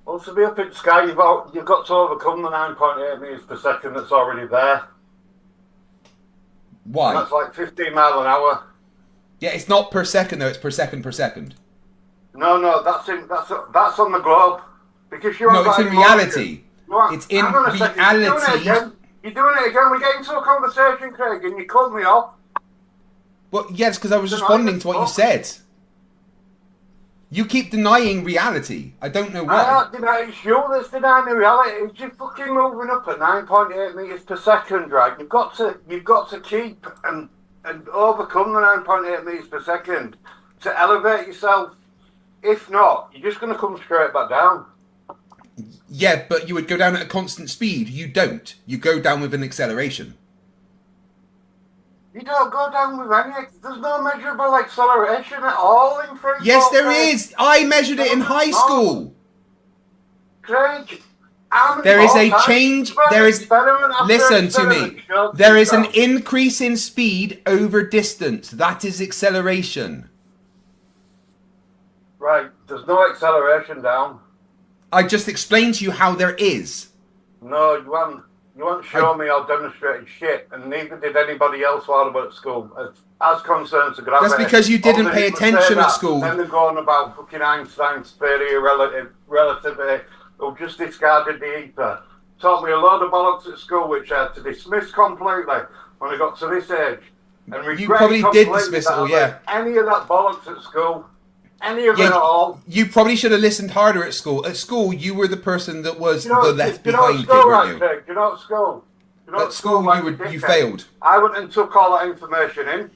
Well, to be up in the sky, you've got to overcome the 9.8 metres per second that's already there. Why? And that's like 15 miles an hour. Yeah, it's not per second though, it's per second per second. No, No, that's on the globe. Because you No, it's in reality. It's in reality. You're doing it again. We're getting to a conversation, Craig, and you cut me off. Well, yes, because I was responding to what you said. You keep denying reality. I don't know why. I don't deny it's you that's denying the reality. If you're fucking moving up at 9.8 meters per second, right? You've got to keep and overcome the 9.8 meters per second to elevate yourself. If not, you're just going to come straight back down. Yeah, but you would go down at a constant speed. You don't. You go down with an acceleration. You don't go down with any... There's no measurable acceleration at all in free fall. Yes, there is. I measured it in high school. Craig, there is a change. There is... Listen to me. There is an increase in speed over distance. That is acceleration. Right. There's no acceleration down. I just explained to you how there is. No, you haven't. You haven't shown me or demonstrated shit, and neither did anybody else while I was at school. As concerns the gravity. That's because you didn't pay attention at school. Then they're going about fucking Einstein's theory of relativity, who just discarded the ether. Taught me a load of bollocks at school, which I had to dismiss completely when I got to this age. And regret you probably did dismiss it all, yeah. Any of that bollocks at school. Any of it at all. You probably should have listened harder at school. At school, you were the person that was the left behind kid, weren't you? You're not at school. At school, you failed. I went and took all that information in,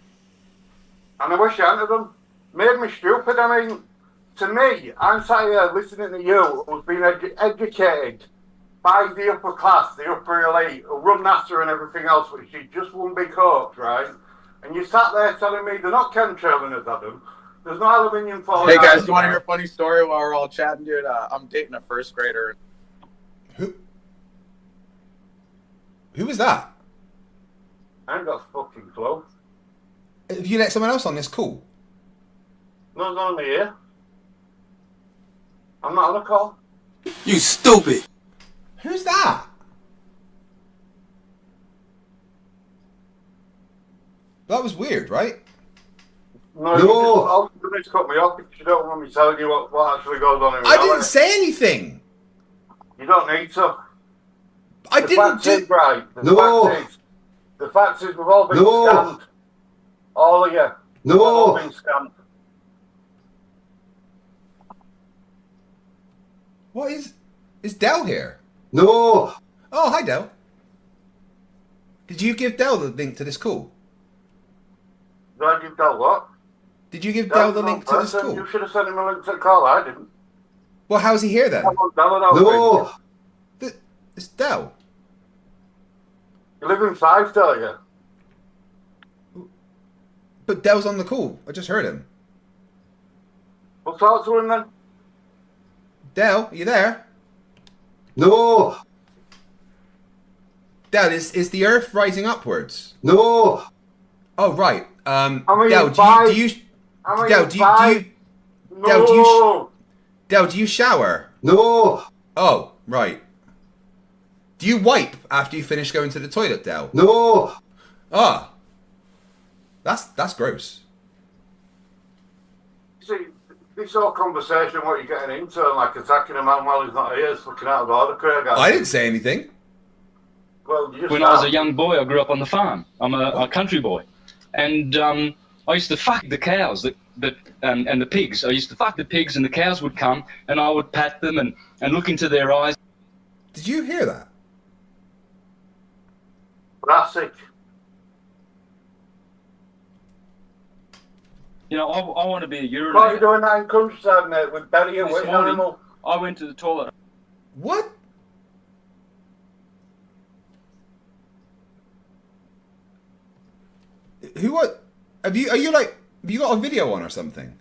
and I wish I hadn't done. Made me stupid. I mean, to me, I'm sat here listening to you, who's been educated by the upper class, the upper elite, who run NASA and everything else, which you just won't be caught, right? And you sat there telling me they're not chemtrailing as Adam. There's no aluminium falling. Hey guys, do you want to hear a funny story while we're all chatting, dude? I'm dating a first grader. Who was that? I ain't got a fucking clue. If you let someone else on this call. No, it's only here. I'm not on a call. You stupid. Who's that? That was weird, right? No. You just cut me off because you don't want me telling you what actually goes on in reality. I didn't say anything. You don't need to. I didn't do... Right. The fact is we've all been scammed. All of you. We've all been scammed. What is... Is Del here? No. Oh, hi, Del. Did you give Del the link to this call? Did I give Del what? Did you give Del the link to this call? You should have sent him a link to the call. I didn't. Well, how's he here then? No. It's Del. You live in Fife, don't you? But Del's on the call. I just heard him. We'll talk to him then. Del, are you there? No. Del, is the Earth rising upwards? No. Oh right. Del, do you shower? No. Oh, right. Do you wipe after you finish going to the toilet, Del? No. Ah. That's gross. See, this whole conversation, what you're getting into, and like attacking a man while he's not here, is looking out of order, Craig. I didn't say anything. Well, you just when I was a young boy, I grew up on the farm. I'm a country boy. And I used to fuck the cows and the pigs. I used to fuck the pigs, and the cows would come, and I would pat them and look into their eyes. Did you hear that? Classic. You know, I want to be a urinator. What are you doing that in countryside, mate, with Betty and Whit animal? I went to the toilet. What? What? Have you got a video on or something?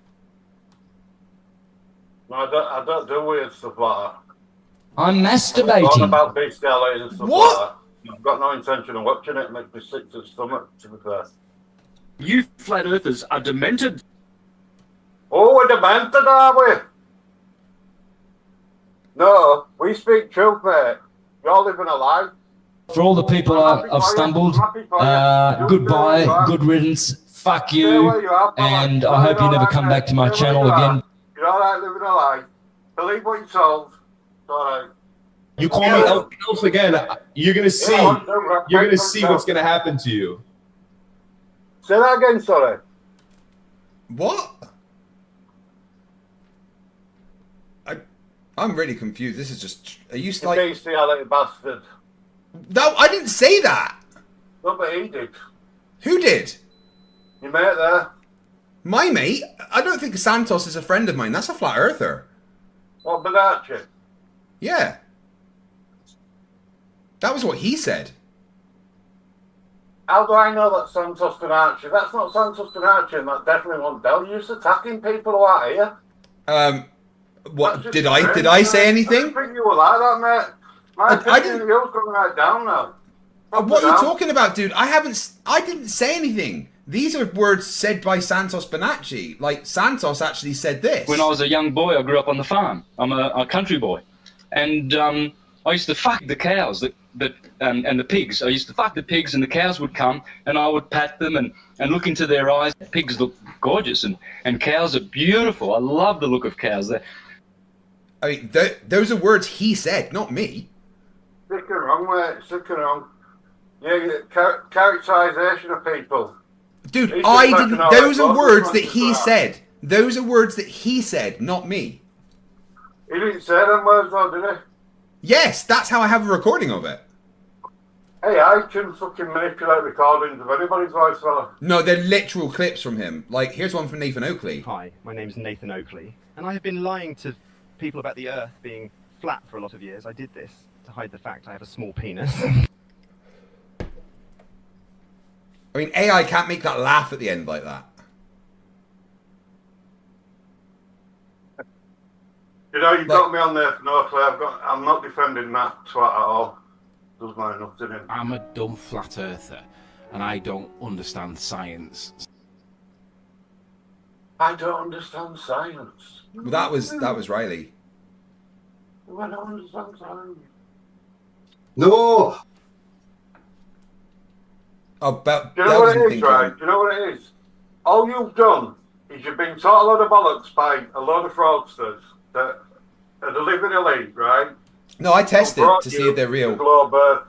No, I don't do weird stuff like that. I'm masturbating. It's all about bestiality and stuff what? like that. I've got no intention of watching it. It makes me sick to the stomach, to be fair. You flat earthers are demented. Oh, we're demented, are we? No, we speak truth, mate. You're living a lie. For all the people I've stumbled, goodbye, good riddance, fuck you, and I hope you never come back to my channel again. You You're alright living a lie. Believe what you're told. It's alright. You call me elf again, you're gonna see. You're gonna see what's gonna happen to you. Say that again, sorry. What? I'm really confused. This is just... Are you like... bestiality bastard. No, I didn't say that. No, but he did. Who did? Your mate there. My mate? I don't think Santos is a friend of mine. That's a flat earther. What, Bonacci? Yeah. That was what he said. How do I know that's Santos Bonacci? That's not Santos Bonacci, and that definitely won't Dell. You're just attacking people who are here. What did I say anything? I didn't think you were like that, mate. My opinion of you's going right down now. What are you talking about, dude? I didn't say anything. These are words said by Santos Bonacci. Like, Santos actually said this. When I was a young boy, I grew up on the farm. I'm a country boy. And I used to fuck the cows and the pigs. I used to fuck the pigs, and the cows would come, and I would pat them and look into their eyes. Pigs look gorgeous, and cows are beautiful. I love the look of cows. I mean, those are words he said, not me. Sick and wrong, mate. Sick and wrong. Yeah, characterization of people. Dude, I didn't... Those are words that he said. Those are words that he said, not me. He didn't say them words, though, did he? Yes, that's how I have a recording of it. Hey, I can fucking manipulate recordings of anybody's voice, fella. No, they're literal clips from him. Like, here's one from Nathan Oakley. Hi, my name's Nathan Oakley, and I have been lying to people about the Earth being flat for a lot of years. I did this to hide the fact I have a small penis. I mean, AI can't make that laugh at the end like that. You know, you got me on there for no clue. I'm not defending that twat at all. Does my nothing in. I'm a dumb flat earther, and I don't understand science. I don't understand science. Well, that was Riley. I don't understand science. No. About Do you know what it is, right? Do you know what it is? All you've done is you've been taught a load of bollocks by a load of fraudsters that are the living elite, right? No, I tested to see if they're real. Globe Earth.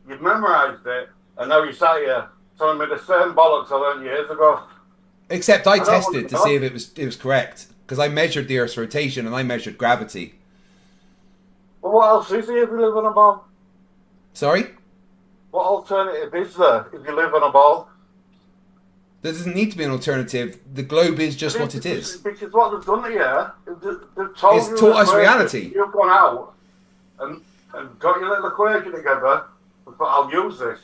You've memorised it, and now you sat here telling me the same bollocks I learned years ago. Except I tested to see if it was correct, because I measured the Earth's rotation and I measured gravity. Well, what else is there if you live on a ball? Sorry? What alternative is there if you live on a ball? There doesn't need to be an alternative. The globe is just what it is. Because what they've done here, they've told It's taught us reality. You've gone out and got your little equation together and thought, I'll use this.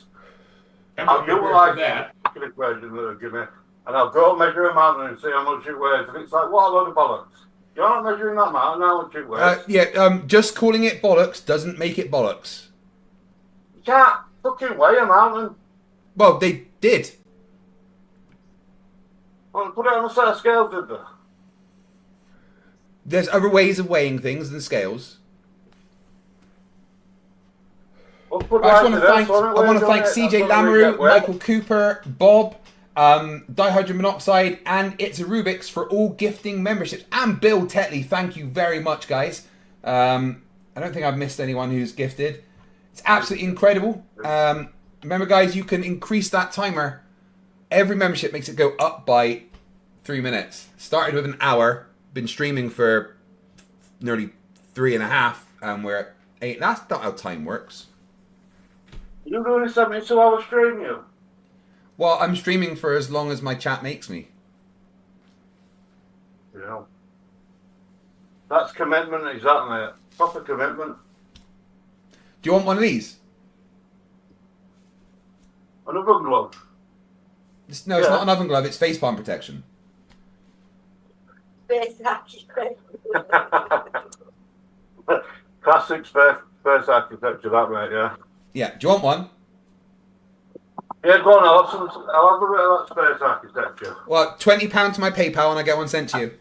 I'll utilise that equation that they've given me, and I'll go measure a mountain and see how much it weighs. And it's like, what a load of bollocks. You're not measuring that mountain, how much it weighs. Just calling it bollocks doesn't make it bollocks. You can't fucking weigh a mountain. Well, they did. Well, put it on a set of scales, did they? There's other ways of weighing things than scales. Well, put I right want to thank CJ Lamoureux, Michael Cooper, Bob, Dihydrogen Monoxide, and It's a Rubik's for all gifting memberships. And Bill Tetley, thank you very much, guys. I don't think I've missed anyone who's gifted. It's absolutely incredible. Remember, guys, you can increase that timer. Every membership makes it go up by 3 minutes. Started with an hour. Been streaming for nearly 3.5, and we're at 8. That's not how time works. You're doing a 72-hour stream, you? Well, I'm streaming for as long as my chat makes me. Yeah. That's commitment, exactly, mate. Proper commitment. Do you want one of these? An oven glove? It's not an oven glove, it's facepalm protection. Classic space architecture, that, mate, yeah. Yeah, do you want one? Yeah, go on, I'll have a bit of that space architecture. Well, £20 to my PayPal and I get one sent to you.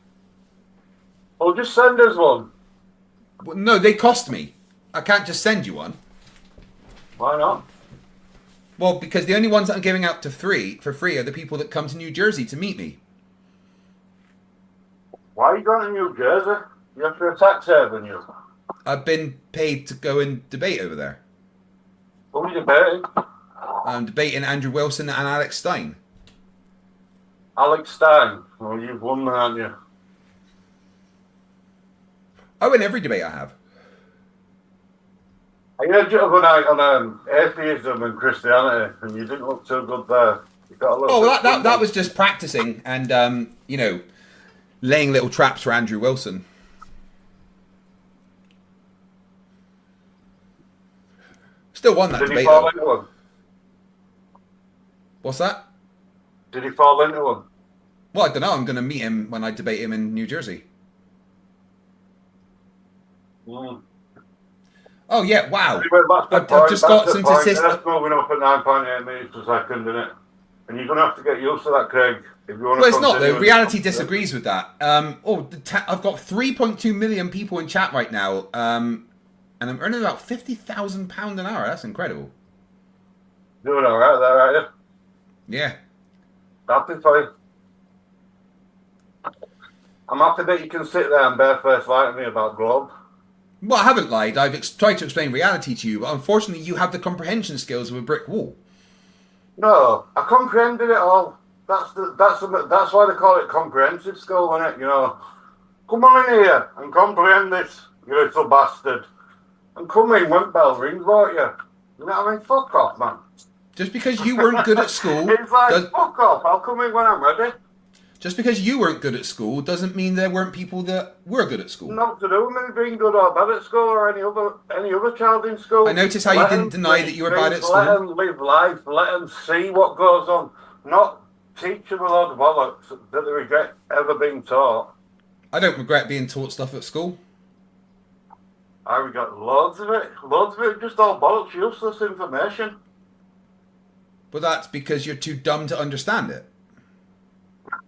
Well, just send us one. Well, no, they cost me. I can't just send you one. Why not? Well, because the only ones that I'm giving out for free are the people that come to New Jersey to meet me. Why are you going to New Jersey? You have to attack Avenue. I've been paid to go and debate over there. What are you debating? I'm debating Andrew Wilson and Alex Stein. Alex Stein. Well, you've won, haven't you? I win every debate I have. I heard you the other night on atheism and Christianity, and you didn't look too good there. You got a little that was just practicing and, you know, laying little traps for Andrew Wilson. Still won that Did debate, he fall though. into one? What's that? Did he fall into one? Well, I don't know. I'm going to meet him when I debate him in New Jersey. Mm. Oh, yeah, wow. Anyway, I've just got some statistics. That's moving up at 9.8 meters per second, isn't it? And you're going to have to get used to that, Craig. If you want to Well, it's not, continue though. Reality disagrees with that. I've got 3.2 million people in chat right now, and I'm earning about £50,000 an hour. That's incredible. Doing all right there, are you? Yeah. Happy for you. I'm happy that you can sit there and barefaced lie to me about Globe. Well, I haven't lied. I've tried to explain reality to you, but unfortunately, you have the comprehension skills of a brick wall. No, I comprehended it all. That's why they call it comprehensive school, isn't it? You know, come on in here and comprehend this, you little bastard. And come in when bell rings, won't you? You know what I mean? Fuck off, man. Just because you weren't good at school... It's like, fuck off, I'll come in when I'm ready. Just because you weren't good at school doesn't mean there weren't people that were good at school. Not to do with me being good or bad at school or any other child in school. I noticed how you didn't deny that you were bad at school. Let them live life. Let them see what goes on. Not teach them a lot of bollocks that they regret ever being taught. I don't regret being taught stuff at school. I regret loads of it. Loads of it. Just all bollocks, useless information. But that's because you're too dumb to understand it.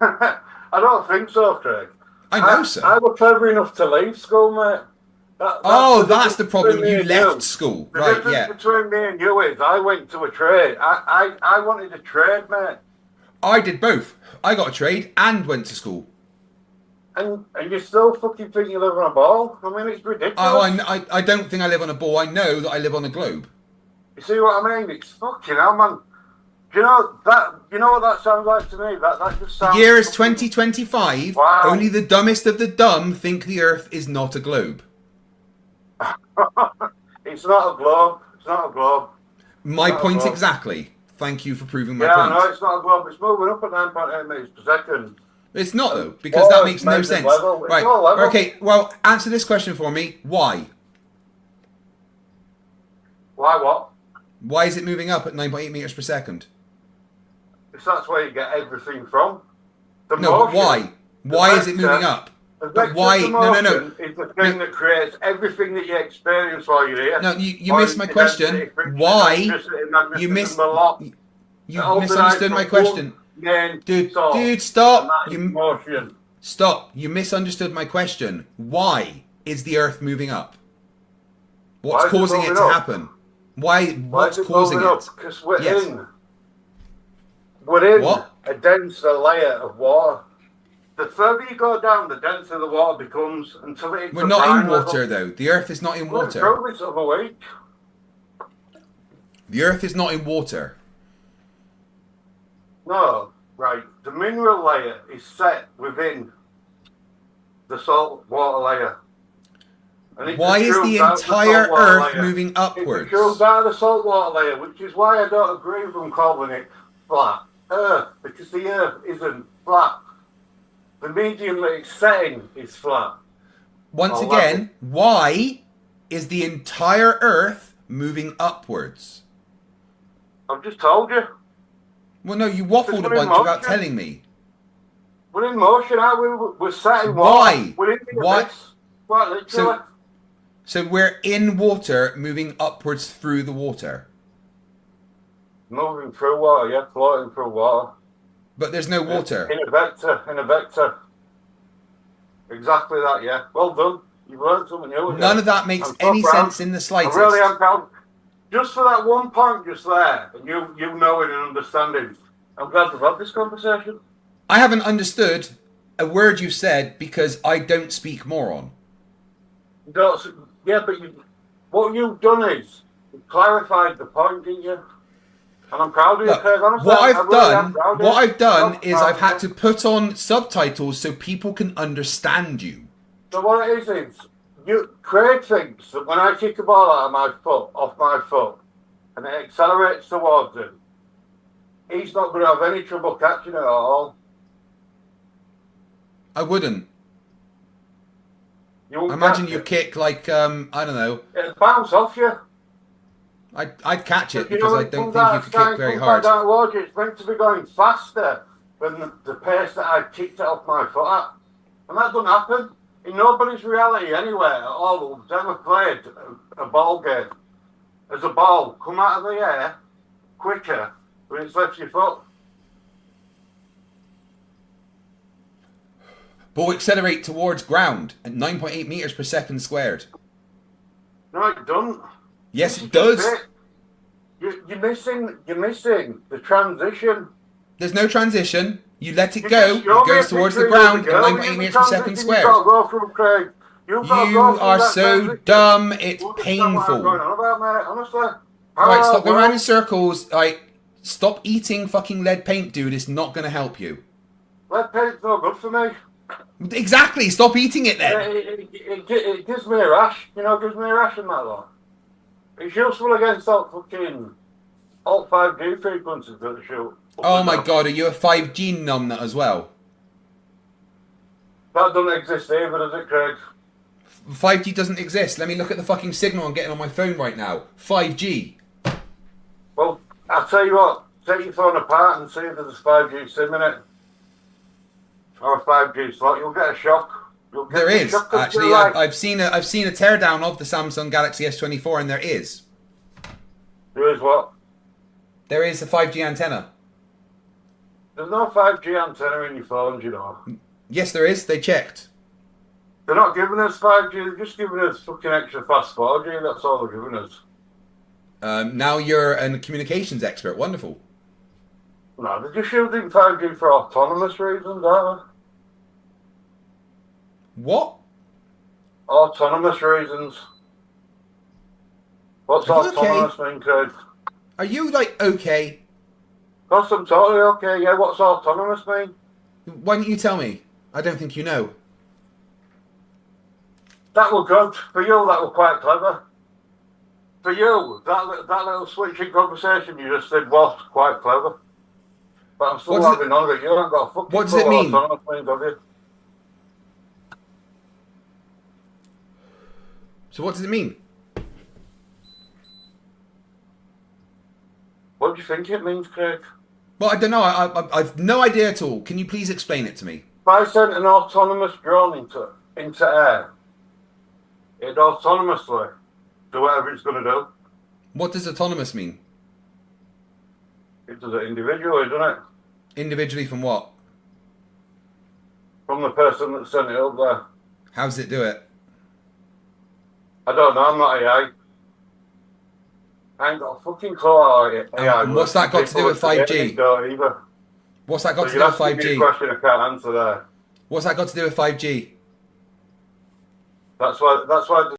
I don't think so, Craig. I know so. I was clever enough to leave school, mate. That's the problem. You left school. Right, yeah. The difference between me and you is I went to a trade. I wanted a trade, mate. I did both. I got a trade and went to school. And you still fucking think you live on a ball? I mean, it's ridiculous. I don't think I live on a ball. I know that I live on a globe. You see what I mean? It's fucking hell, man. Do you know that? You know what that sounds like to me? That just sounds. The year is 2025. Wow. Only the dumbest of the dumb think the Earth is not a globe. It's not a globe. It's not a globe. My point exactly. Thank you for proving my point. point. Yeah, no, it's not a globe. It's moving up at 9.8 meters per second. It's not though, because that makes no sense. Right. Okay. Well, answer this question for me. Why? Why what? Why is it moving up at 9.8 meters per second? Because that's where you get everything from. But why? Why is it moving up? But why? No. It's the thing that creates everything that you experience while you're here. No, you missed my question. Why? You misunderstood my question. Dude, stop. Stop. You misunderstood my question. Why is the Earth moving up? What's causing it to happen? What's causing it? Because we're in a denser layer of water. The further you go down, the denser the water becomes until it's. We're not in water, though. The Earth is not in water. Probably sort of a week. The Earth is not in water. No, right. The mineral layer is set within the salt water layer. Why is the entire Earth moving upwards? It goes out of the salt water layer, which is why I don't agree with them calling it flat Earth, because the Earth isn't flat. The medium that it's setting is flat. Once again, why is the entire Earth moving upwards? I've just told you. Well, no, you waffled a bunch without telling me. We're in motion, aren't we? We're setting water. Why? We're in the abyss. Quite literally. So we're in water, moving upwards through the water. Moving through water, yeah, floating through water. But there's no water. In a vector. Exactly that, yeah. Well done. You've learned something new. None of that makes any sense in the slightest. I really am proud. Just for that one point just there, and you knowing and understanding, I'm glad we've had this conversation. I haven't understood a word you said because I don't speak moron. Yeah, but what you've done is you clarified the point, didn't you? And I'm proud of you, Craig. Honestly, What I really am proud of you. I've done is proud I've had of to put on subtitles so people can understand you. So what it is Craig thinks that when I kick a ball off my foot, and it accelerates towards him, he's not going to have any trouble catching it at all. I wouldn't. You won't Imagine catch you it. kick like, I don't know. It'll bounce off you. I'd catch it You because know, I it don't comes think out you of could sky, kick very comes back hard. down towards you. It's meant to be going faster than the pace that I kicked it off my foot at. And that doesn't happen. In nobody's reality anywhere at all who's ever played a ball game. As a ball come out of the air quicker when it's left your foot. Ball accelerate towards ground at 9.8 meters per second squared. No, it doesn't. Yes, This it is does. just it. You're missing the transition. There's no transition. You let it You go. just show It me a goes towards the picture of ground at girl, 9.8 the meters per second transition squared. You've got to go through, Craig. You've got to You go through are that so transition. dumb. It's You understand what I'm painful. going on about, mate? Honestly. Right, stop going around in circles. Stop eating fucking lead paint, dude. It's not going to help you. Lead paint's no good for me. Exactly. Stop eating it then. It gives me a rash. You know, it gives me a rash in that lot. It's useful against that fucking alt 5G frequencies that they shoot. Oh my god, are you a 5G numbnut as well? That doesn't exist either, does it, Craig? 5G doesn't exist. Let me look at the fucking signal I'm getting on my phone right now. 5G. Well, I'll tell you what. Take your phone apart and see if there's a 5G SIM in it. Or a 5G slot. You'll get a shock. There is actually. I've seen a teardown of the Samsung Galaxy S24, and there is. There is what? There is a 5G antenna. There's no 5G antenna in your phones, you know. Yes, there is. They checked. They're not giving us 5G. They're just giving us fucking extra fast 4G. That's all they're giving us. Now you're a communications expert. Wonderful. No, they're just using 5G for autonomous reasons, aren't they? What? Autonomous reasons. What's Are you autonomous mean, Craig? Are you like okay? That's I'm totally okay. Yeah, what's autonomous mean? Why don't you tell me? I don't think you know. That was good. For you, that was quite clever. For you, that little switching conversation you just did was quite clever. But I'm still having none of it. You haven't got a fucking What does it mean? autonomous mean, have you? So what does it mean? What do you think it means, Craig? Well, I don't know. I've no idea at all. Can you please explain it to me? If I sent an autonomous drone into air, it'd autonomously do whatever it's going to do. What does autonomous mean? It does it individually, doesn't it? Individually from what? From the person that sent it up there. How does it do it? I don't know, I'm not AI. I ain't got a fucking clue how AI And what's that got to do with 5G? Don't either. What's that got So to you're do with asking me a 5G? question I can't answer there. What's that got to do with 5G? That's why